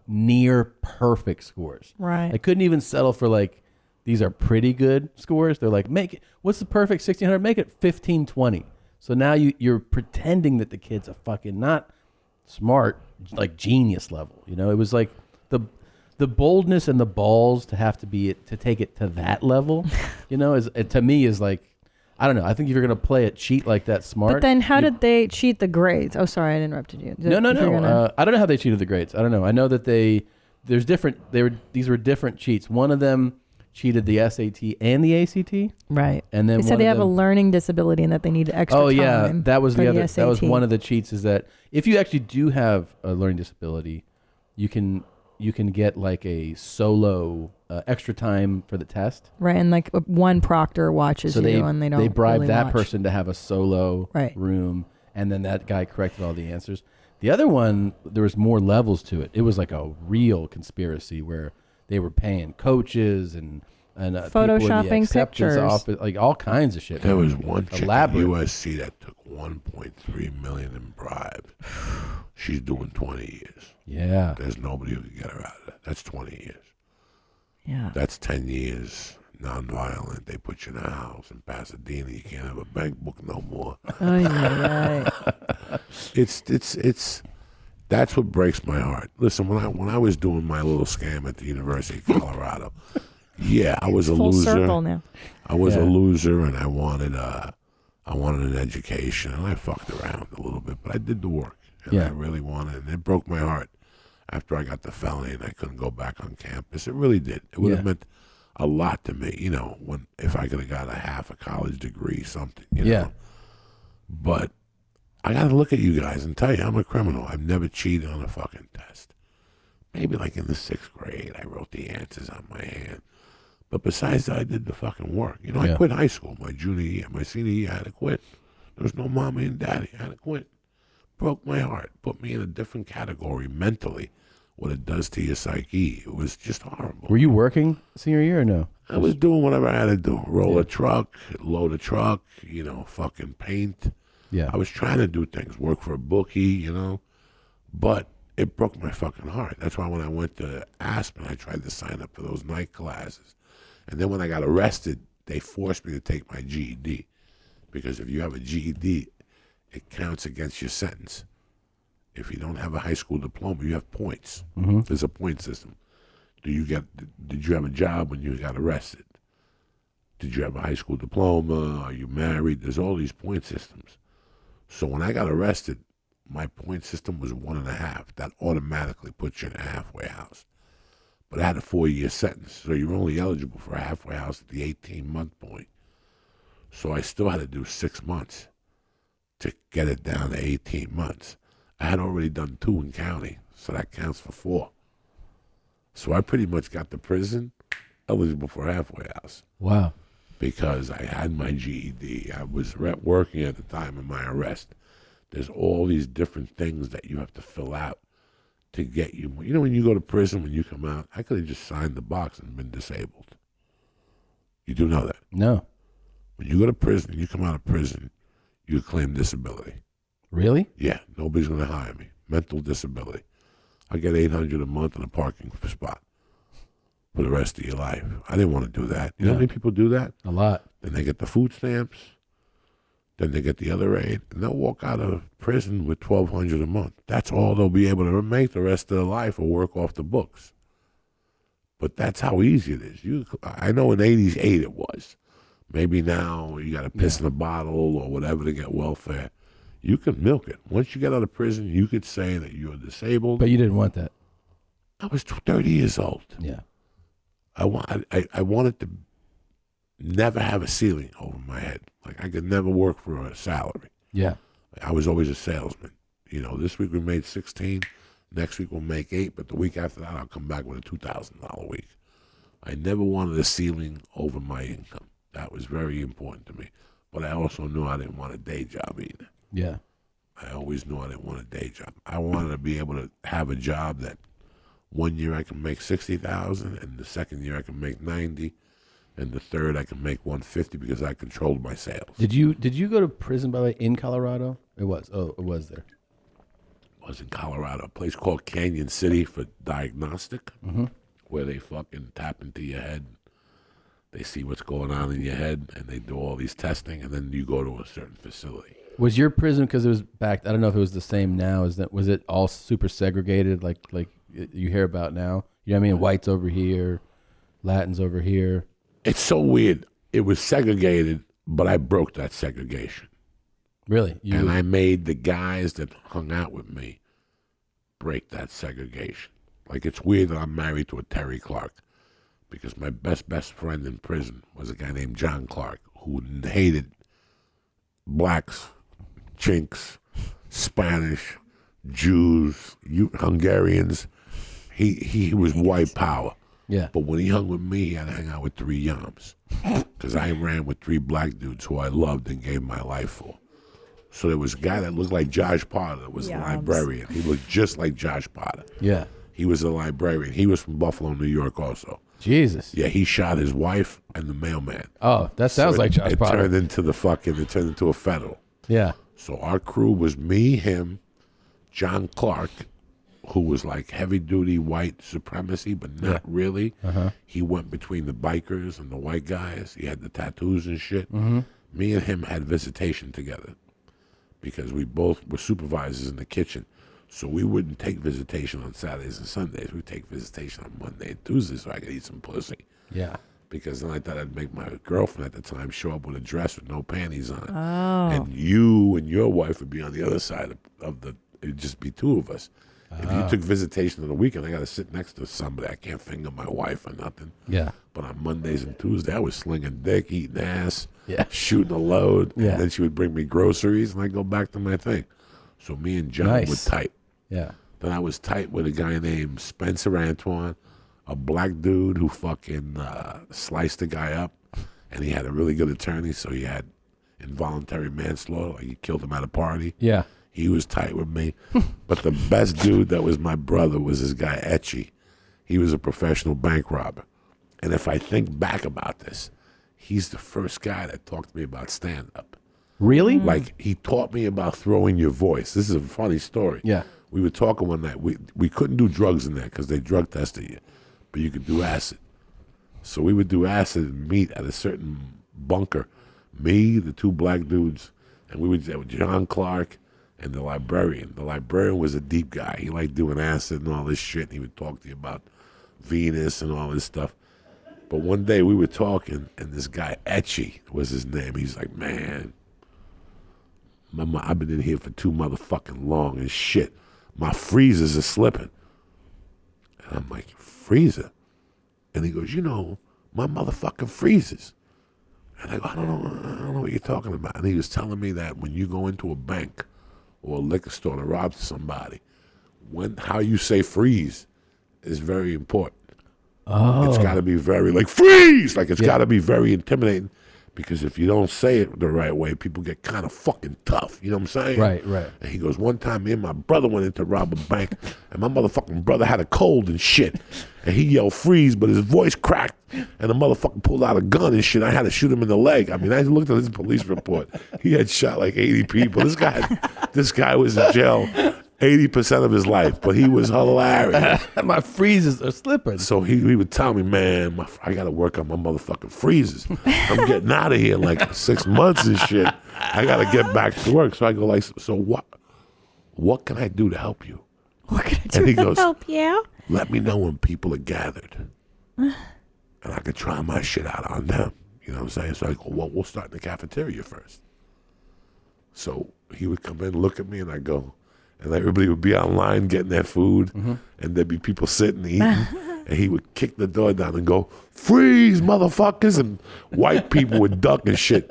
near perfect scores. Right. They couldn't even settle for like, these are pretty good scores. They're like, make it, what's the perfect 1600? Make it 1520. So now you're pretending that the kid's a fucking not smart, like genius level. You know, it was like the boldness and the balls to have to be to take it to that level, you know, is to me is like, I don't know. I think if you're gonna play it cheat like that smart. But then how did they cheat the grades? Oh, sorry, I interrupted you. No. I don't know how they cheated the grades. I don't know. I know that these were different cheats. One of them cheated the SAT and the ACT. Right. And then they said they have a learning disability and that they need extra time. Oh yeah, that was the other. SAT. That was one of the cheats. Is that if you actually do have a learning disability, you can get like a solo extra time for the test. Right, and like one proctor watches you, and they don't. They bribe really that watch. person to have a solo room, and then that guy corrected all the answers. The other one, there was more levels to it. It was like a real conspiracy where they were paying coaches and photoshopping pictures, office, like all kinds of shit. There was one chick at elaborate. USC that took 1.3 million in bribes. She's doing 20 years. Yeah. There's nobody who can get her out of that. That's 20 years. Yeah. That's 10 years nonviolent. They put you in a house in Pasadena. You can't have a bank book no more. It's that's what breaks my heart. Listen, when I was doing my little scam at the University of Colorado, yeah, I was a Full loser. circle now. I was a loser, and I wanted an education, and I fucked around a little bit, but I did the work, and I really wanted it, and it broke my heart after I got the felony and I couldn't go back on campus. It really did. It would have meant a lot to me, you know, if I could have got a half a college degree, something, you know. But I got to look at you guys and tell you, I'm a criminal. I've never cheated on a fucking test. Maybe like in the 6th grade, I wrote the answers on my hand. But besides that, I did the fucking work. You know, I quit high school my junior year. My senior year, I had to quit. There was no mommy and daddy. I had to quit. Broke my heart. Put me in a different category mentally. What it does to your psyche. It was just horrible. Were you working senior year or no? I was doing whatever I had to do. Roll a truck, load a truck, you know, fucking paint. Yeah. I was trying to do things, work for a bookie, you know. But it broke my fucking heart. That's why when I went to Aspen, I tried to sign up for those night classes. And then when I got arrested, they forced me to take my GED. Because if you have a GED, it counts against your sentence. If you don't have a high school diploma, you have points. Mm-hmm. There's a point system. Did you have a job when you got arrested? Did you have a high school diploma? Are you married? There's all these point systems. So when I got arrested, my point system was 1.5. That automatically puts you in a halfway house. But I had a 4-year sentence, so you're only eligible for a halfway house at the 18-month point. So I still had to do 6 months to get it down to 18 months. I had already done 2 in county, so that counts for 4. So I pretty much got to prison eligible for a halfway house. Wow. Because I had my GED. I was working at the time of my arrest. There's all these different things that you have to fill out to get you. You know, when you go to prison, when you come out, I could have just signed the box and been disabled. You do know that? No. When you go to prison, you come out of prison, you claim disability. Really? Yeah, nobody's going to hire me. Mental disability. I get $800 a month in a parking spot for the rest of your life. I didn't want to do that. You know how many people do that? A lot. Then they get the food stamps. Then they get the other aid. And they'll walk out of prison with $1,200 a month. That's all they'll be able to make the rest of their life or work off the books. But that's how easy it is. I know in '88 it was. Maybe now you got to piss in a bottle or whatever to get welfare. You can milk it. Once you get out of prison, you could say that you're disabled. But you didn't want that. I was 30 years old. Yeah. I wanted to never have a ceiling over my head. Like I could never work for a salary. Yeah. I was always a salesman. You know, this week we made 16. Next week we'll make 8. But the week after that, I'll come back with a $2,000 week. I never wanted a ceiling over my income. That was very important to me. But I also knew I didn't want a day job either. Yeah. I always knew I didn't want a day job. I wanted to be able to have a job that 1 year I can make $60,000, and the second year I can make $90,000, and the third I can make $150,000 because I controlled my sales. Did you go to prison, by the way, in Colorado? It was. Oh, it was there. was in Colorado, a place called Canyon City for diagnostic, where they fucking tap into your head. They see what's going on in your head, and they do all these testing, and then you go to a certain facility. Was your prison, because it was back, I don't know if it was the same now, was it all super segregated like you hear about now? You know what I mean? Whites over here, Latins over here. It's so weird. It was segregated, but I broke that segregation. Really? And I made the guys that hung out with me break that segregation. Like, it's weird that I'm married to a Terry Clark, because my best friend in prison was a guy named John Clark, who hated blacks, chinks, Spanish, Jews, Hungarians. He was white power. Yeah. But when he hung with me, he had to hang out with 3 yams, because I ran with 3 black dudes who I loved and gave my life for. So there was a guy that looked like Josh Potter that was the librarian. He looked just like Josh Potter. Yeah. He was a librarian. He was from Buffalo, New York also. Jesus. Yeah, he shot his wife and the mailman. Oh, that sounds like Josh Potter. It turned into a federal. Yeah. So our crew was me, him, John Clark, who was like heavy-duty white supremacy, but not really. He went between the bikers and the white guys. He had the tattoos and shit. Me and him had visitation together, because we both were supervisors in the kitchen. So we wouldn't take visitation on Saturdays and Sundays. We'd take visitation on Monday and Tuesday so I could eat some pussy. Yeah. Because then I thought I'd make my girlfriend at the time show up with a dress with no panties on. Oh. And you and your wife would be on the other side of the, it'd just be 2 of us. If you took visitation on the weekend, I got to sit next to somebody. I can't finger my wife or nothing. Yeah. But on Mondays and Tuesdays, I was slinging dick, eating ass, Yeah. shooting a load. Yeah. And then she would bring me groceries, and I'd go back to my thing. So me and John were tight. Yeah. Then I was tight with a guy named Spencer Antoine, a black dude who fucking sliced the guy up. And he had a really good attorney, so he had involuntary manslaughter. Like, he killed him at a party. Yeah. He was tight with me. But the best dude that was my brother was this guy, Etchy. He was a professional bank robber. And if I think back about this, he's the first guy that talked to me about stand-up. Really? Like, he taught me about throwing your voice. This is a funny story. Yeah. We were talking one night. We couldn't do drugs in there because they drug tested you. But you could do acid. So we would do acid and meet at a certain bunker. Me, the 2 black dudes, and we would with John Clark and the librarian. The librarian was a deep guy. He liked doing acid and all this shit. And he would talk to you about Venus and all this stuff. But one day we were talking, and this guy, Etchy, was his name. He's like, man, I've been in here for too motherfucking long and shit. My freezers are slipping. And I'm like, freezer? And he goes, you know, my motherfucking freezers. And I go, I don't know what you're talking about. And he was telling me that when you go into a bank or a liquor store to rob somebody, how you say freeze is very important. Oh. It's got to be very, like, freeze! Like, it's got to be very intimidating, because if you don't say it the right way, people get kind of fucking tough. You know what I'm saying? Right, right. And he goes, one time me and my brother went in to rob a bank, and my motherfucking brother had a cold and shit. And he yelled freeze, but his voice cracked, and the motherfucker pulled out a gun and shit. I had to shoot him in the leg. I mean, I looked at his police report. He had shot like 80 people. This guy was in jail 80% of his life, but he was hilarious. My freezers are slipping. So he would tell me, man, I got to work on my motherfucking freezers. I'm getting out of here in like 6 months and shit. I got to get back to work. So I go like, so what can I do to help you? What can I do And he to goes, help you? let me know when people are gathered. And I could try my shit out on them. You know what I'm saying? So I go, well, we'll start in the cafeteria first. So he would come in, look at me, and I go, and everybody would be online getting their food, and there'd be people sitting eating, and he would kick the door down and go, freeze, motherfuckers, and white people would duck and shit.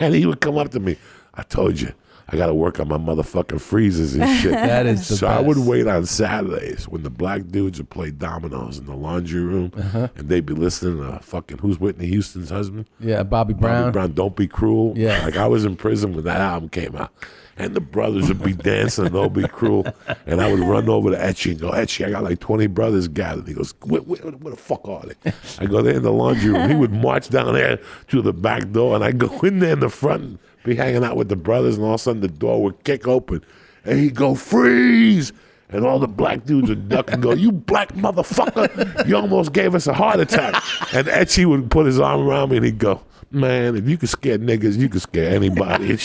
And he would come up to me, I told you, I got to work on my motherfucking freezers and shit. That is the So best. I would wait on Saturdays when the black dudes would play dominoes in the laundry room, and they'd be listening to fucking, who's Whitney Houston's husband? Yeah, Bobby Brown. Bobby Brown, Don't Be Cruel. Yeah. Like, I was in prison when that album came out. And the brothers would be dancing, Don't Be Cruel. And I would run over to Etchy and go, Etchy, I got like 20 brothers gathered. He goes, where the fuck are they? I go, they're in the laundry room. He would march down there to the back door, and I go in there in the front and be hanging out with the brothers, and all of a sudden the door would kick open, and he'd go, freeze. And all the black dudes would duck and go, you black motherfucker, you almost gave us a heart attack. And Etchy would put his arm around me and he'd go, man, if you could scare niggas, you could scare anybody.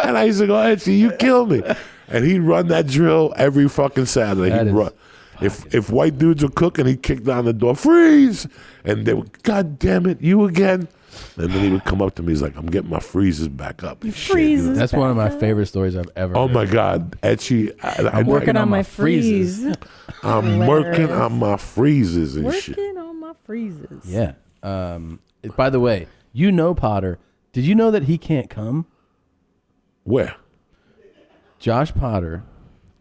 And I used to go, Etchy, you kill me. And he'd run that drill every fucking Saturday. He'd run. If white dudes were cooking, he'd kick down the door, freeze! And they would, God damn it, you again? And then he would come up to me, he's like, I'm getting my freezes back up. Freezes. That's one of my favorite stories I've ever Oh heard. my God, Etchy. I'm working on my freeze. I'm working on my freezes and shit. Working on my freezes. Yeah. By the way, you know Potter. Did you know that he can't come? Where? Josh Potter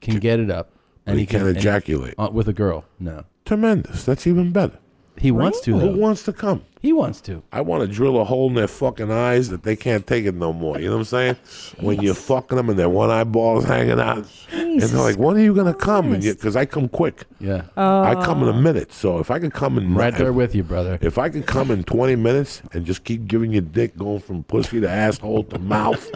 can get it up. And he can't ejaculate. With a girl. No. Tremendous. That's even better. He wants to, though. Who wants to come? He wants to. I want to drill a hole in their fucking eyes that they can't take it no more. You know what I'm saying? When you're fucking them and their one eyeball is hanging out. And they're like, when are you going to come? Because I come quick. Yeah. I come in a minute. So if I could come in... Right there with you, brother. If I could come in 20 minutes and just keep giving you dick going from pussy to asshole to mouth,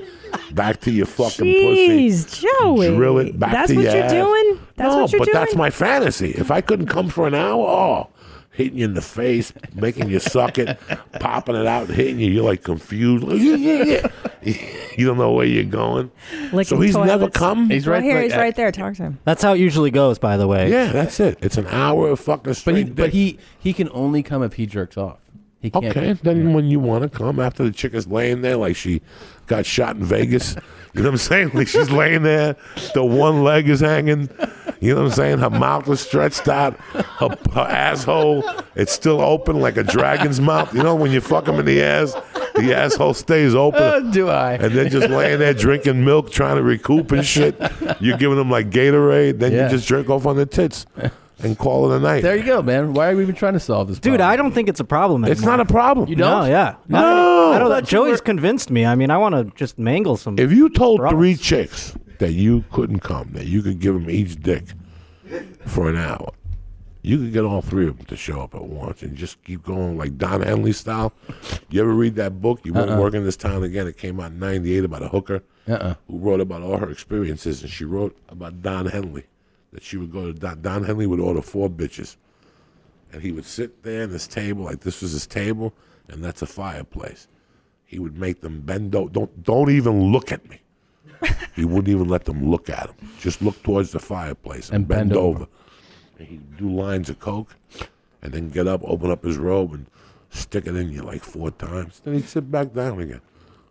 back to your fucking pussy. Joey. Drill it back to your ass. That's what you're doing? That's what you're doing? That's my fantasy. If I couldn't come for an hour, hitting you in the face, making you suck it, popping it out, hitting you, you're like confused. You don't know where you're going. Licking so he's toilets. never come? He's right here. He's right there. Talk to him. That's how it usually goes, by the way. Yeah, that's it. It's an hour of fucking straight But he can only come if he jerks off. He can't. Okay, then when you want to come after the chick is laying there like she got shot in Vegas, you know what I'm saying? Like she's laying there, the one leg is hanging, you know what I'm saying? Her mouth is stretched out, her asshole, it's still open like a dragon's mouth. You know when you fuck them in the asshole stays open. Do I? And they're just laying there drinking milk, trying to recoup and shit. You're giving them like Gatorade, then you just jerk off on the tits. And call it a night. There you go, man. Why are we even trying to solve this Dude, problem? I don't think it's a problem anymore. It's not a problem. You don't? No, yeah. No. I don't, Joey's convinced me. I mean, I want to just mangle some. If you told three chicks that you couldn't come, that you could give them each dick for an hour, you could get all three of them to show up at once and just keep going like Don Henley style. You ever read that book? You won't work in this town again. It came out in '98 about a hooker who wrote about all her experiences, and she wrote about Don Henley. That she would go to Don Henley would order 4 bitches, and he would sit there at his table like this was his table, and that's a fireplace. He would make them bend over. Don't even look at me. He wouldn't even let them look at him. Just look towards the fireplace and bend over. And he'd do lines of coke, and then get up, open up his robe, and stick it in you like 4 times. Then he'd sit back down again,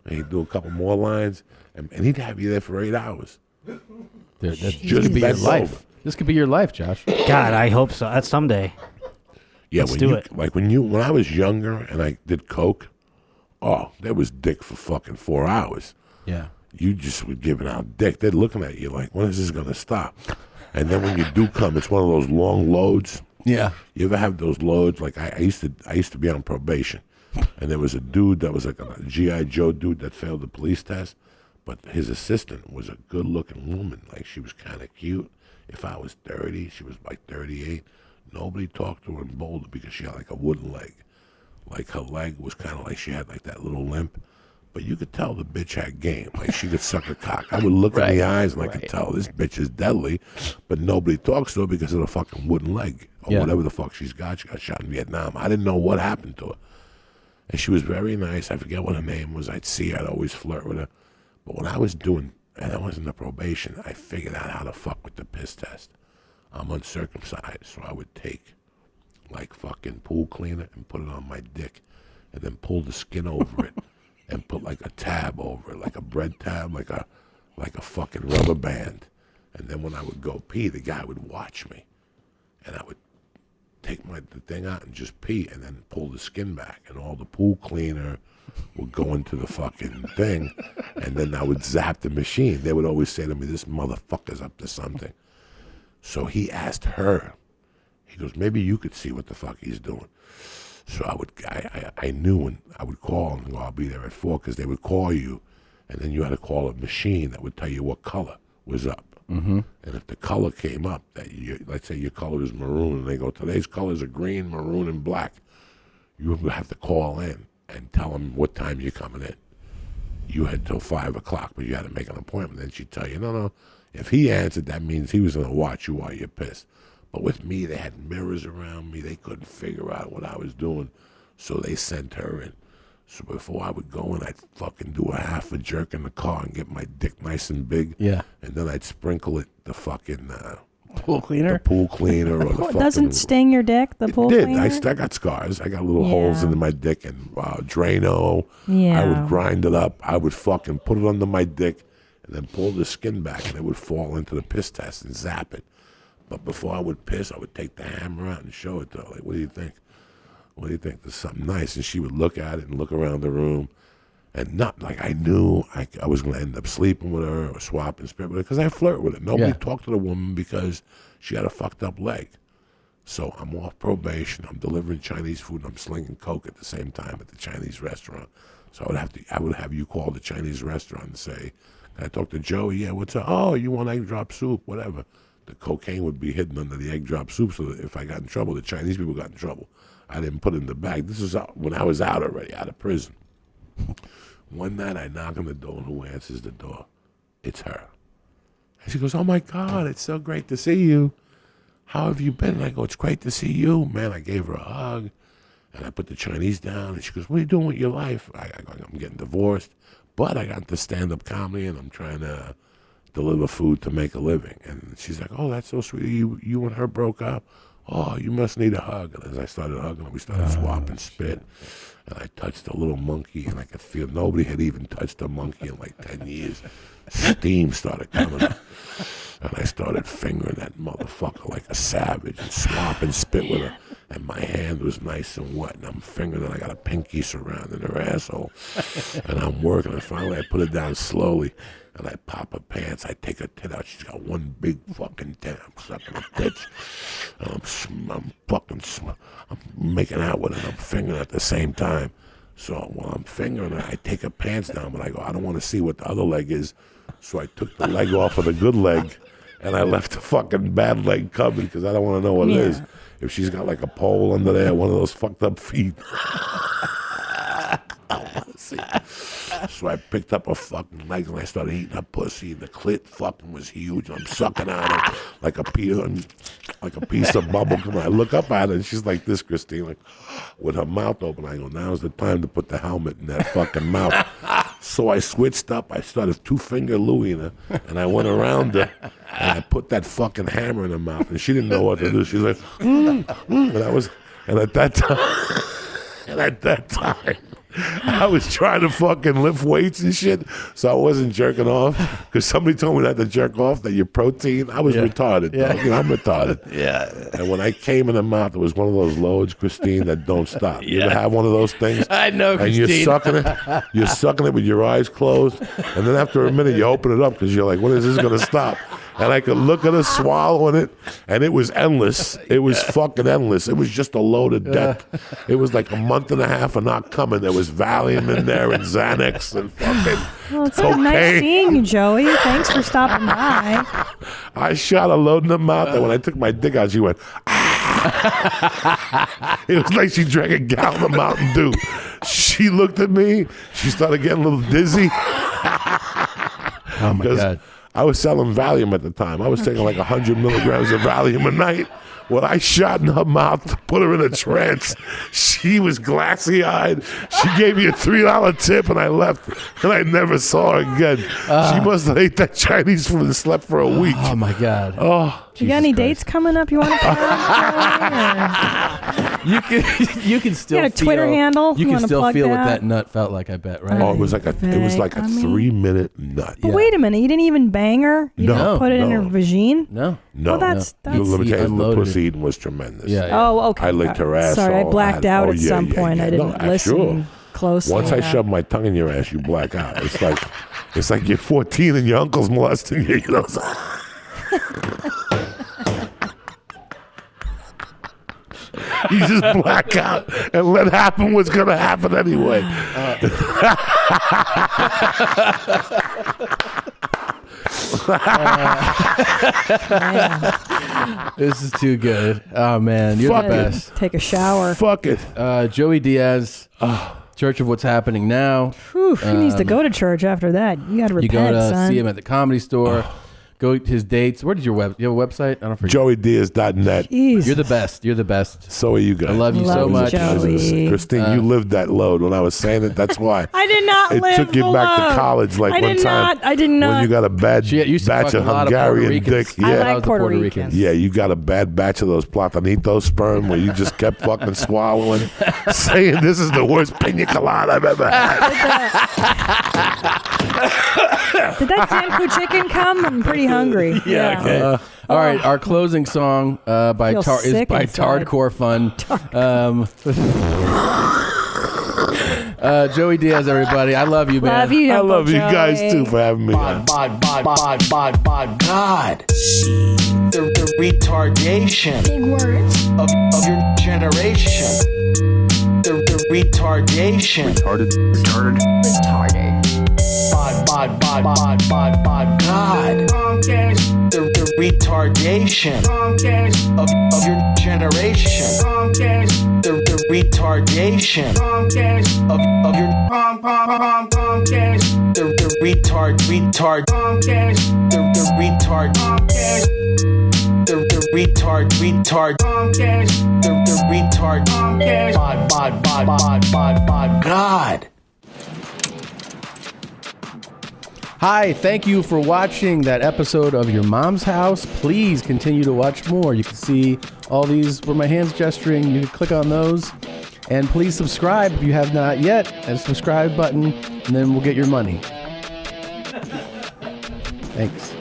and he'd do a couple more lines, and he'd have you there for 8 hours. Dude, that's Just could be your bend life. over. This could be your life, Josh. God, I hope so. That's someday. Yeah, Let's do it. Like when I was younger and I did coke, there was dick for fucking 4 hours. Yeah. You just were giving out dick. They're looking at you like, when is this gonna stop? And then when you do come, it's one of those long loads. Yeah. You ever have those loads? Like I used to be on probation, and there was a dude that was like a G.I. Joe dude that failed the police test, but his assistant was a good-looking woman. Like she was kind of cute. If I was 30, she was like 38. Nobody talked to her in Boulder because she had like a wooden leg. Like her leg was kind of like she had like that little limp. But you could tell the bitch had game. Like she could suck a cock. I would look in the eyes and I could tell this bitch is deadly. But nobody talks to her because of the fucking wooden leg. Or whatever the fuck she's got. She got shot in Vietnam. I didn't know what happened to her. And she was very nice. I forget what her name was. I'd see her. I'd always flirt with her. But when I was doing... And I was in the probation, I figured out how to fuck with the piss test. I'm uncircumcised, so I would take like fucking pool cleaner and put it on my dick and then pull the skin over it and put like a tab over it, like a bread tab, like a fucking rubber band. And then when I would go pee, the guy would watch me. And I would take the thing out and just pee and then pull the skin back. And all the pool cleaner would go into the fucking thing, and then I would zap the machine. They would always say to me, this motherfucker's up to something. So he asked her, he goes, maybe you could see what the fuck he's doing. So I knew when I would call and go, I'll be there at 4, because they would call you, and then you had to call a machine that would tell you what color was up. Mm-hmm. And if the color came up, let's say your color is maroon, and they go, today's colors are green, maroon, and black, you would have to call in and tell them what time you're coming in. you had till 5 o'clock, but you had to make an appointment. Then she'd tell you, no. If he answered, that means he was going to watch you while you're pissed. But with me, they had mirrors around me. They couldn't figure out what I was doing, so they sent her in. So before I would go in, I'd fucking do a half a jerk in the car and get my dick nice and big. Yeah. And then I'd sprinkle it the fucking pool cleaner, the pool cleaner, or the fucking. Doesn't sting your dick, the pool It did. cleaner? I got scars. I got little holes into my dick and Drano. Yeah. I would grind it up. I would fucking put it under my dick and then pull the skin back, and it would fall into the piss test and zap it. But before I would piss, I would take the hammer out and show it to her. Like, what do you think? What do you think? There's something nice. And she would look at it and look around the room. And not like I knew I was going to end up sleeping with her or swapping spit with her, because I flirt with her. Nobody talked to the woman because she had a fucked up leg. So I'm off probation. I'm delivering Chinese food, and I'm slinging coke at the same time at the Chinese restaurant. So I would have you call the Chinese restaurant and say, "Can I talk to Joey? Yeah, what's up? Oh, you want egg drop soup? Whatever." The cocaine would be hidden under the egg drop soup, so that if I got in trouble, the Chinese people got in trouble. I didn't put it in the bag. This was when I was out already, out of prison. One night I knock on the door, and who answers the door? It's her. And she goes, "Oh my God, it's so great to see you. How have you been?" And I go, "It's great to see you." Man, I gave her a hug, and I put the Chinese down, and she goes, "What are you doing with your life?" I go, "I'm getting divorced, but I got into stand-up comedy, and I'm trying to deliver food to make a living." And she's like, "Oh, that's so sweet. You and her broke up? Oh, you must need a hug." And as I started hugging her, we started swapping spit. And I touched a little monkey, and I could feel nobody had even touched a monkey in like 10 years. Steam started coming up. And I started fingering that motherfucker like a savage and swapping spit with her. And my hand was nice and wet, and I'm fingering it. I got a pinky surrounding her asshole. And I'm working, and finally I put it down slowly. And I pop her pants. I take her tit out. She's got one big fucking tit. I'm sucking her tits. And I'm making out with her, and I'm fingering at the same time. So while I'm fingering her, I take her pants down, but I go, I don't want to see what the other leg is. So I took the leg off of the good leg, and I left the fucking bad leg covered because I don't want to know what it is. If she's got like a pole under there, one of those fucked up feet. So I picked up her fucking legs and I started eating her pussy. The clit fucking was huge. I'm sucking at her like a piece of bubble gum. I look up at her and she's like this, Christine, like with her mouth open. I go, now's the time to put the helmet in that fucking mouth. So I switched up. I started 2-finger Louie-ing her, and I went around her and I put that fucking hammer in her mouth, and she didn't know what to do. She's like, and at that time, I was trying to fucking lift weights and shit, so I wasn't jerking off. Because somebody told me not to jerk off, that your protein. I was retarded, though. You know, I'm retarded. And when I came in the mouth, it was one of those loads, Christine, that don't stop. You ever have one of those things? I know, Christine. And you're sucking it with your eyes closed, and then after a minute, you open it up because you're like, when is this going to stop? And I could look at her swallowing it, and it was endless. It was fucking endless. It was just a load of death. It was like a month and a half of not coming. There was Valium in there and Xanax and fucking Well, it's cocaine. nice seeing you, Joey. Thanks for stopping by. I shot a load in the mouth, and when I took my dick out, she went, ah. It was like she drank a gallon of Mountain Dew. She looked at me. She started getting a little dizzy. Oh, my God. I was selling Valium at the time. I was taking like 100 milligrams of Valium a night. When I shot in her mouth to put her in a trance, she was glassy-eyed. She gave me a $3 tip, and I left, and I never saw her again. She must have ate that Chinese food and slept for a week. Oh, my God. Oh, You got any dates coming up you want to put out? You can still You got a Twitter feel, handle? You You can wanna still plug feel what that? that nut felt like, I bet, right? Oh, it was like a 3-minute nut. But wait a minute, you didn't even bang her? You didn't put it in her vagine? No. No. Well, that's Let me tell you, the unloaded pussy eating was tremendous. Oh, okay. I licked her ass. Sorry, I blacked out at some point. I didn't listen closely. Once I enough. shove my tongue in your ass, you black out. It's like you're 14 and your uncle's molesting you. You know. You just black out and let happen what's gonna happen anyway. This is too good. Oh man, you're Fuck the it. best. Take a shower. Fuck it. Joey Diaz. Church of What's Happening Now. Whew, he needs to go to church after that. You got to repent, You go to son. see him at the Comedy Store. Go his dates. Where did you have a website? I don't forget. JoeyDiaz.net. Jeez. You're the best. You're the best. So are you guys. I love you so much. Joey. Christine, you lived that load when I was saying it. That's why. I did not it live took you the back load. to college like I one did time. not. I did not. When you got a bad She used to batch fuck of a lot of Puerto Hungarian Ricans. dick. I Yeah. like Puerto Ricans. Yeah, you got a bad batch of those platanitos sperm where you just kept fucking swallowing, saying this is the worst pina colada I've ever had. Did that Sanku chicken come? I'm pretty hungry. Yeah. Okay. All right. Our closing song by Feel is sick by inside. Tardcore Fun. Joey Diaz, everybody. I love you, man. Love you, I Uncle love you guys Joey. too for having me. God. The retardation of your generation. The retardation. Retarded. God. The retardation of your generation. The retardation of your the retard the retard the retard God. Hi, thank you for watching that episode of Your Mom's House. Please continue to watch more. You can see all these where my hand's gesturing. You can click on those. And please subscribe if you have not yet. And subscribe button, and then we'll get your money. Thanks.